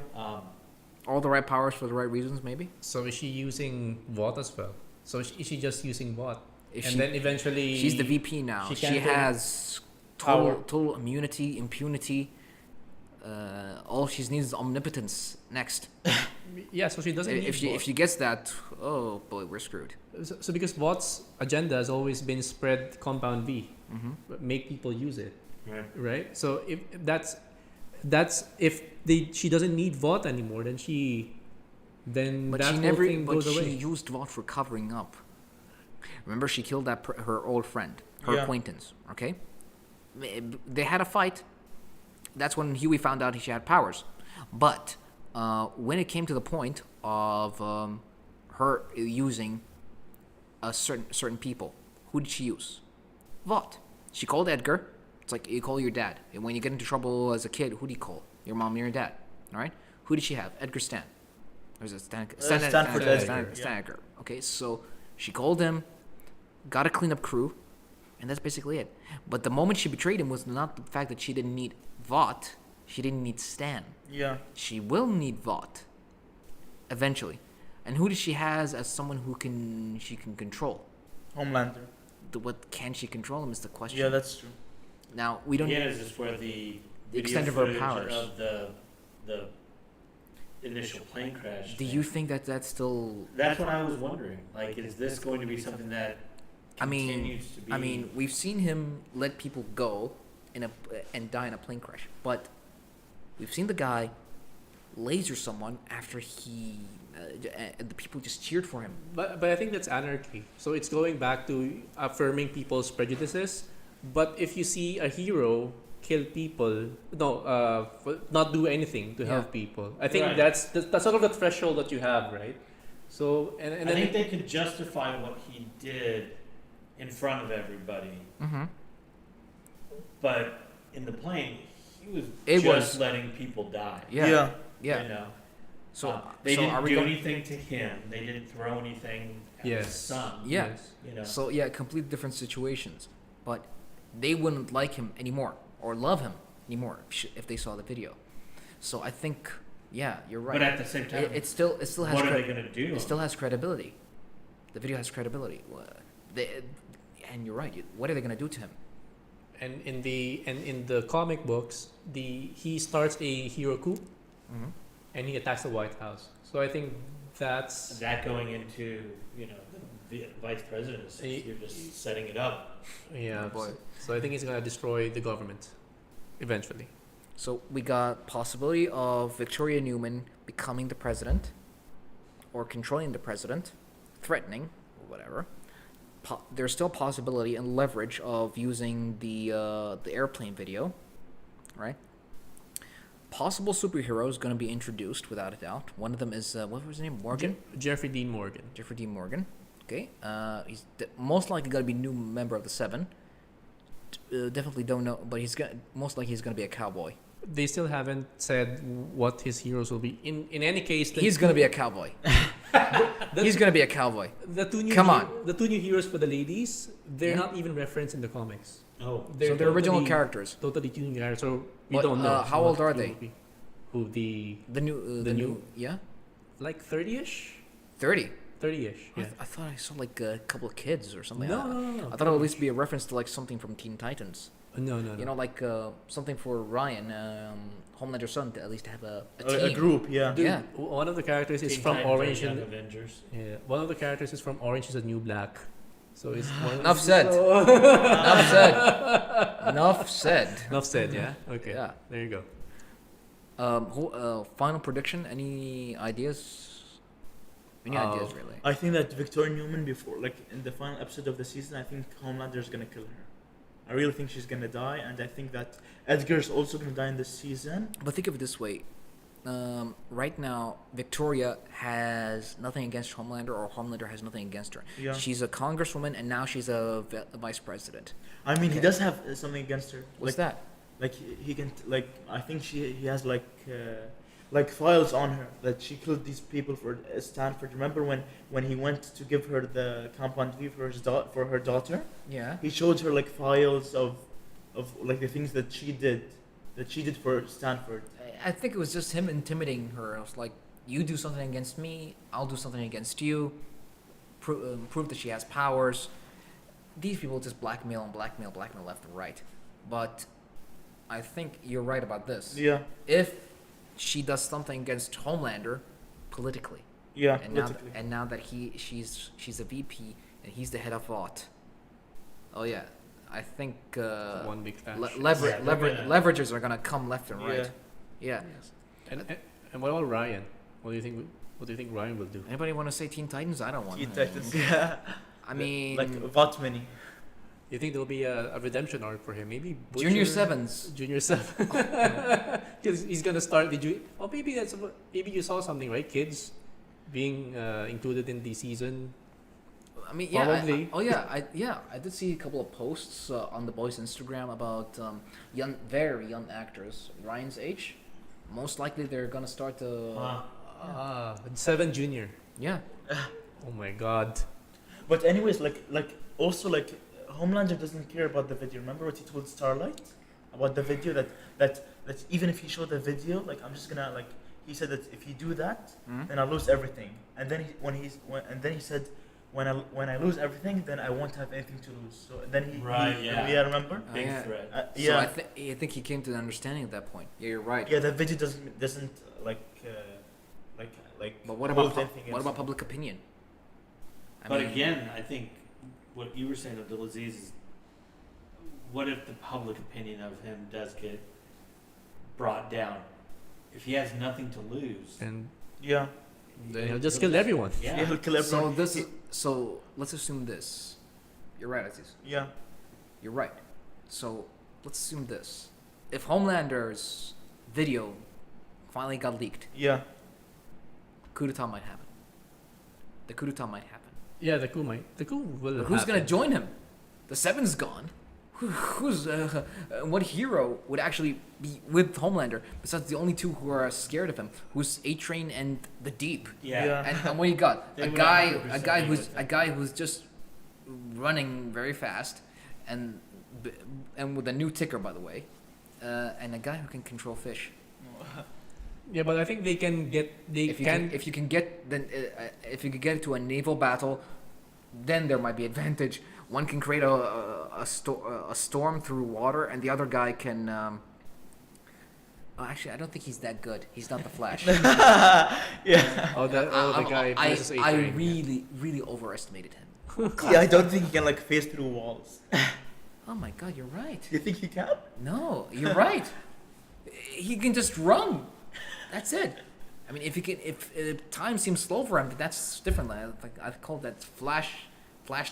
All the right powers for the right reasons, maybe. So is she using VOT as well? So is she just using VOT? If And she, then eventually she's the VP now. she She, can't take has power. total immunity, impunity. All she needs is omnipotence. Next, Yeah, so she doesn't need if VOT. she gets that, oh boy, we're screwed. So because VOT's agenda has always been spread compound V, Mm-hmm. but make people use it, Right. right? So if that's if she doesn't need VOT anymore, then But that she whole never. thing But goes she away. used VOT for covering up. Remember, she killed her old friend, her Yeah. acquaintance. Okay, they had a fight. That's when Huey found out she had powers. But when it came to the point of her using a certain people, who did she use? VOT. She called Edgar. It's like you call your dad. And when you get into trouble as a kid, who do you call? Your mom and your dad. All right. Who did she have? Edgar Stan. Or is it Stanford Stanford Edgar, Stan Edgar. Okay, so she called him, got a cleanup crew, and that's basically it. But the moment she betrayed him was not the fact that she didn't need VOT. She didn't need Stan. Yeah. She will need VOT eventually. And who does she has as someone who she can control? Homelander. What can she control him is the question. Yeah, that's true. Now we don't. Yeah, is this where the The video extent of her footage powers. of the initial plane crash? Do thing? you think that that's still? That's what I was wondering. Like, is this going to be something that I mean, continues to be? I mean, we've seen him let people go and die in a plane crash, but we've seen the guy laser someone after the people just cheered for him. But I think that's anarchy. So it's going back to affirming people's prejudices. But if you see a hero kill people, not do anything to help people, I think Right. that's sort of the threshold that you have, right? So and I then think they could justify what he did in front of everybody, Mm-hmm. but in the plane, he was It just was- letting people die. Yeah. You know, So they so are didn't we do going? anything to him. They didn't throw anything at Yes. his son. Yeah. yes. You know, So yeah, completely different situations, but they wouldn't like him anymore or love him anymore if they saw the video. So I think, yeah, you're right. but at the same time, it still has what are they going to do? it still has credibility. The video has credibility. And you're right. What are they gonna do to him? And in the comic books, he starts a hero coup Mm-hmm. and he attacks the White House. So I think that's that going into the vice presidency, you're just setting it up. yeah. Oh, boy. So I think he's gonna destroy the government eventually. So we got possibility of Victoria Newman becoming the president, or controlling the president, threatening, or whatever. There's still possibility and leverage of using the airplane video, right? Possible superheroes going to be introduced without a doubt. One of them is what was his name? Morgan. Jeffrey Dean Morgan. Jeffrey Dean Morgan. Okay. He's most likely going to be new member of the Seven. Definitely don't know, but most likely he's going to be a cowboy. They still haven't said what his heroes will be. In any case, He's going to be a cowboy. He's going to be a cowboy. The two new Come on. The two new heroes for the ladies, they're Yeah. not even referenced in the comics. Oh, So they're original totally- characters. Totally two new characters. So we But, don't know. how what old are it they? will be. Who the The new yeah, like 30ish, 30. 30ish. Yeah. I thought I saw like a couple of kids or something. No, no, no, no. I thought it would at least be a reference to like something from Teen Titans. No, no, no. You know, like something for Ryan, Homelander's son, to at least have a team. A group, yeah. Dude, Yeah. one of the characters is Teen from Titans or Orange Young and Avengers. yeah, one of the characters is from Orange is the New Black. So it's one Enough said. Enough said. Enough said. Enough said, yeah. Okay. Yeah. There you go. Final prediction. Any ideas? Any ideas, really? I think that Victoria Newman, before, like in the final episode of the season, I think Homelander's gonna kill her. I really think she's gonna die, and I think that Edgar's also gonna die in this season. But think of it this way. Right now, Victoria has nothing against Homelander, or Homelander has nothing against her. Yeah. She's a congresswoman, and now she's a vice president. I mean, he Okay. does have something against her. What's like, that? Like he can like I think he has like files on her that she killed these people for Stanford. Remember when he went to give her the compound V for for her daughter? Yeah. He showed her like files of like the things that she did for Stanford. I think it was just him intimidating her. I was like, you do something against me, I'll do something against you. Prove that she has powers. These people just blackmail left and right. But I think you're right about this. Yeah, If she does something against Homelander, politically, yeah, and politically. now that she's a VP and he's the head of Vought. Oh yeah, I think One big fat. leverages are gonna come left and right. Yeah. Yes. And what about Ryan? What do you think? What do you think Ryan will do? Anybody want to say Teen Titans? I don't want. Teen Titans, yeah. I mean, like Vought Mini. You think there'll be a redemption arc for him? Maybe Butcher, Junior Sevens. Junior Seven. Because he's gonna start. Did you? Oh, maybe you saw something, right? Kids being included in the season. I mean, yeah. Probably. I did see a couple of posts on the boys' Instagram about very young actors Ryan's age. Most likely, they're gonna start to. Seven Junior. Yeah. Oh my God. But anyways, also Homelander doesn't care about the video. Remember what he told Starlight about the video that even if he showed the video, like I'm just gonna like he said that if you do that, Mhm. then I lose everything. And then he said when I lose everything, then I won't have anything to lose. So then Right, yeah. remember? Big yeah. threat. Yeah. So I think he came to the understanding at that point. Yeah, you're right. Yeah, the video doesn't like But what hold about anything what against about him. public opinion? But again, I think what you were saying, Abdulaziz, is what if the public opinion of him does get brought down? If he has nothing to lose, And Yeah. then he'll just kill everyone. Yeah. He'll kill everyone. So let's assume this. You're right, Aziz. Yeah. You're right. So let's assume this. If Homelander's video finally got leaked, Yeah. coup d'etat might happen. The coup d'etat might happen. Yeah, the coup will. But who's gonna happen. join him? The Seven's gone. What hero would actually be with Homelander besides the only two who are scared of him? Who's A-Train and the Deep? Yeah. And what you got? They A would guy 100% who's be with a guy who's just running very fast, and with a new ticker, by the way, and a guy who can control fish. Yeah, but I think they can get. They If you can get then if you can get to a naval battle, then there might be advantage. One can create a storm through water, and the other guy can. Actually, I don't think he's that good. He's not the Flash. Yeah. the guy versus I A-Train. really overestimated him. Yeah, I don't think he can like phase through walls. Oh my God, you're right. You think he can? No, you're right. He can just run. That's it. I mean, if time seems slow for him, that's different. I call that flash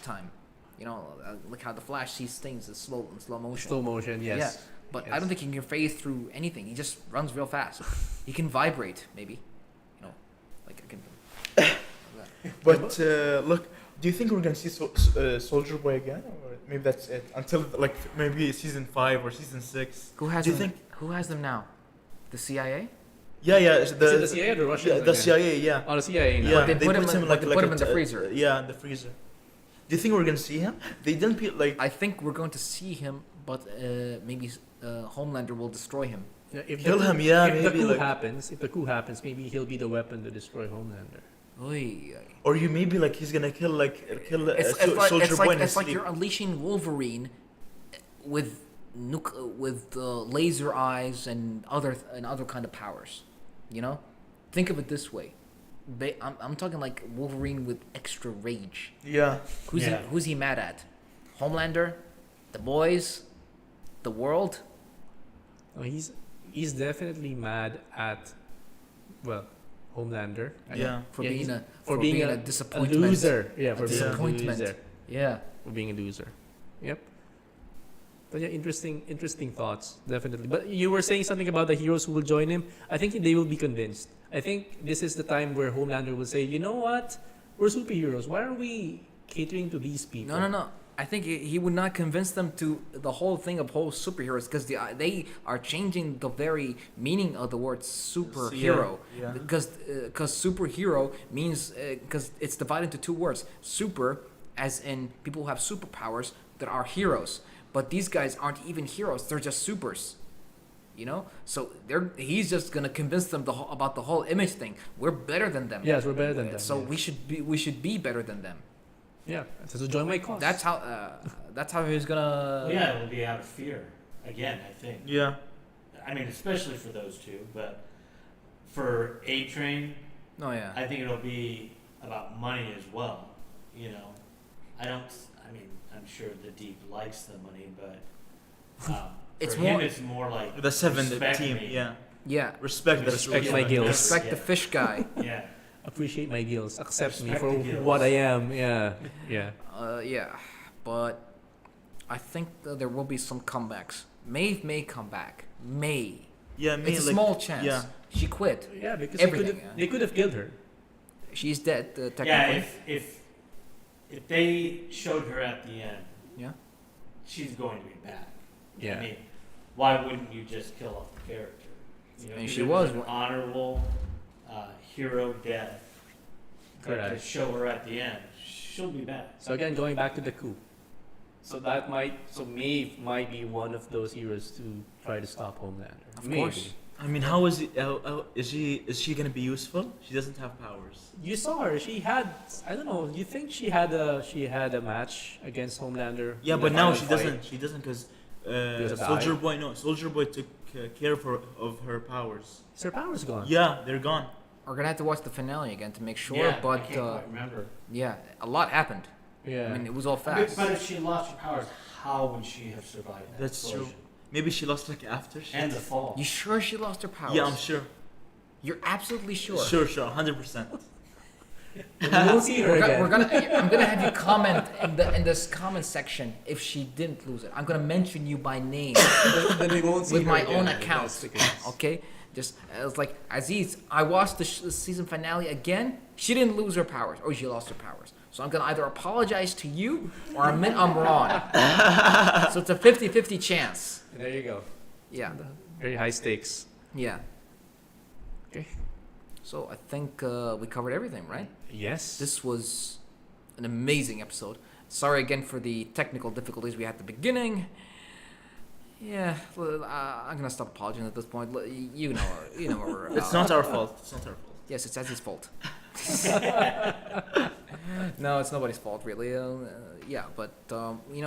time. You know, like how the Flash sees things in slow motion. Slow motion, yes. Yeah, but I don't think he can phase through anything. He just runs real fast. He can vibrate, maybe. You know, like I can. But look, do you think we're gonna see Soldier Boy again, or maybe that's it until like maybe season 5 or season 6? Who has Do you them? think? Who has them now? The CIA. Yeah, Is it the CIA or the Russians? Yeah, the again? CIA, yeah. Oh, the CIA. now. Yeah, they put him in- they put him in the freezer. Yeah, in the freezer. Do you think we're gonna see him? They didn't like. I think we're going to see him, but maybe Homelander will destroy him Yeah, if Kill the, him, yeah, if the maybe coup like, happens, if the coup happens, maybe he'll be the weapon to destroy Homelander. Oy. or you maybe like he's gonna kill Soldier It's Boy like in his it's like sleep. you're unleashing Wolverine with laser eyes and other kind of powers. You know, think of it this way. I'm talking like Wolverine with extra rage. Yeah, Who's he mad at? Homelander, the boys, the world. Oh, he's definitely mad at, well, Homelander. yeah. For Yeah, being he's- a for being a disappointment. loser. Yeah, for being a disappointment. loser. Yeah. For being a loser. Yep. But yeah, interesting thoughts, definitely. But you were saying something about the heroes who will join him. I think they will be convinced. I think this is the time where Homelander will say, you know what? We're superheroes. Why are we catering to these people? No. I think he would not convince them to the whole thing of whole superheroes because they are changing the very meaning of the word superhero. Yeah. Because superhero means because it's divided into two words: super, as in people who have superpowers that are heroes, but these guys aren't even heroes; they're just supers. You know, so he's just gonna convince them about the whole image thing. We're better than them. Yes, we're better than them. So yes. we should be better than them. Yeah, so join my cause. That's how he's gonna. Well, yeah, it will be out of fear. Again, I think. Yeah. I mean, especially for those two, but for A Train, Oh yeah. I think it'll be about money as well. You know, I mean, I'm sure the Deep likes the money, but It's for him, more- it's more like The seven respect team. me. Yeah. Yeah. Respect the Respect story. my gills. Respect the Yeah. fish guy. Yeah. Appreciate my gills. Accept me Respect for the gills. what I am. Yeah, yeah. Yeah, but I think there will be some comebacks. Maeve may come back. May. Yeah, me It's a like, small chance. Yeah. She quit. Yeah, because Everything, they could have killed her. She's dead technically. Yeah, if they showed her at the end, Yeah. she's going to be back. Yeah. I mean, why wouldn't you just kill off the character? You know, And if she it was an one- honorable hero death. But to Correct. show her at the end, she'll be back. So again, going back to the coup. So Maeve might be one of those heroes to try to stop Homelander. Of Maybe. course. I mean, how is it? Is she gonna be useful? She doesn't have powers. You saw her. She had. I don't know. You think she had a match against Homelander? Yeah, in but the now final she fight? doesn't. She doesn't because Because of the Soldier eye? Boy. No, Soldier Boy took care of her powers. Her power's gone. Yeah, they're gone. We're gonna have to watch the finale again to make sure. Yeah, but I can't quite remember. yeah, a lot happened. Yeah. I mean, it was all But fast. but if she lost her powers, how would she have survived that That's true. explosion? Maybe she lost like after. She And the fall. You sure she lost her powers? Yeah, I'm sure. You're absolutely sure. Sure, 100%. we won't see her We're again. I'm gonna have you comment in this comment section if she didn't lose it. I'm gonna mention you by name. then we won't see With her my again, own if account. that's the case. Okay, just it's like Aziz. I watched the season finale again. She didn't lose her powers, or she lost her powers. So I'm gonna either apologize to you or admit I'm wrong. So it's a 50-50 chance. There you go. Yeah, Very high stakes. yeah. Okay. So I think we covered everything, right? Yes. This was an amazing episode. Sorry again for the technical difficulties we had at the beginning. Yeah, well, I'm gonna stop apologizing at this point. You know. We're, It's not our fault. It's not our fault. Yes, it's Aziz's fault. No, it's nobody's fault, really. Yeah, but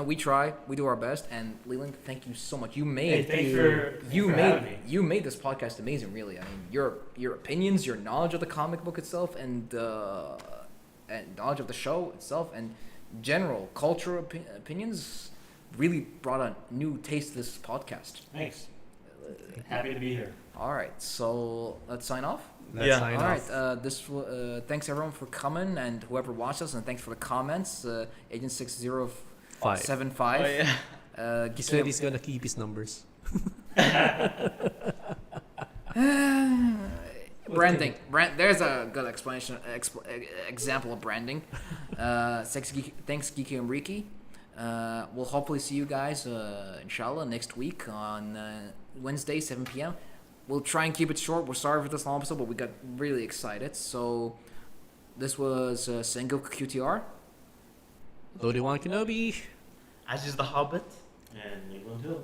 we try, we do our best, and Leland, thank you so much. You Hey, made thanks for having me. you made this podcast amazing, really. I mean, your opinions, your knowledge of the comic book itself, and knowledge of the show itself, and general cultural opinions really brought a new taste to this podcast. Thanks. Happy to be here. All right, so let's sign off. Let's Yeah. sign All off. right. Thanks everyone for coming and whoever watched us, and thanks for the comments. Agent 6075. Oh, yeah. He said he's gonna keep his numbers. Branding. There's a good example of branding. Thanks, Geeky and Riki. We'll hopefully see you guys, inshallah, next week on Wednesday, 7 p.m. We'll try and keep it short. We're sorry for this long episode, but we got really excited. So, this was Sengoku QTR. Obi-Wan Kenobi. As is the Hobbit. And Leland Hill.